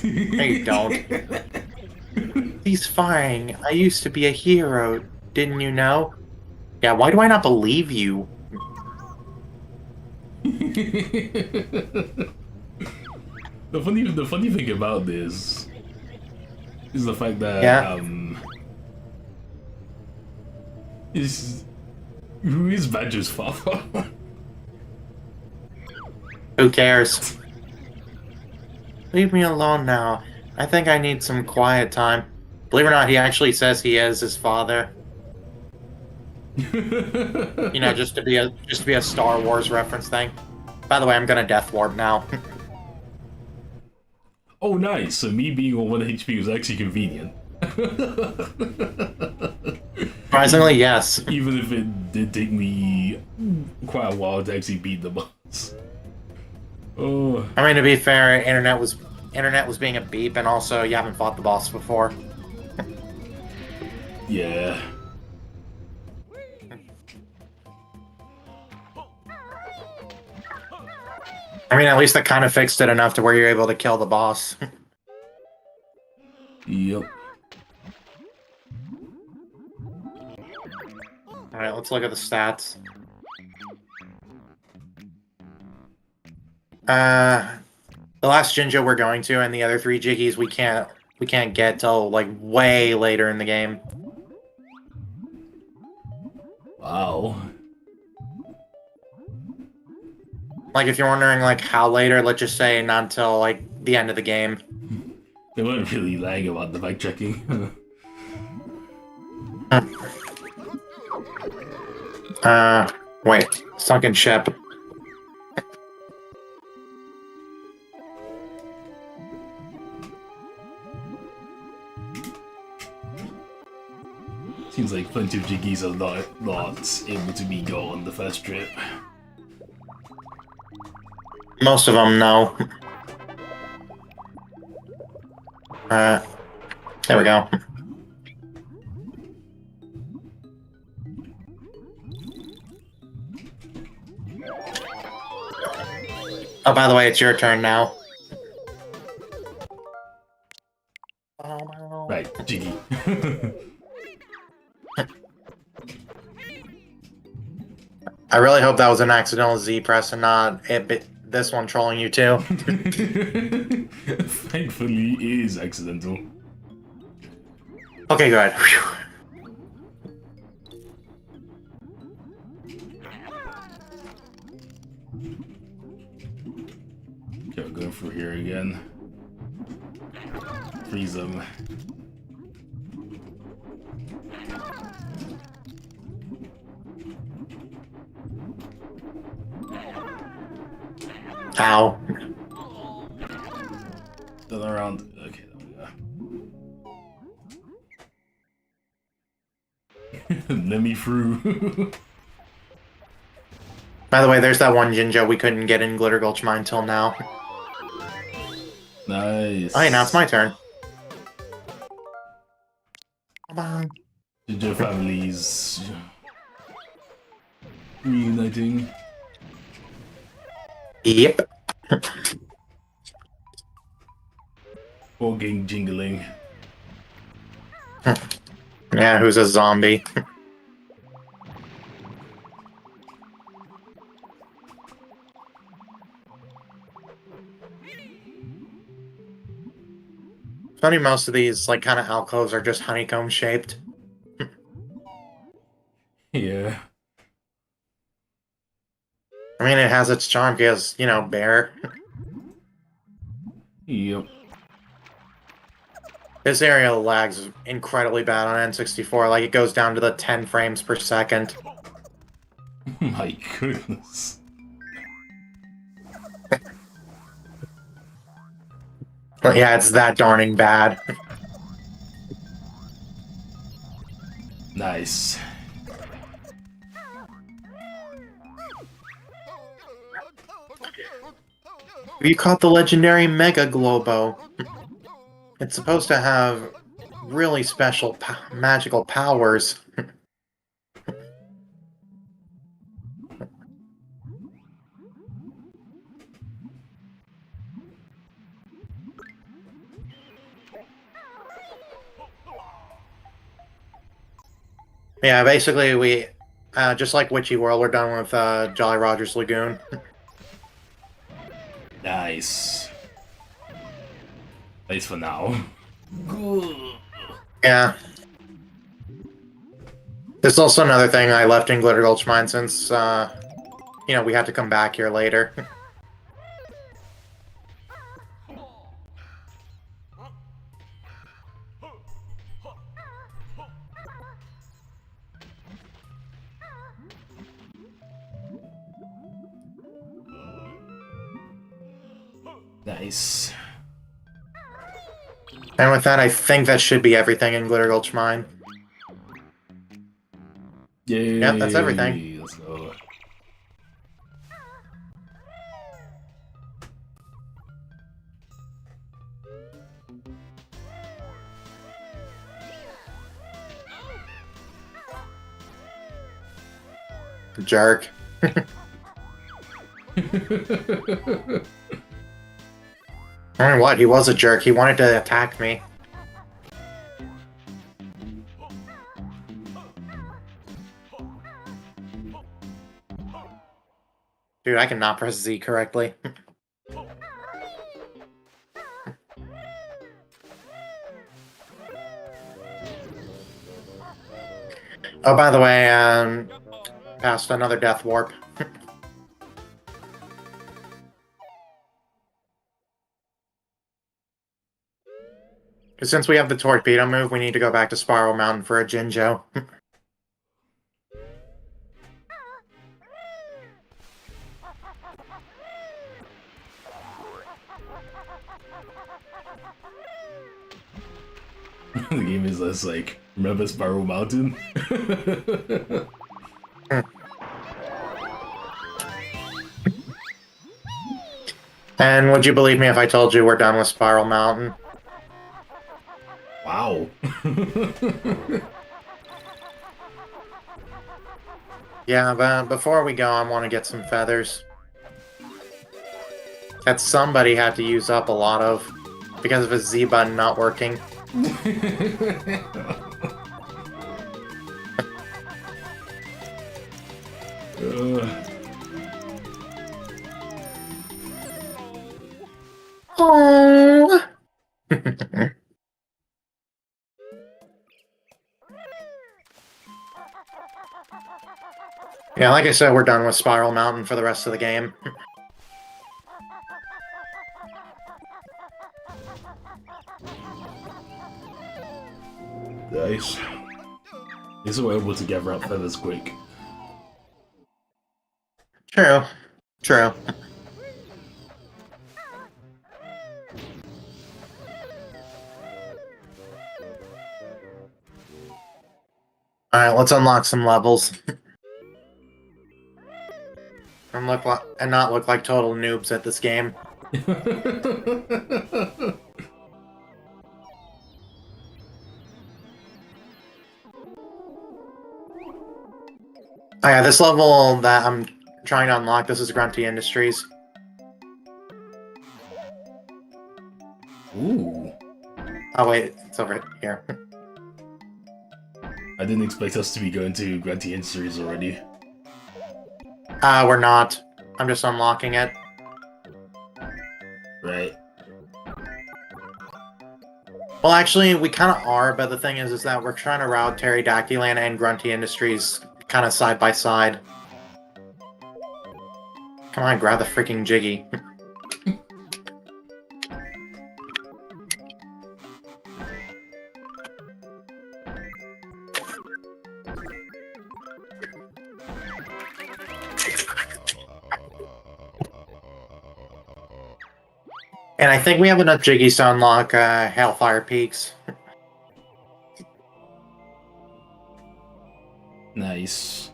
No, you don't. He's fine. I used to be a hero. Didn't you know? Yeah, why do I not believe you? The funny thing about this is the fact that who is Banjo's father? Who cares? Leave me alone now. I think I need some quiet time. Believe it or not, he actually says he is his father. You know, just to be a Star Wars reference thing. By the way, I'm gonna death warp now. Oh, nice. So me being on 1 HP was actually convenient. Surprisingly, yes. Even if it did take me quite a while to actually beat the boss. Oh. I mean, to be fair, internet was being a beep, and also you haven't fought the boss before. Yeah. I mean, at least that kind of fixed it enough to where you're able to kill the boss. Yep. Alright, let's look at the stats. The last Jinjo we're going to, and the other 3 Jiggies we can't get till like way later in the game. Wow. Like, if you're wondering like how later, let's just say not until like the end of the game. They weren't really lying about the backtracking. Wait. Sunken ship. Seems like plenty of Jiggies are not able to be got on the first trip. Most of them, no. There we go. Oh, by the way, it's your turn now. Right, Jiggy. I really hope that was an accidental Z press and not this one trolling you too. Thankfully, it is accidental. Okay, good. Whew. Okay, we're going through here again. Freeze them. Ow. Turn around. Okay, there we go. Let me through. By the way, there's that one Jinjo we couldn't get in Glitter Gulch Mine till now. Nice. Alright, now it's my turn. Come on. Ginger families reuniting. Yep. All gang jingling. Yeah, who's a zombie? Funny, most of these like kind of alcoves are just honeycomb shaped. Yeah. I mean, it has its charm because, you know, bear. Yep. This area lags incredibly bad on N64, like it goes down to the 10 frames per second. My goodness. But yeah, it's that darning bad. Nice. You caught the legendary Mega Globo. It's supposed to have really special magical powers. Yeah, basically we, just like Witchy World, we're done with Jolly Roger's Lagoon. Nice. At least for now. Yeah. There's also another thing I left in Glitter Gulch Mine since, you know, we had to come back here later. Nice. And with that, I think that should be everything in Glitter Gulch Mine. Yay. Yep, that's everything. Let's go. Jerk. I mean, what? He was a jerk. He wanted to attack me. Dude, I cannot press Z correctly. Oh, by the way, passed another death warp. Since we have the torpedo move, we need to go back to Spiral Mountain for a Jinjo. The game is less like, remember Spiral Mountain? And would you believe me if I told you we're done with Spiral Mountain? Wow. Yeah, but before we go, I want to get some feathers. That somebody had to use up a lot of because of his Z button not working. Oh. Yeah, like I said, we're done with Spiral Mountain for the rest of the game. Nice. This is we're able to gather up feathers quick. True. True. Alright, let's unlock some levels. And not look like total noobs at this game. Oh yeah, this level that I'm trying to unlock, this is Grunty Industries. Ooh. Oh wait, it's over here. I didn't expect us to be going to Grunty Industries already. We're not. I'm just unlocking it. Right. Well, actually, we kind of are, but the thing is that we're trying to route Pterodactyland and Grunty Industries kind of side by side. Come on, grab the freaking Jiggy. And I think we have enough Jiggies to unlock Hellfire Peaks. Nice.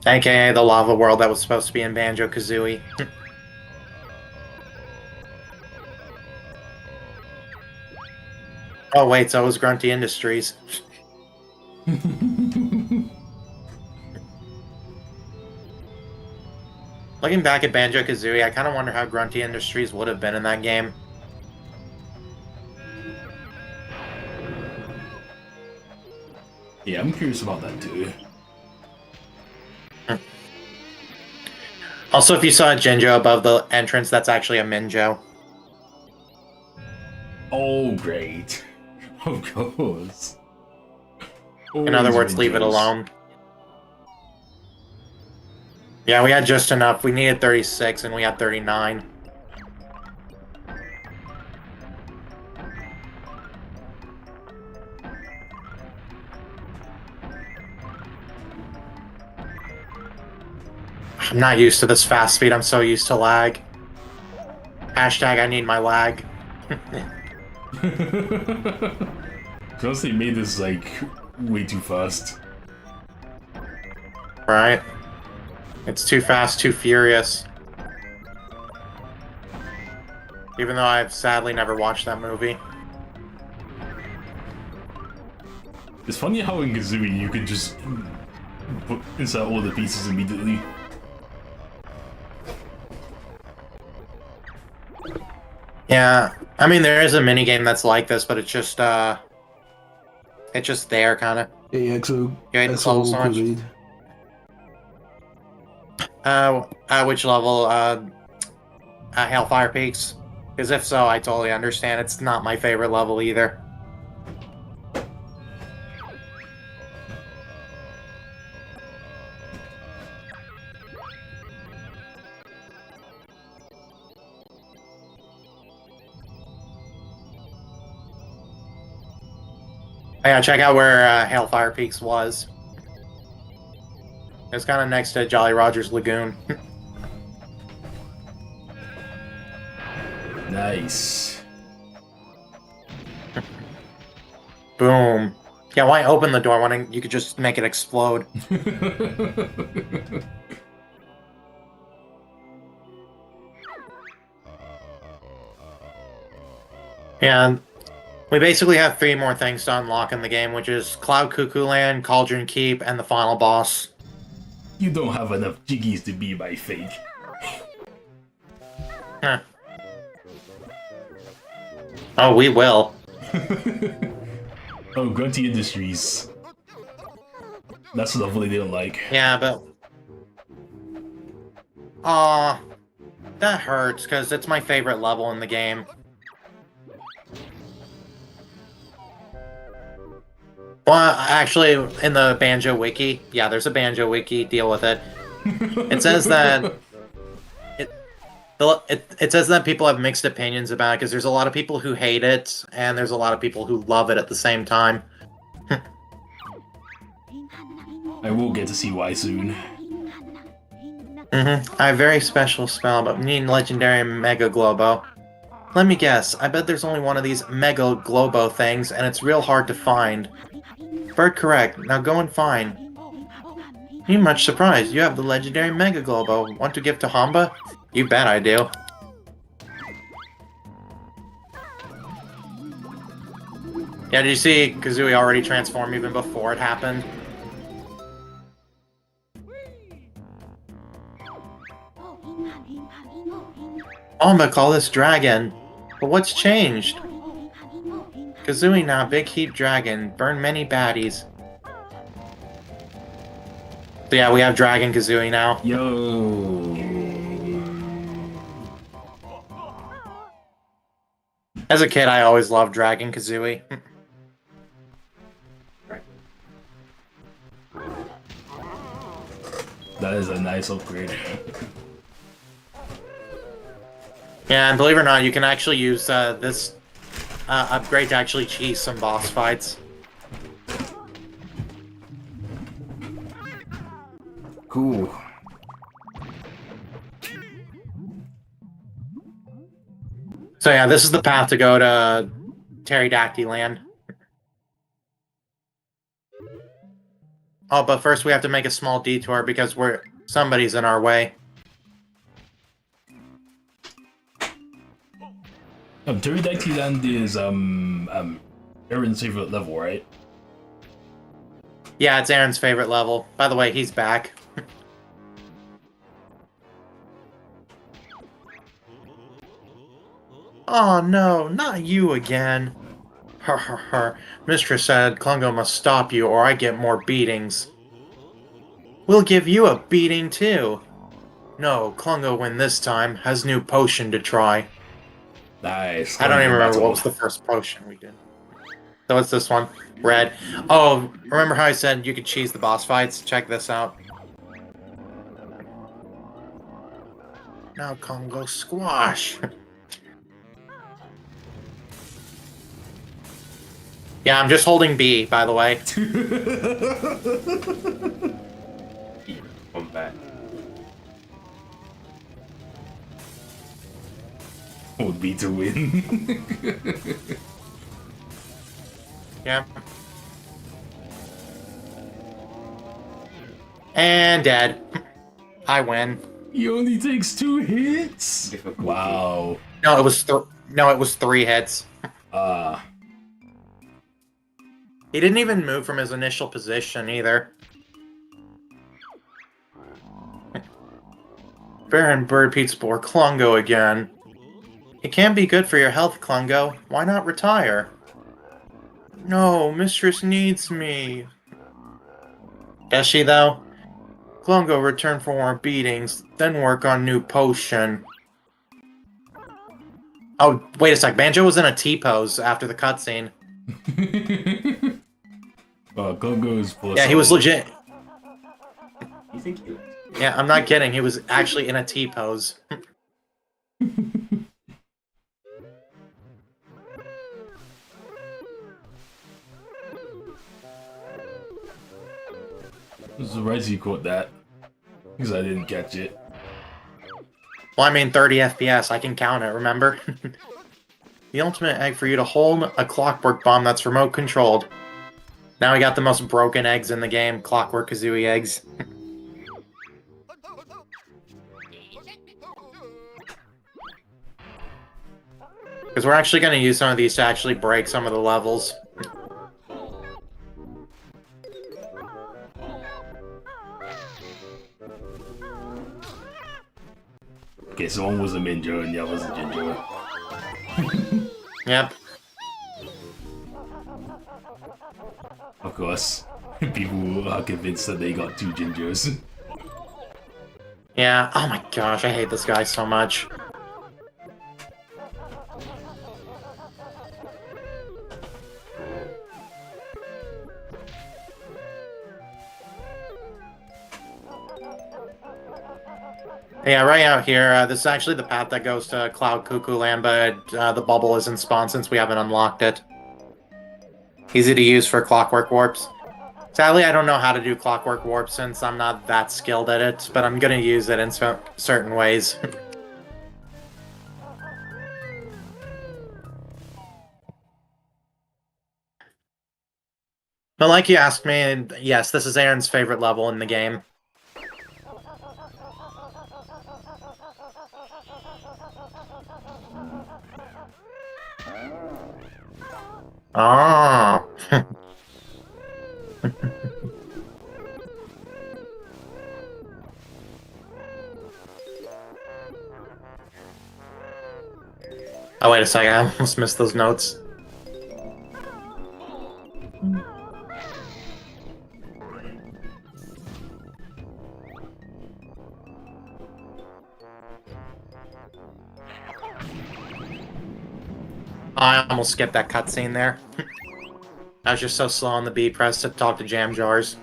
AKA the lava world that was supposed to be in Banjo Kazooie. Oh wait, so it was Grunty Industries. Looking back at Banjo Kazooie, I kind of wonder how Grunty Industries would have been in that game. Yeah, I'm curious about that too. Also, if you saw a Jinjo above the entrance, that's actually a Minjo. Oh, great. Of course. In other words, leave it alone. Yeah, we had just enough. We needed 36 and we had 39. I'm not used to this fast speed. I'm so used to lag. Hashtag I need my lag. Honestly, made this like way too fast. Right? It's too fast, too furious. Even though I've sadly never watched that movie. It's funny how in Kazooie you can just insert all the pieces immediately. Yeah, I mean there is a minigame that's like this, but it's just there, kind of. Yeah, so You hate this level so much? Which level? Hellfire Peaks? Because if so, I totally understand. It's not my favorite level either. Yeah, check out where Hellfire Peaks was. It's kind of next to Jolly Roger's Lagoon. Nice. Boom. Yeah, why open the door when you could just make it explode? Yeah, we basically have 3 more things to unlock in the game, which is Cloud Cuckoo Land, Cauldron Keep, and the final boss. You don't have enough jiggies to be my fake. Huh. Oh, we will. Oh, Grunty Industries. That's the level they didn't like. Yeah, but... Aw, that hurts, because it's my favorite level in the game. Well, actually, in the Banjo Wiki, yeah, there's a Banjo Wiki, deal with it. It says that... It says that people have mixed opinions about it, because there's a lot of people who hate it, and there's a lot of people who love it at the same time. I will get to see why soon. I have a very special spell, but we need legendary Mega Globo. Let me guess, I bet there's only one of these Mega Globo things, and it's real hard to find. Bird correct, now go and find. You much surprised, you have the legendary Mega Globo. Want to give to Hamba? You bet I do. Yeah, did you see Kazooie already transform even before it happened? Hamba, call this dragon. But what's changed? Kazooie now, big heat dragon. Burn many baddies. So yeah, we have Dragon Kazooie now. Yo. As a kid, I always loved Dragon Kazooie. That is a nice upgrade. Yeah, and believe it or not, you can actually use this upgrade to actually cheese some boss fights. Cool. So yeah, this is the path to go to Pterodactyl Land. Oh, but first we have to make a small detour because somebody's in our way. Pterodactyl Land is Aaron's favorite level, right? Yeah, it's Aaron's favorite level. By the way, he's back. Oh no, not you again. Mistress said Klungo must stop you or I get more beatings. We'll give you a beating too. No, Klungo win this time, has new potion to try. Nice. I don't even remember what was the first potion we did. So what's this one? Red. Oh, remember how I said you could cheese the boss fights? Check this out. Now Congo squash. Yeah, I'm just holding B, by the way. Come back. Hold B to win. Yeah. And dead. I win. He only takes 2 hits. Difficult. Wow. No, it was 3 hits. He didn't even move from his initial position either. Baron Bird Pete Spore, Klungo again. It can be good for your health, Klungo. Why not retire? No, Mistress needs me. Does she, though? Klungo return for more beatings, then work on new potion. Oh, wait a sec. Banjo was in a T-pose after the cutscene. Congo is full of Yeah, he was legit. You think you? Yeah, I'm not kidding. He was actually in a T-pose. I'm surprised you caught that. Because I didn't catch it. Well, I mean 30 FPS. I can count it, remember? The ultimate egg for you to hold a clockwork bomb that's remote controlled. Now we got the most broken eggs in the game, Clockwork Kazooie eggs. Because we're actually going to use some of these to actually break some of the levels. Okay, so one was a Minjo and the other was a Ginger. Yep. Of course, people are convinced that they got 2 Gingers. Yeah, oh my gosh, I hate this guy so much. Yeah, right out here, this is actually the path that goes to Cloud Cuckoo Land, but the bubble isn't spawned since we haven't unlocked it. Easy to use for Clockwork Warps. Sadly, I don't know how to do Clockwork Warp since I'm not that skilled at it, but I'm gonna use it in certain ways. But like you asked me, and yes, this is Aaron's favorite level in the game. Oh. Oh, wait a second, I almost missed those notes. I almost skipped that cutscene there. I was just so slow on the B press to talk to jam jars.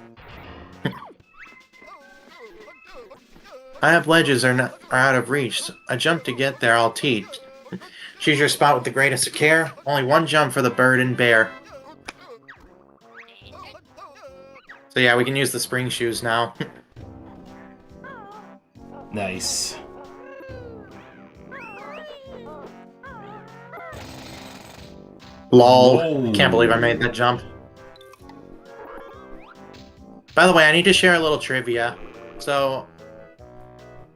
I have ledges are out of reach. A jump to get there, I'll teach. Choose your spot with the greatest care. Only one jump for the bird and bear. So yeah, we can use the spring shoes now. Nice. Lol. Whoa. Can't believe I made that jump. By the way, I need to share a little trivia. So,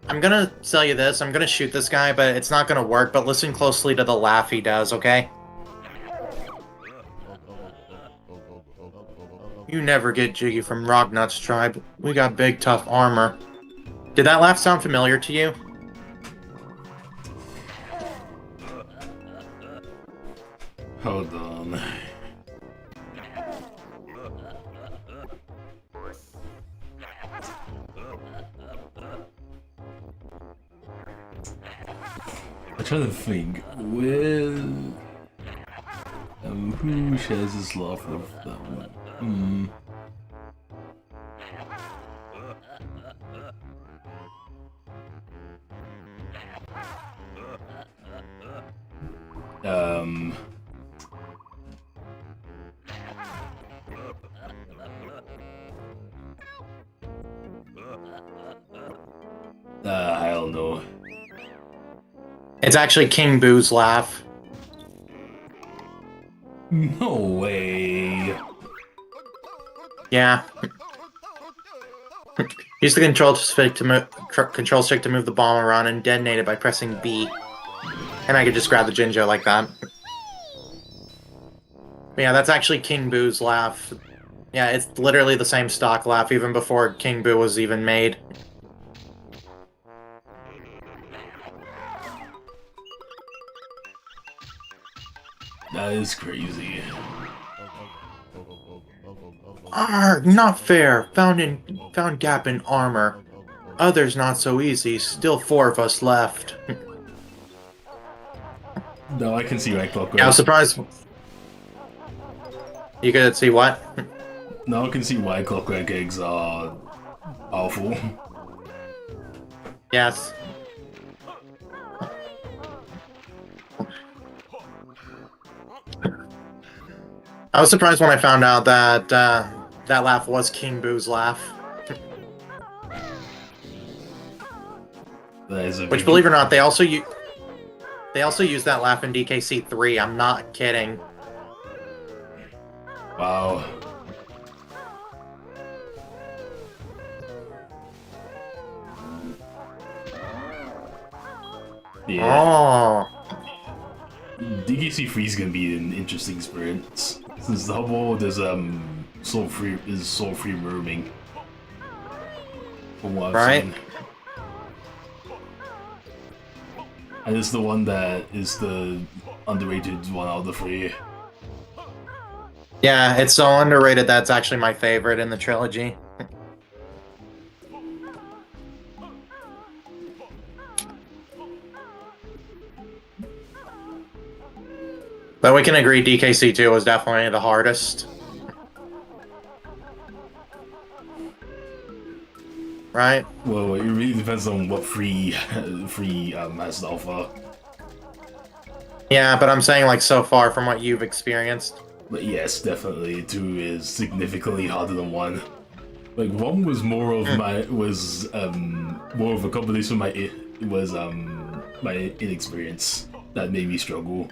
I'm gonna tell you this. I'm gonna shoot this guy, but it's not gonna work. But listen closely to the laugh he does, okay? You never get jiggy from Rognut's tribe. We got big, tough armor. Did that laugh sound familiar to you? Hold on. I'm trying to think. Who shares his laugh with that one? I don't know. It's actually King Boo's laugh. No way. Yeah. Use the control stick to move the bomb around and detonate it by pressing B. And I could just grab the Jinjo like that. But yeah, that's actually King Boo's laugh. Yeah, it's literally the same stock laugh even before King Boo was even made. That is crazy. Arrgh, not fair. Found gap in armor. Others not so easy. Still 4 of us left. No, I can see why Clockwork. Yeah, I was surprised. You could see what? Now I can see why Clockwork eggs are awful. Yes. I was surprised when I found out that that laugh was King Boo's laugh. That as a Which, believe it or not, they also use that laugh in DKC 3. I'm not kidding. Wow. Yeah. Oh. DKC 3 is gonna be an interesting experience. Since the hub world is soul free roaming. From what I've seen. And it's the one that is the underrated one out of the three. Yeah, it's so underrated that's actually my favorite in the trilogy. But we can agree DKC 2 was definitely the hardest. Right? Well, it really depends on what free has to offer. Yeah, but I'm saying like so far from what you've experienced. But yes, definitely 2 is significantly harder than 1. Like 1 was more of more of a combination of my inexperience that made me struggle.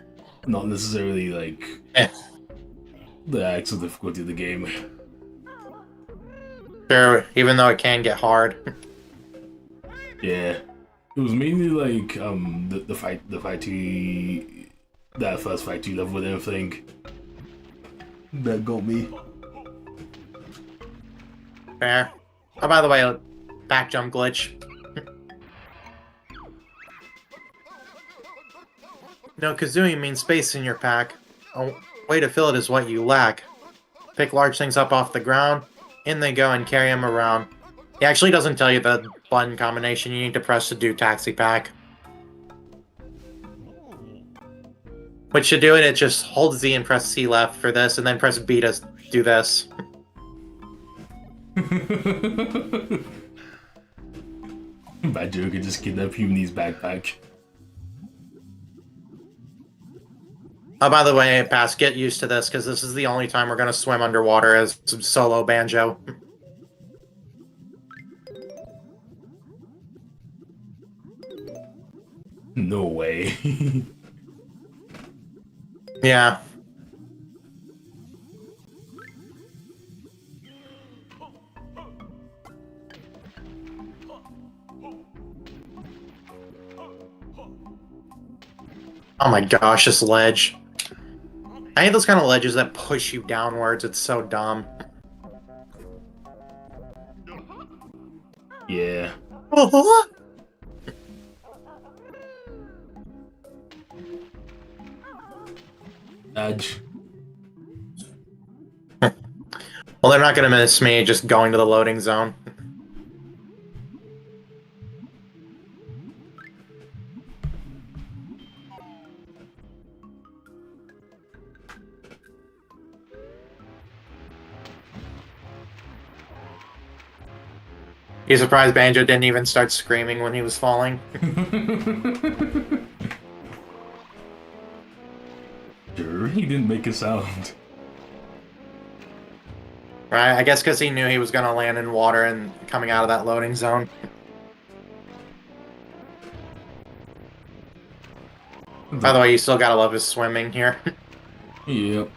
Not necessarily like the actual difficulty of the game. Sure, even though it can get hard. Yeah. It was mainly like that first fight 2 level and everything that got me. Fair. Oh, by the way, back jump glitch. No, Kazooie means space in your pack. A way to fill it is what you lack. Pick large things up off the ground, in they go, and carry them around. He actually doesn't tell you the button combination you need to press to do Taxi Pack. Which to do it, it just hold Z and press C left for this, and then press B to do this. Banjo could just kidnap Humani's backpack. Oh, by the way, Pass, get used to this, because this is the only time we're going to swim underwater as solo Banjo. No way. Yeah. Oh my gosh, this ledge. I hate those kind of ledges that push you downwards. It's so dumb. Yeah. Edge. Well, they're not going to miss me just going to the loading zone. You surprised Banjo didn't even start screaming when he was falling? Sure, he didn't make a sound. Right, I guess because he knew he was going to land in water and coming out of that loading zone. By the way, you still gotta love his swimming here. Yep.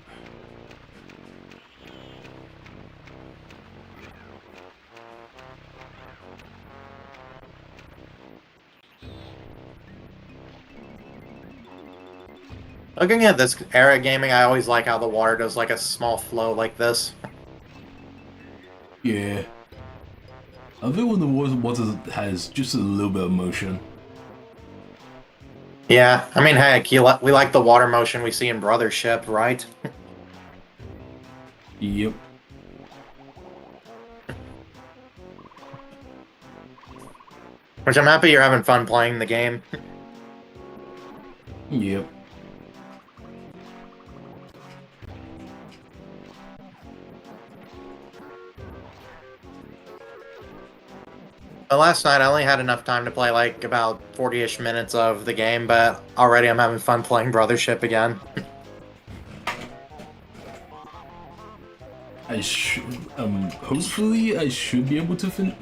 Looking at this era of gaming, I always like how the water does like a small flow like this. Yeah. I think when the water has just a little bit of motion. Yeah, I mean, heck, we like the water motion we see in Brothership, right? Yep. Which I'm happy you're having fun playing the game. Yep. But last night I only had enough time to play like about 40-ish minutes of the game, but already I'm having fun playing Brothership again. Hopefully I should be able to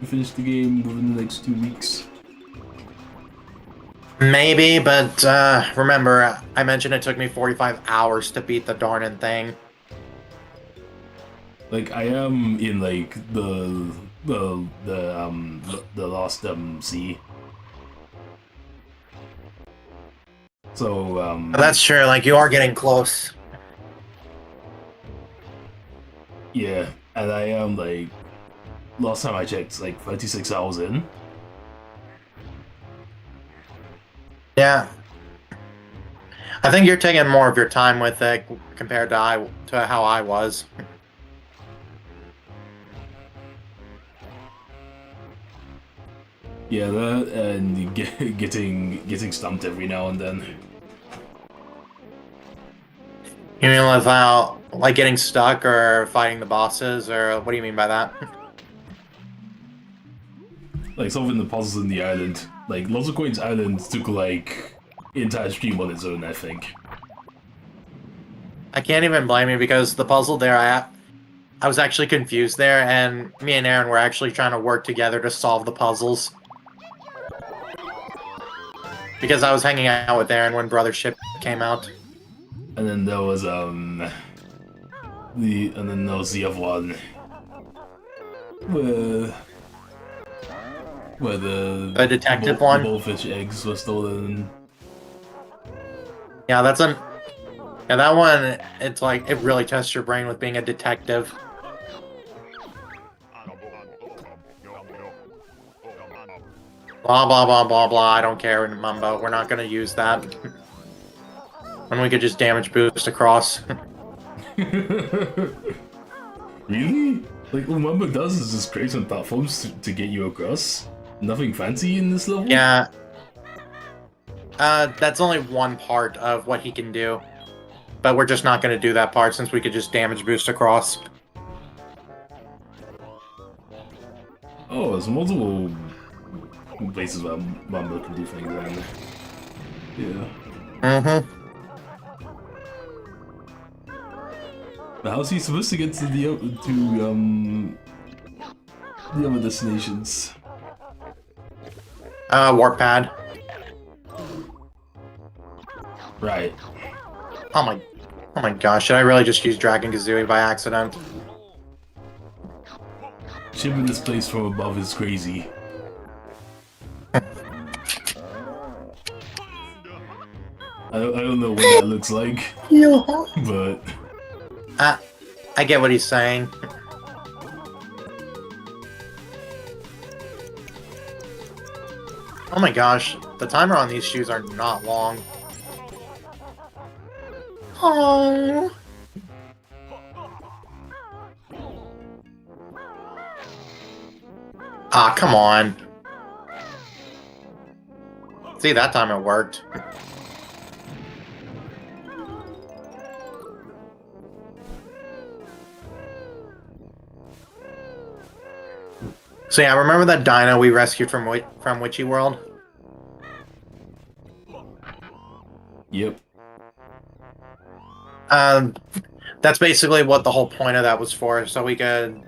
finish the game within the next 2 weeks? Maybe, but remember, I mentioned it took me 45 hours to beat the darn thing. Like, I am in like the last sea. So That's true. Like you are getting close. yeah, and I am like last time I checked, like 36 hours in. Yeah. I think you're taking more of your time with it compared to how I was. Yeah, that and getting stumped every now and then. You mean without like getting stuck or fighting the bosses, or what do you mean by that? Like solving the puzzles in the island. Like Lots of Coins Island took like entire stream on its own, I think. I can't even blame you because the puzzle there, I was actually confused there, and me and Aaron were actually trying to work together to solve the puzzles. Because I was hanging out with Aaron when Brother Ship came out. And then there was the other one where The detective one? the goldfish eggs were stolen. Yeah, yeah, that one, it's like, it really tests your brain with being a detective. Blah, blah, blah, blah, blah, I don't care, Mumbo. We're not gonna use that. When we could just damage boost across. Really? Like all Mumbo does is just create some platforms to get you across. Nothing fancy in this level? Yeah. That's only one part of what he can do. But we're just not gonna do that part since we could just damage boost across. Oh, there's multiple places where Mumbo can do things and yeah. Mm-hmm. But how's he supposed to get to the other destinations? Warp pad. Right. Oh my gosh, should I really just use Dragon Kazooie by accident? Shipping this place from above is crazy. I don't know what that looks like, but I get what he's saying. Oh my gosh, the timer on these shoes are not long. Oh. Ah, come on. See, that time it worked. So yeah, remember that dino we rescued from Witchy World? yep. That's basically what the whole point of that was for, so we could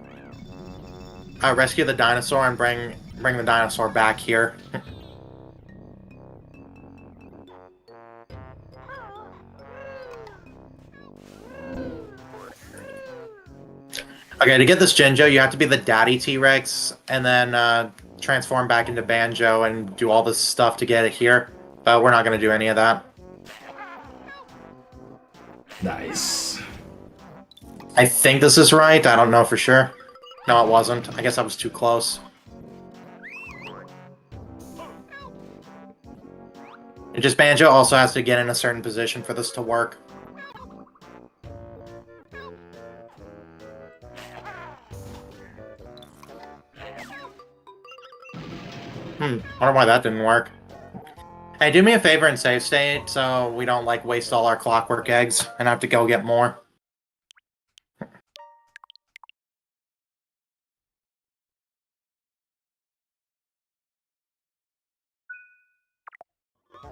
rescue the dinosaur and bring the dinosaur back here. Okay, to get this Jinjo, you have to be the daddy T-Rex, and then transform back into Banjo and do all this stuff to get it here. But we're not going to do any of that. Nice. I think this is right. I don't know for sure. No, it wasn't. I guess I was too close. It just Banjo also has to get in a certain position for this to work. Wonder why that didn't work. Hey, do me a favor and save state so we don't, like, waste all our clockwork eggs and have to go get more.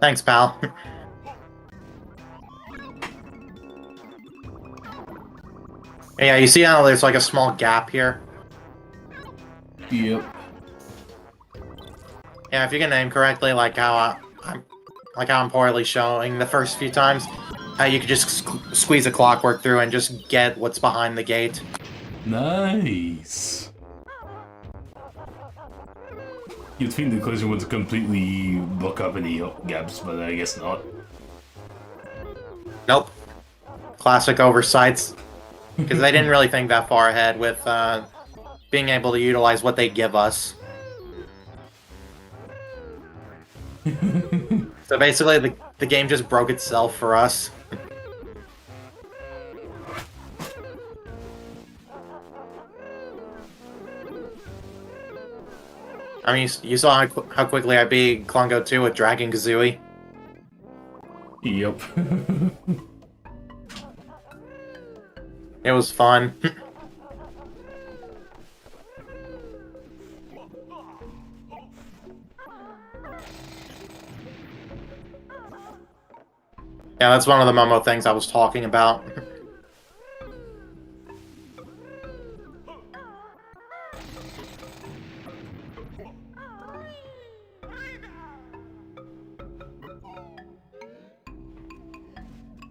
Thanks, pal. Yeah, you see how there's, like, a small gap here? Yep. Yeah, if you can aim correctly, like how I'm poorly showing the first few times, you could just squeeze a clockwork through and just get what's behind the gate. Nice. You'd think the collision would completely block up any gaps, but I guess not. Nope. Classic oversights. Because they didn't really think that far ahead with being able to utilize what they give us. So basically, the game just broke itself for us. I mean, you saw how quickly I beat Klungo 2 with Dragon Kazooie. Yep. It was fun. Yeah, that's one of the Momo things I was talking about.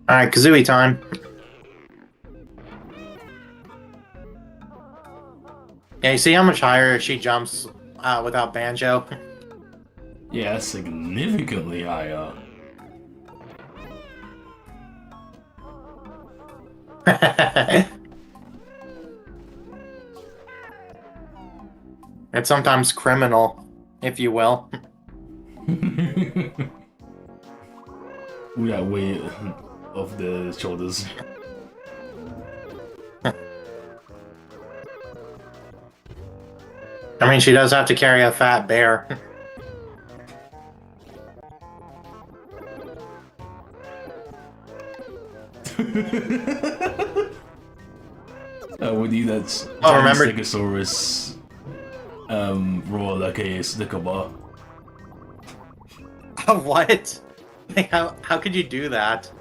Alright, Kazooie time. Yeah, you see how much higher she jumps without Banjo? Yeah, significantly higher. It's sometimes criminal, if you will. We got weight off the shoulders. I mean, she does have to carry a fat bear. We need that Oh, remember- Stegosaurus roar like a Snicker bar. What? Like, how could you do that?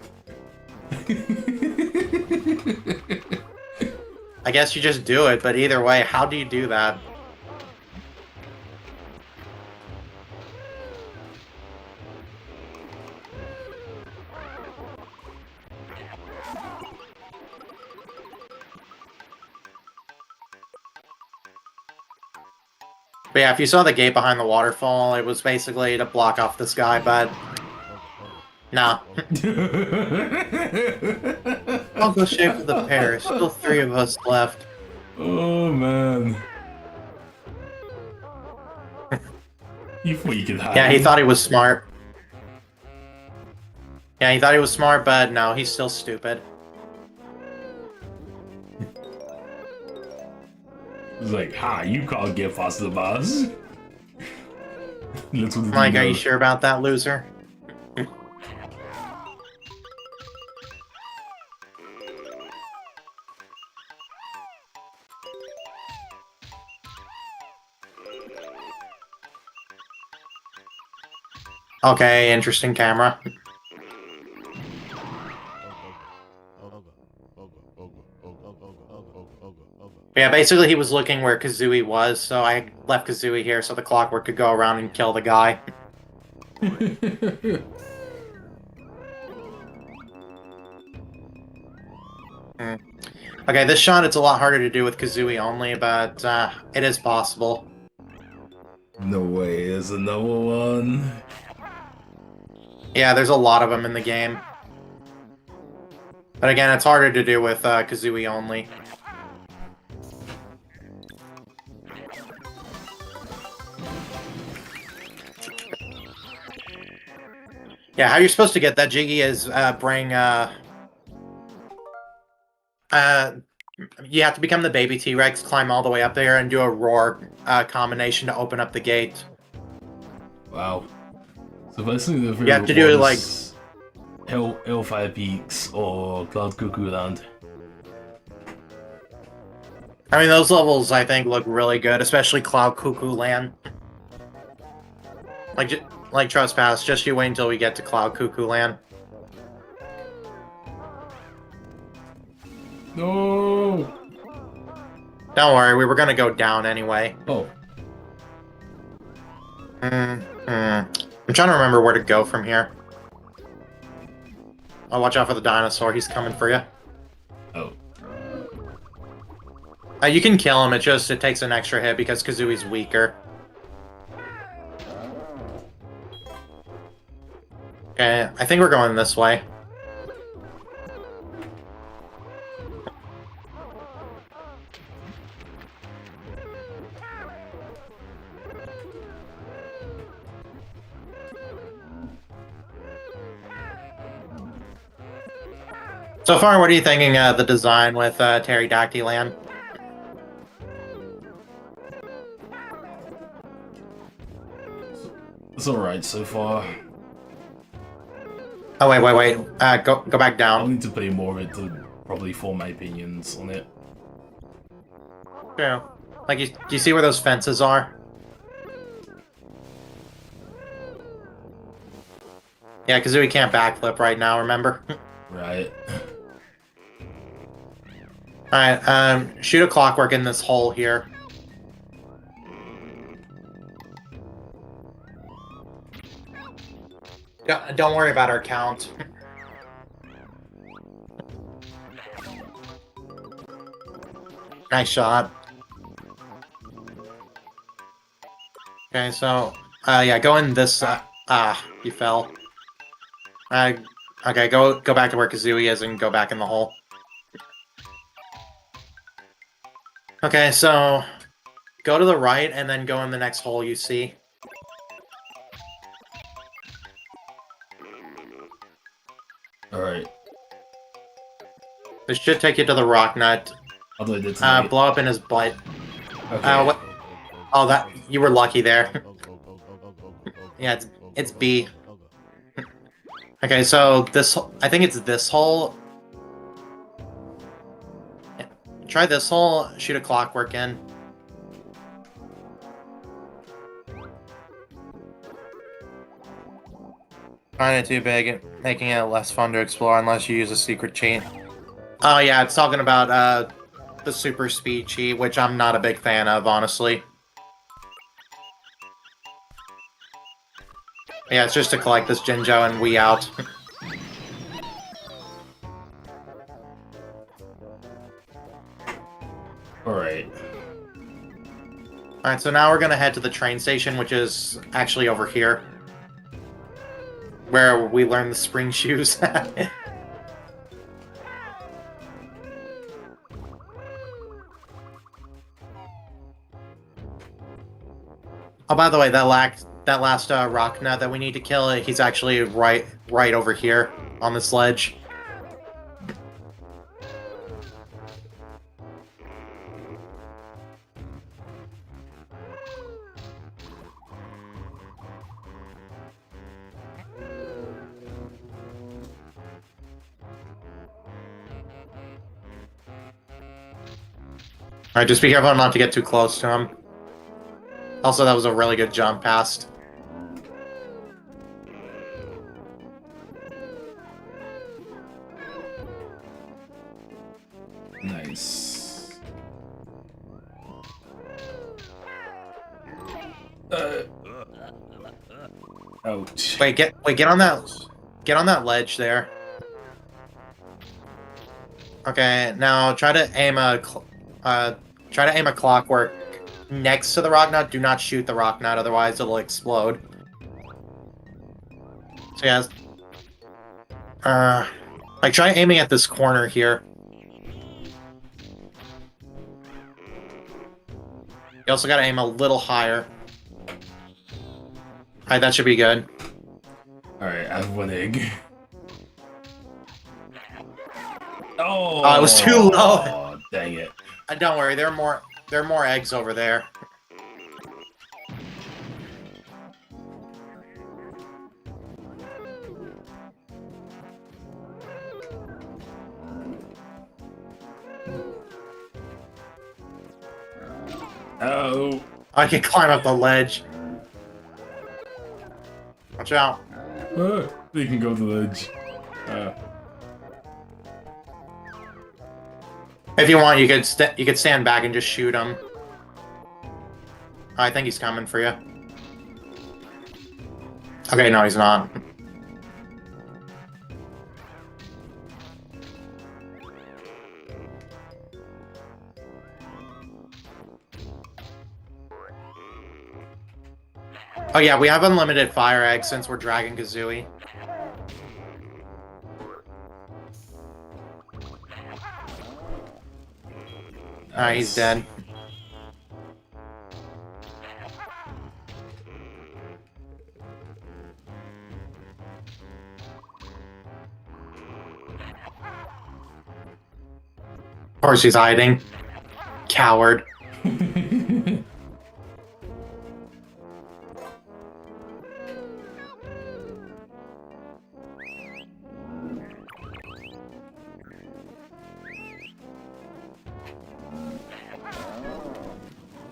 I guess you just do it, but either way, how do you do that? But yeah, if you saw the gate behind the waterfall, it was basically to block off the sky, but... Nah. I'll go shave for the pair. Still 3 of us left. Oh man. You thought you could hide. Yeah, he thought he was smart. Yeah, he thought he was smart, but no, he's still stupid. It's like, ha, you can't get past the boss. That's what Mike, are you sure about that, loser? Okay, interesting camera. Yeah, basically he was looking where Kazooie was, so I left Kazooie here so the clockwork could go around and kill the guy. Okay, this shot it's a lot harder to do with Kazooie only, but it is possible. No way, there's another one. Yeah, there's a lot of them in the game. But again, it's harder to do with Kazooie only. Yeah, how you're supposed to get that Jiggy is bring you have to become the baby T-Rex, climb all the way up there, and do a roar combination to open up the gate. Wow. So basically the You have to do it like Hellfire Peaks or Cloud Cuckoo Land. I mean, those levels I think look really good, especially Cloud Cuckoo Land. Like Trespass, just you wait until we get to Cloud Cuckoo Land. No. Don't worry, we were gonna go down anyway. Oh. I'm trying to remember where to go from here. Oh, watch out for the dinosaur. He's coming for you. Oh. You can kill him. It takes an extra hit because Kazooie's weaker. Okay, I think we're going this way. So far, what are you thinking of the design with Pterodactyland? It's alright so far. Oh, wait. Go back I'll down. need to play more of it to probably form my opinions on it. Yeah. Like, do you see where those fences are? Yeah, Kazooie can't backflip right now, remember? Right. Alright, shoot a clockwork in this hole here. Don't worry about our count. Nice shot. Okay, so, yeah, go in this, you fell. Okay, go back to where Kazooie is and go back in the hole. Okay, so, go to the right and then go in the next hole you see. Alright. This should take you to the rock nut. How do I detonate? Blow up in his butt. Okay. What? Oh, that you were lucky there. Yeah, it's B. Okay, so I think it's this hole. Yeah. Try this hole. Shoot a clockwork in. Kinda too big, making it less fun to explore unless you use a secret cheat. Oh yeah, it's talking about the super speed cheat, which I'm not a big fan of, honestly. Yeah, it's just to collect this Jinjo and Wii out. Alright. Alright, so now we're gonna head to the train station, which is actually over here. Where we learn the spring shoes. Oh, by the way, that last rock nut that we need to kill, he's actually right over here on this ledge. Alright, just be careful not to get too close to him. Also, that was a really good jump past. Nice. Ouch. Wait, get on that ledge there. Okay, now try to aim a clockwork next to the rock nut. Do not shoot the rock nut, otherwise it'll explode. So yeah, like try aiming at this corner here. You also gotta aim a little higher. Alright, that should be good. Alright, I have one egg. Oh, it was too low. Dang it. Don't worry, there are more eggs over there. Oh. I can climb up the ledge. Watch out. You can go to the edge. If you want, you could stand back and just shoot him. I think he's coming for you. Okay, no, he's not. Oh yeah, we have unlimited fire eggs since we're Dragon Kazooie. Alright, he's dead. Of course he's hiding. Coward.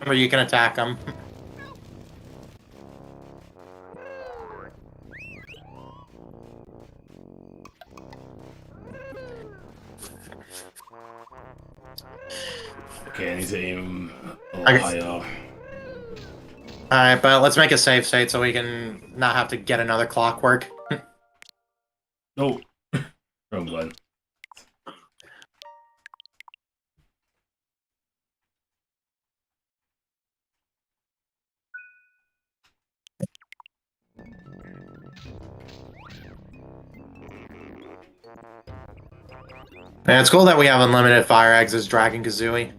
Or you can attack him. Okay, I need to aim a lot higher. Alright, but let's make a save state so we can not have to get another clockwork. No. Wrong one. And it's cool that we have unlimited fire eggs as Dragon Kazooie.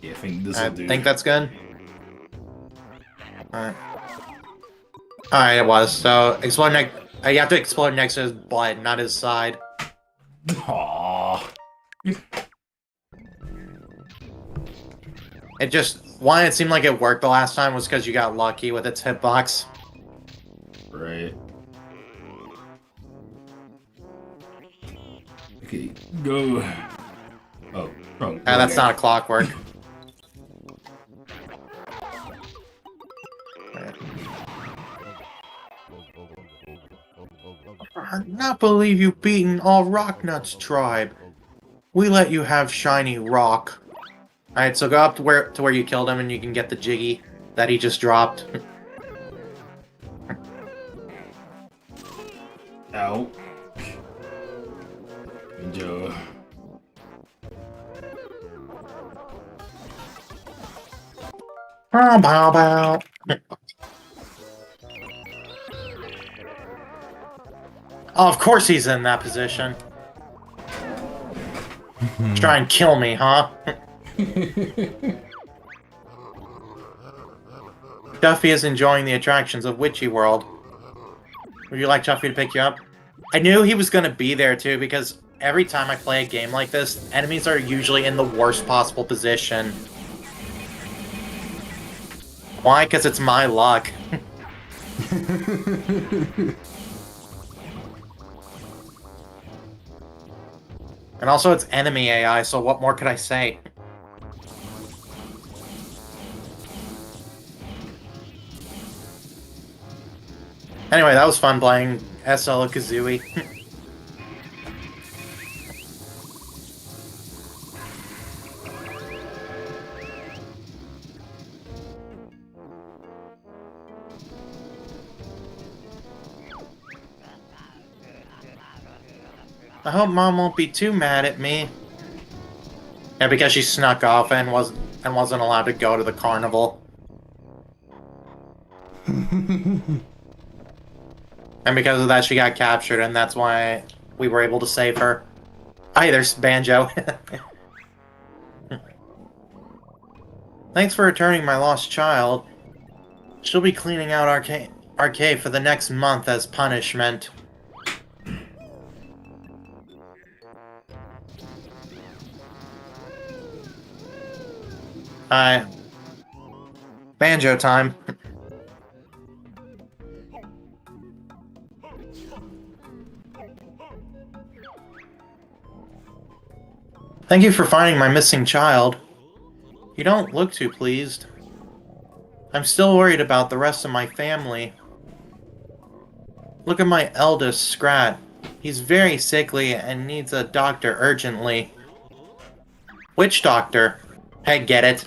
Yeah, I think this I will do. think that's good. Alright. Alright, it was. So, explode next. You have to explode next to his butt, not his side. Aww. It just. Why it seemed like it worked the last time was because you got lucky with its hitbox. Right. Okay, go. Oh, wrong. That's not a clockwork. I not believe you've beaten all Rocknut's tribe. We let you have shiny rock. Alright, so go up to where you killed him and you can get the Jiggy that he just dropped. Ow. Joe. Bow, bow, bow. Oh, of course he's in that position. Try and kill me, huh? Duffy is enjoying the attractions of Witchy World. Would you like Duffy to pick you up? I knew he was gonna be there too, because every time I play a game like this, enemies are usually in the worst possible position. Why? Because it's my luck. And also it's enemy AI, so what more could I say? Anyway, that was fun playing SL Kazooie. I hope Mom won't be too mad at me. Yeah, because she snuck off and wasn't allowed to go to the carnival. And because of that, she got captured, and that's why we were able to save her. Hi, there's Banjo. Thanks for returning my lost child. She'll be cleaning out our cave for the next month as punishment. Hi. Banjo time. Thank you for finding my missing child. You don't look too pleased. I'm still worried about the rest of my family. Look at my eldest, Scrat. He's very sickly and needs a doctor urgently. Which doctor? Hey, get it?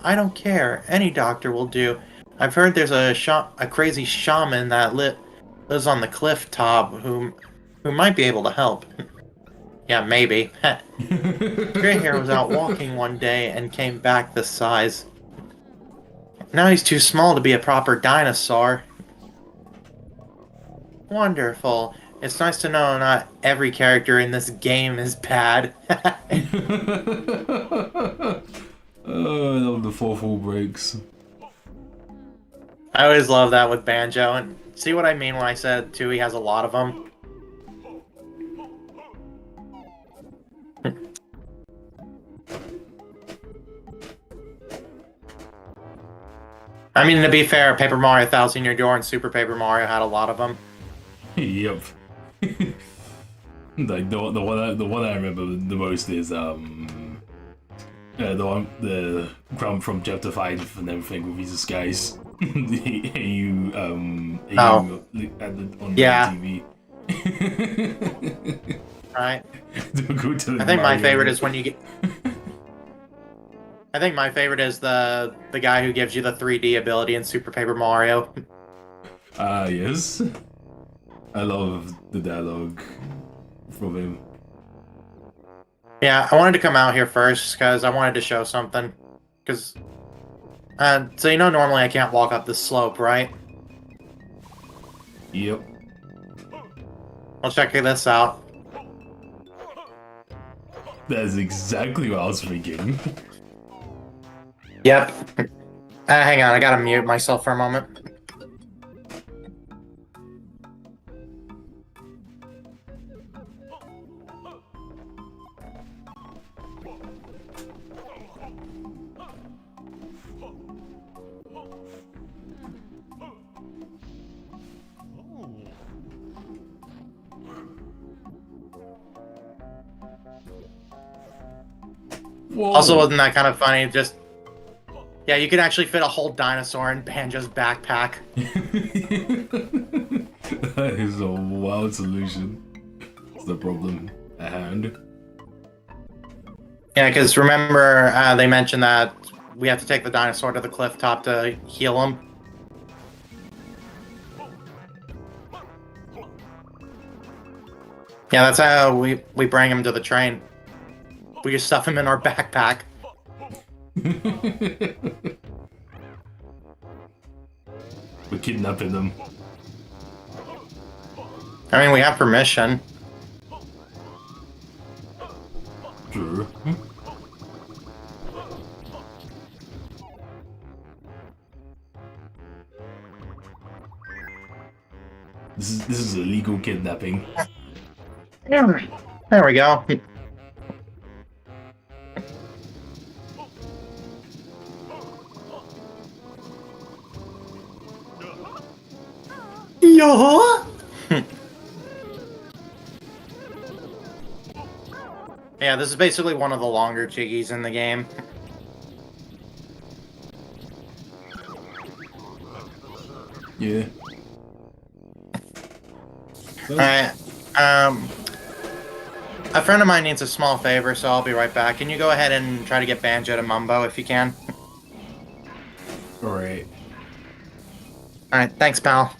I don't care. Any doctor will do. I've heard there's a crazy shaman that lives on the cliff top who might be able to help. Yeah, maybe. Gray Hair was out walking one day and came back this size. Now he's too small to be a proper dinosaur. Wonderful. It's nice to know not every character in this game is bad. Oh, I love the 4 full breaks. I always love that with Banjo, and see what I mean when I said Tooie has a lot of them? I mean, to be fair, Paper Mario Thousand Year Door and Super Paper Mario had a lot of them. Yep. Like the one I remember the most is the Grump from Chapter 5 and everything with his disguise. you on the TV. Right. Go to I think my favorite is when you get. I think my favorite is the guy who gives you the 3D ability in Super Paper Mario. Ah, yes. I love the dialogue from him. Yeah, I wanted to come out here first because I wanted to show something. Because, so you know, normally I can't walk up this slope, right? Yep. Well, check this out. That's exactly what I was thinking. Yep. Hang on, I gotta mute myself for a moment. Whoa. Also, wasn't that kind of funny? Just, yeah, you could actually fit a whole dinosaur in Banjo's backpack. That is a wild solution. It's the problem at hand. Yeah, because remember, they mentioned that we have to take the dinosaur to the cliff top to heal him. Yeah, that's how we bring him to the train. We just stuff him in our backpack. We're kidnapping them. I mean, we have permission. Sure. This is illegal kidnapping. There we go. Yo! Yeah, this is basically one of the longer jiggies in the game. Yeah. Alright, a friend of mine needs a small favor, so I'll be right back. Can you go ahead and try to get Banjo to Mumbo if you can? Alright. Alright, thanks, pal.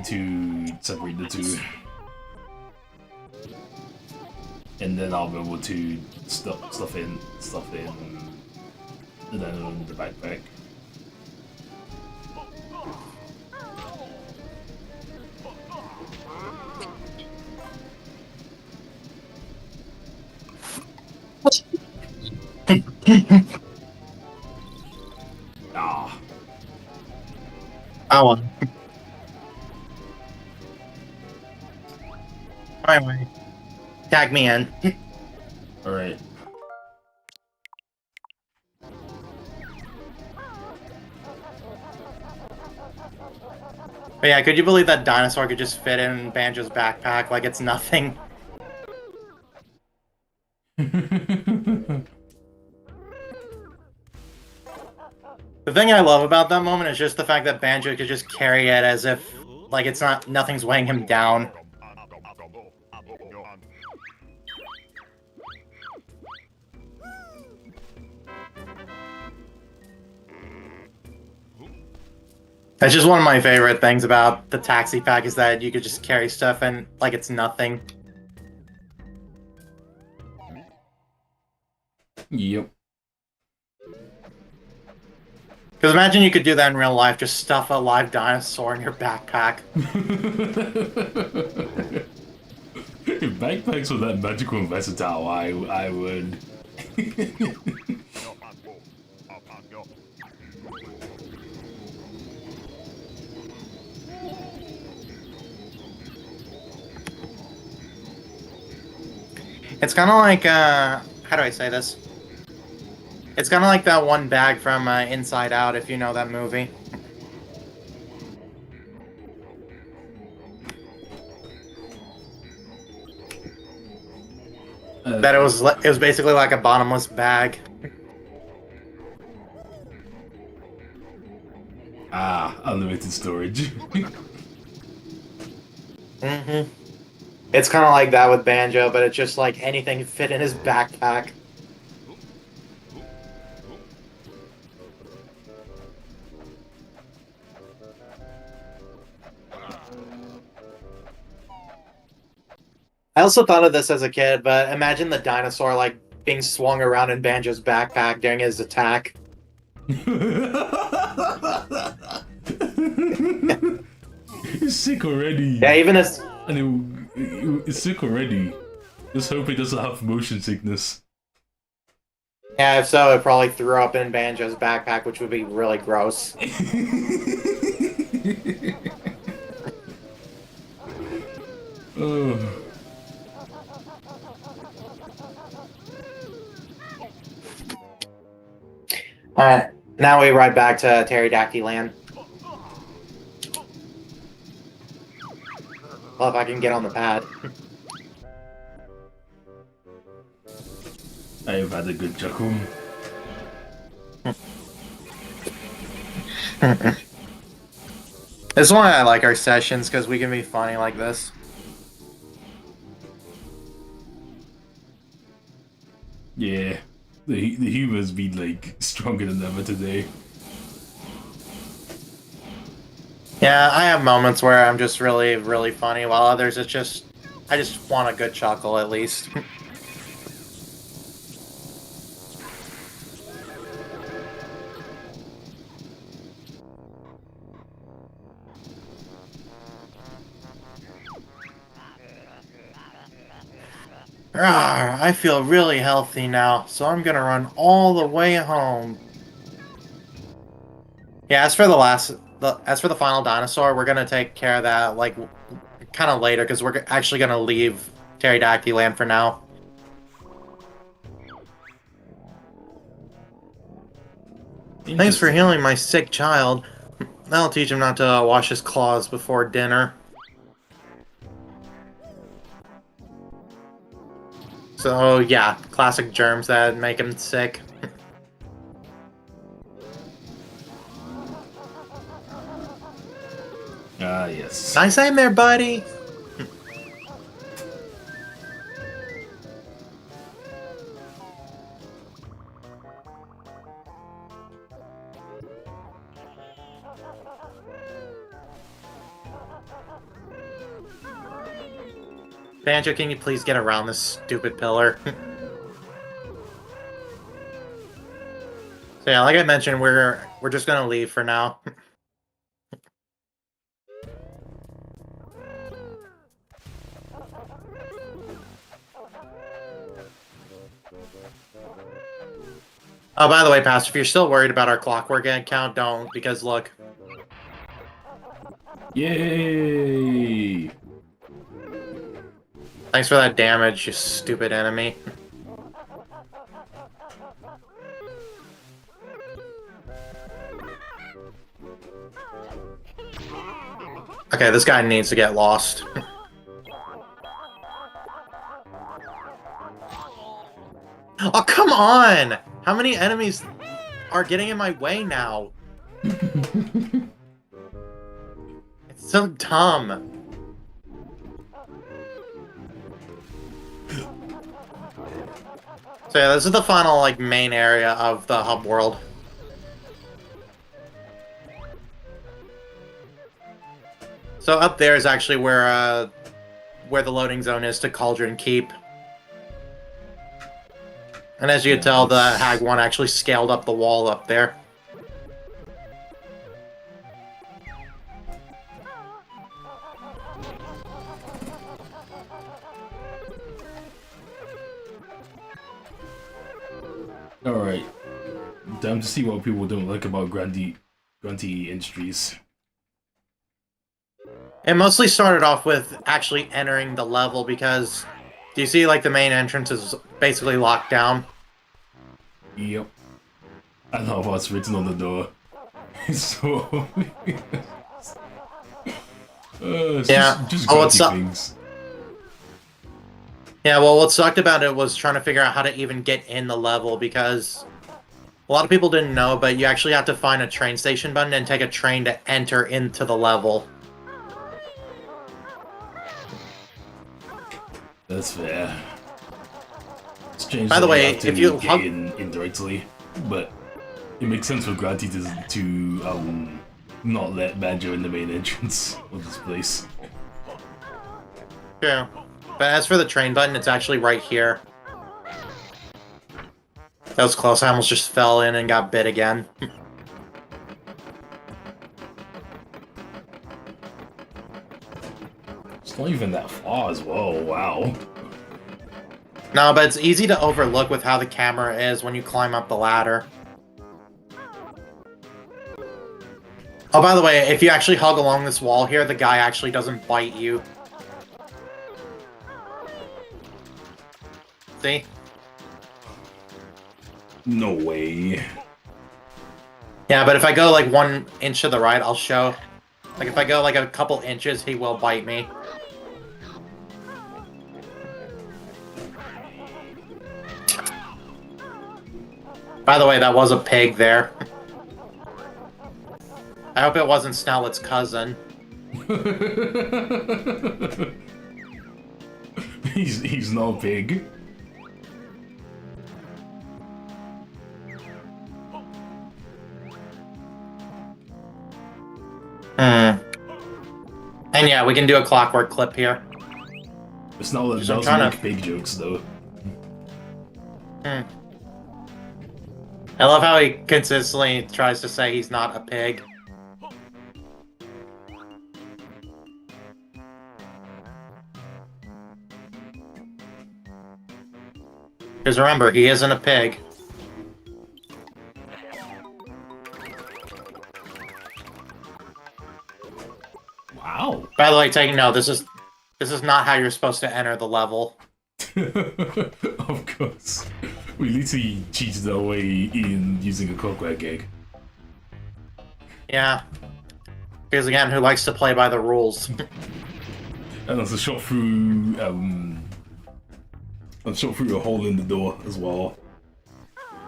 to separate the two. And then I'll be able to stuff in the dino in the backpack. Ah. Oh well. Anyway, tag me in. Alright. But yeah, could you believe that dinosaur could just fit in Banjo's backpack like it's nothing? The thing I love about that moment is just the fact that Banjo could just carry it as if, like, it's not, nothing's weighing him down. That's just one of my favorite things about the taxi pack is that you could just carry stuff and like it's nothing. Yep. Because imagine you could do that in real life, just stuff a live dinosaur in your backpack. If backpacks were that magical and versatile, I would. It's kind of like, how do I say this? It's kind of like that one bag from Inside Out, if you know that movie. That it was basically like a bottomless bag. Ah, unlimited storage. Mm-hmm. It's kind of like that with Banjo, but it's just like anything fit in his backpack. I also thought of this as a kid, but imagine the dinosaur like being swung around in Banjo's backpack during his attack. He's sick already. Yeah, even as And it's sick already. Just hope he doesn't have motion sickness. yeah, if so, it probably threw up in Banjo's backpack, which would be really gross. Oh. Alright, now we ride back to Pterodactyl Land. Well, if I can get on the pad. I have had a good chuckle. This is why I like our sessions, because we can be funny like this. Yeah, the humor's been like stronger than ever today. Yeah, I have moments where I'm just really, really funny, while others it's just... I just want a good chuckle, at least. Rawr, I feel really healthy now, so I'm gonna run all the way home. Yeah, as for the final dinosaur, we're gonna take care of that like kind of later because we're actually gonna leave Pterodactyl Land for now. Thanks for healing my sick child. That'll teach him not to wash his claws before dinner. So yeah, classic germs that make him sick. Ah, yes. Nice aim there, buddy! Banjo, can you please get around this stupid pillar? So yeah, like I mentioned, we're just gonna leave for now. Oh, by the way, Pastor, if you're still worried about our clockwork egg count, don't, because look. Yay! Thanks for that damage, you stupid enemy. Okay, this guy needs to get lost. Oh, come on! How many enemies are getting in my way now? It's so dumb. So yeah, this is the final, like, main area of the hub world. So up there is actually where the loading zone is to Cauldron Keep. And as you can tell, the Hag one actually scaled up the wall up there. Alright. Time to see what people don't like about Grunty Industries. It mostly started off with actually entering the level because, do you see, like, the main entrance is basically locked down? Yep. I love what's written on the door. It's so... it's Yeah. just Oh, Grunty things. Yeah, well, what sucked about it was trying to figure out how to even get in the level because a lot of people didn't know, but you actually have to find a train station button and take a train to enter into the level. That's fair. It's changed. By the way, have to if you get in indirectly, but it makes sense for Grunty to not let Banjo in the main entrance of this place. Yeah. But as for the train button, it's actually right here. That was close. I almost just fell in and got bit again. It's not even that far as well. Wow. No, but it's easy to overlook with how the camera is when you climb up the ladder. Oh, by the way, if you actually hug along this wall here, the guy actually doesn't bite you. See? No way. Yeah, but if I go like 1 inch to the right, I'll show. Like if I go like a couple inches, he will bite me. By the way, that was a pig there. I hope it wasn't Snowlet's cousin. he's no pig. And yeah, we can do a clockwork clip here. It's not that I'm does trying make pig jokes though. I love how he consistently tries to say he's not a pig. Because remember, he isn't a pig. Wow. By the way, taking note, this is not how you're supposed to enter the level. Of course. We literally cheated our way in using a clockwork egg. Yeah. Because again, who likes to play by the rules? And also shot through I shot through a hole in the door as well.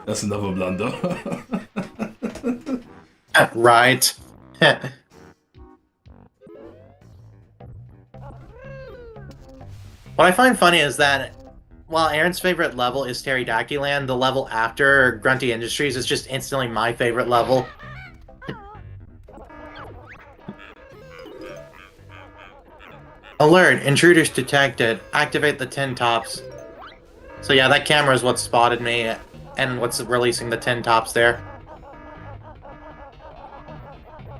That's another blunder. Right. What I find funny is that while Aaron's favorite level is Pterodactyland, the level after Grunty Industries is just instantly my favorite level. Alert! Intruders detected. Activate the tin tops. So yeah, that camera is what spotted me, and what's releasing the tin tops there.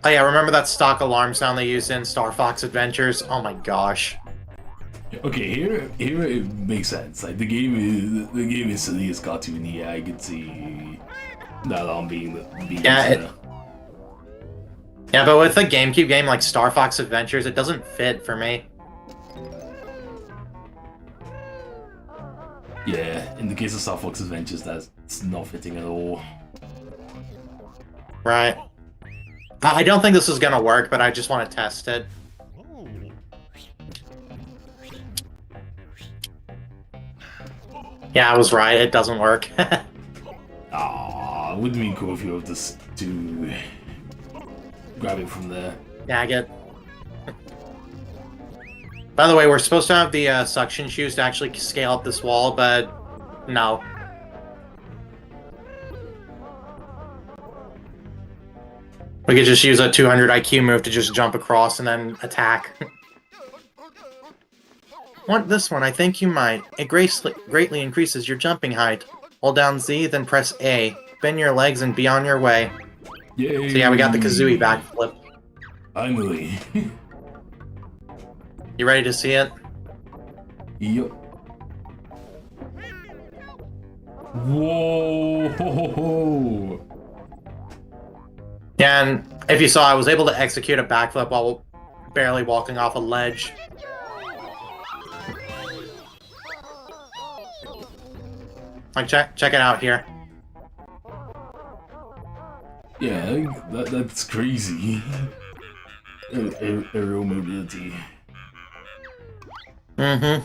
Oh yeah, remember that stock alarm sound they used in Star Fox Adventures? Oh my gosh. Okay, here it makes sense. Like the game is silly as cartoony. I could see that alarm being Yeah, yeah, but with a GameCube game like Star Fox Adventures, it doesn't fit for me. Yeah, in the case of Star Fox Adventures, that's not fitting at all. Right. I don't think this is gonna work, but I just want to test it. Yeah, I was right. It doesn't work. Ah, it would be cool if you were just to grab it from there. Yeah, I get. By the way, we're supposed to have the suction shoes to actually scale up this wall, but no. We could just use a 200 IQ move to just jump across and then attack. Want this one? I think you might. It greatly increases your jumping height. Hold down Z, then press A. Bend your legs and be on your way. Yay! So yeah, we got the Kazooie backflip. Finally. You ready to see it? Yup. Whoa! Yeah, and if you saw, I was able to execute a backflip while barely walking off a ledge. Like, check it out here. Yeah, that's crazy. Aerial mobility. Mm-hmm.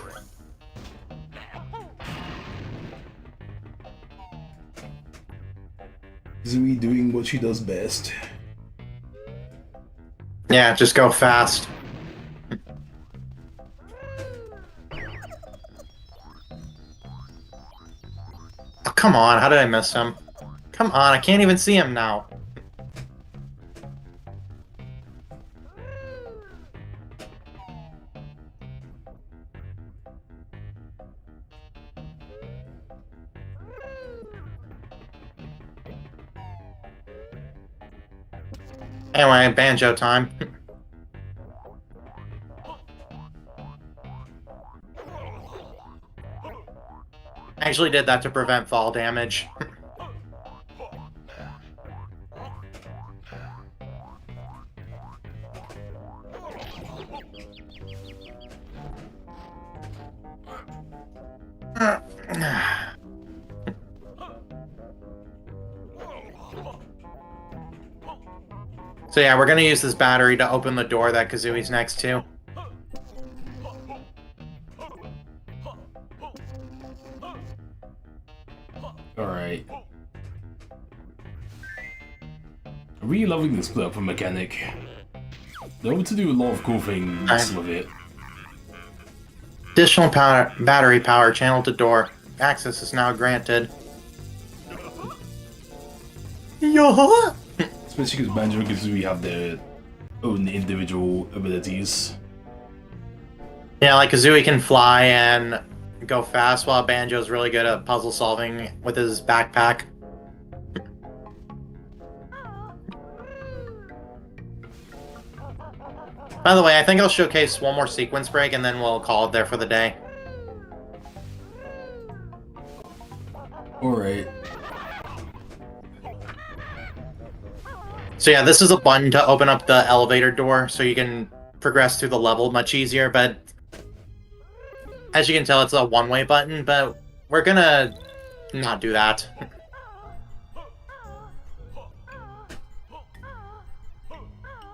Zoe doing what she does best. Yeah, just go fast. Oh, come on, how did I miss him? Come on, I can't even see him now. Anyway, Banjo time. I actually did that to prevent fall damage. So yeah, we're gonna use this battery to open the door that Kazooie's next to. Alright. I'm really loving this split up mechanic. They're able to do a lot of cool things with it. Additional power, battery power channeled to door. Access is now granted. Yo! Especially because Banjo and Kazooie have their own individual abilities. Yeah, like Kazooie can fly and go fast, while Banjo's really good at puzzle solving with his backpack. By the way, I think I'll showcase one more sequence break and then we'll call it there for the day. Alright. So yeah, this is a button to open up the elevator door so you can progress through the level much easier, but as you can tell, it's a one-way button, but we're gonna not do that.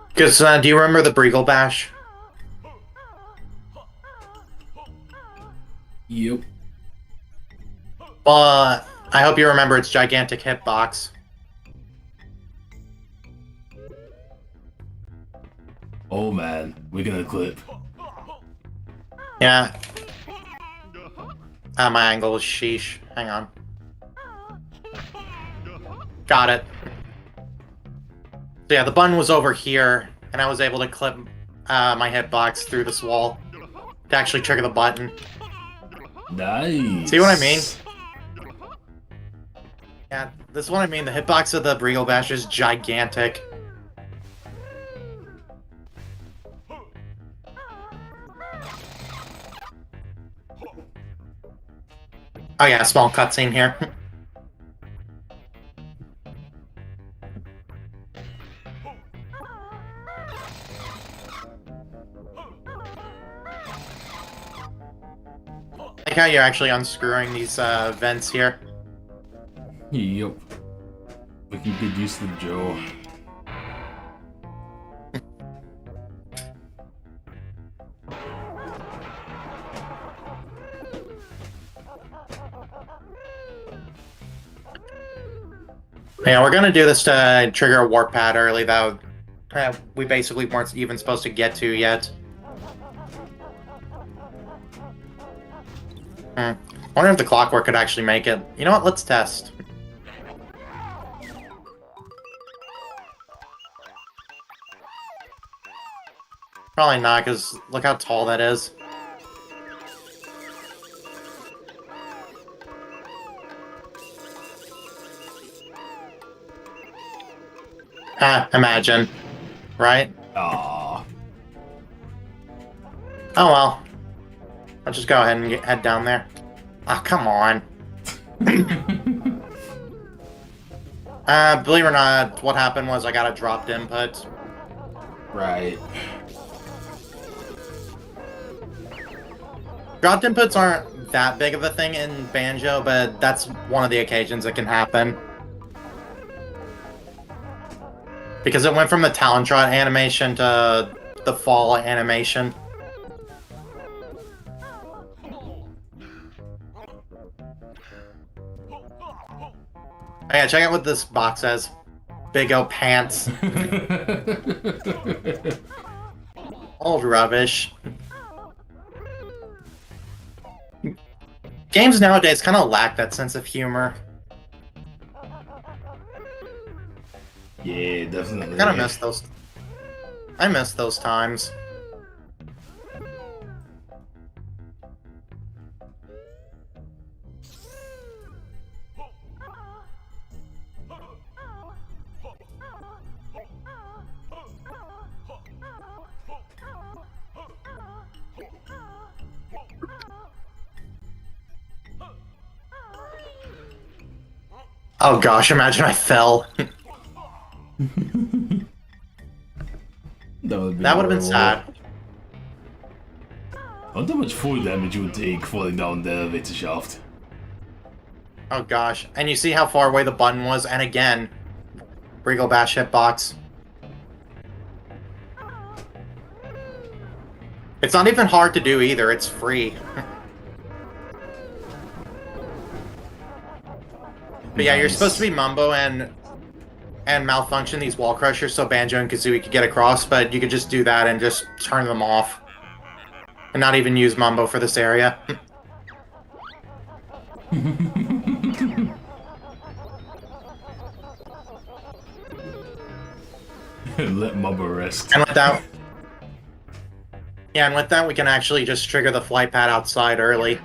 Because, do you remember the Breagle Bash? Yep. Well, I hope you remember its gigantic hitbox. Oh man, we're gonna clip. Yeah. My angle is sheesh. Hang on. Got it. So yeah, the button was over here, and I was able to clip my hitbox through this wall. to actually trigger the button. Nice. See what I mean? Yeah, this is what I mean. The hitbox of the Briggle Bash is gigantic. Oh yeah, small cutscene here. Like how you're actually unscrewing these vents here. Yep. We can get used to Joe. Yeah, we're gonna do this to trigger a warp pad early, though. We basically weren't even supposed to get to yet. Wonder if the clockwork could actually make it. You know what? Let's test. Probably not, because look how tall that is. Imagine. Right? Aww. Oh well. I'll just go ahead and head down there. Ah, come on. Believe it or not, what happened was I got a dropped input. Right. Dropped inputs aren't that big of a thing in Banjo, but that's one of the occasions it can happen. Because it went from the Talontrot animation to the fall animation. Oh yeah, check out what this box says. Big O pants. Old rubbish. Games nowadays kind of lack that sense of humor. Yeah, definitely. I kind of miss those. I miss those times. Oh gosh, imagine I fell. That would That would have been sad. I wonder how much fall damage you would take falling down the elevator shaft. Oh gosh, and you see how far away the button was, and again, Briggle Bash hitbox. It's not even hard to do either, it's free. But yeah, you're supposed to be Mumbo and malfunction these wall crushers so Banjo and Kazooie could get across, but you could just do that and just turn them off. And not even use Mumbo for this area. Let Mumbo rest. And with that... Yeah, and with that we can actually just trigger the flight pad outside early.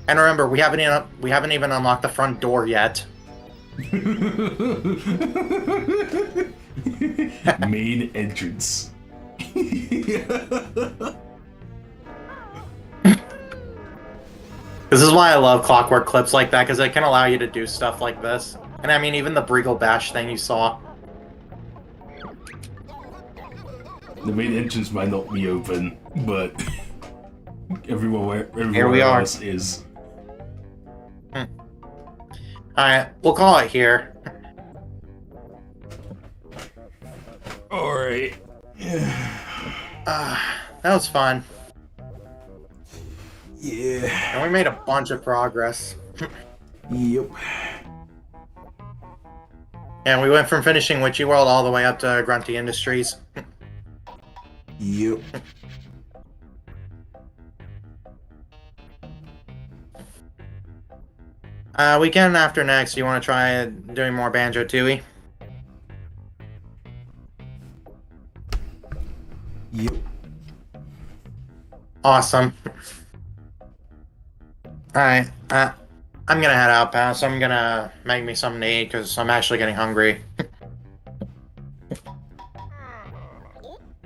And remember, we haven't even unlocked the front door yet. Main entrance. This is why I love clockwork clips like that, because it can allow you to do stuff like this. And I mean, even the Briggle Bash thing you saw. The main entrance might not be open, but everywhere Here we are. else is. Alright, we'll call it here. Alright. That was fun. Yeah. And we made a bunch of progress. Yep. And we went from finishing Witchy World all the way up to Grunty Industries. Yep. Weekend after next, you want to try doing more Banjo Tooie? Yep. Awesome. Alright, I'm gonna head out, pal, so I'm gonna make me something to eat, because I'm actually getting hungry.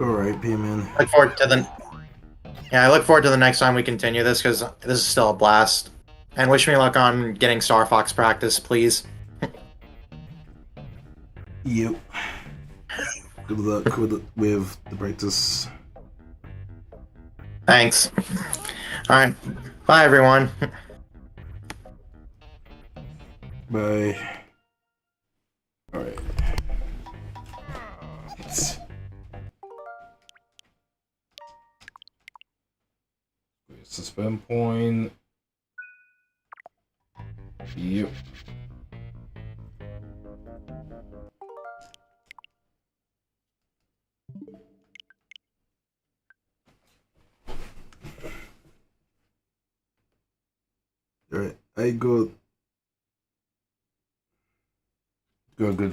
Alright, P-Man. Look forward to the... Yeah, I look forward to the next time we continue this, because this is still a blast. And wish me luck on getting Star Fox practice, please. Yep. Good luck with the practice. Thanks. Alright, bye everyone. Bye. Alright. Suspend point. Yep. Alright, I got a good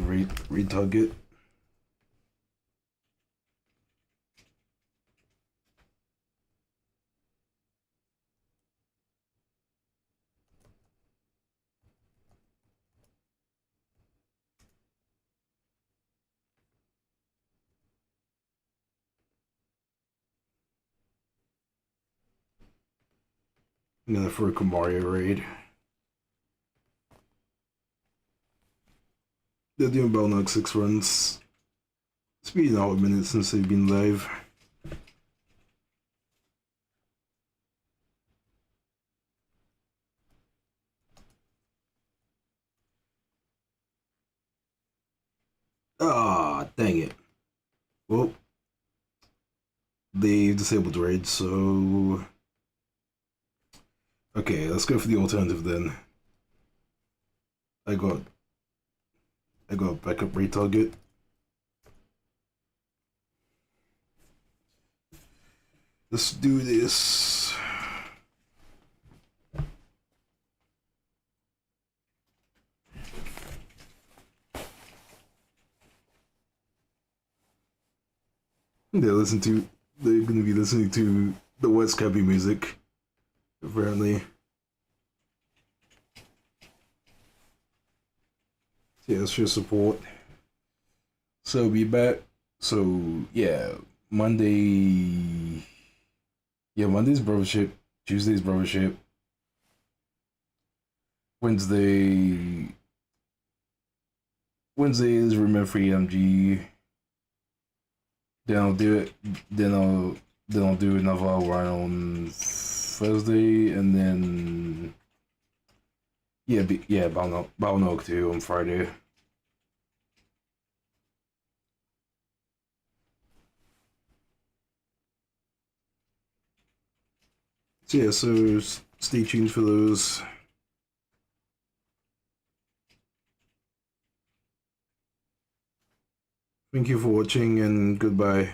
retarget. I'm gonna for a Mario raid. They're doing about like 6 runs. It's been an hour minutes since they've been live. Ah, dang it. Well, they've disabled raid, so... Okay, let's go for the alternative then. I got backup raid target. Let's do this. They're gonna be listening to the West Cappy music, apparently. Yeah, let's show support. So be back. So yeah, Monday. Yeah, Monday's brothership. Tuesday's brothership. Wednesday is Remember Free MG. Then I'll do it. Then I'll do another run on Thursday, and then Bound Oak too on Friday. So yeah, so stay tuned for those. Thank you for watching, and goodbye.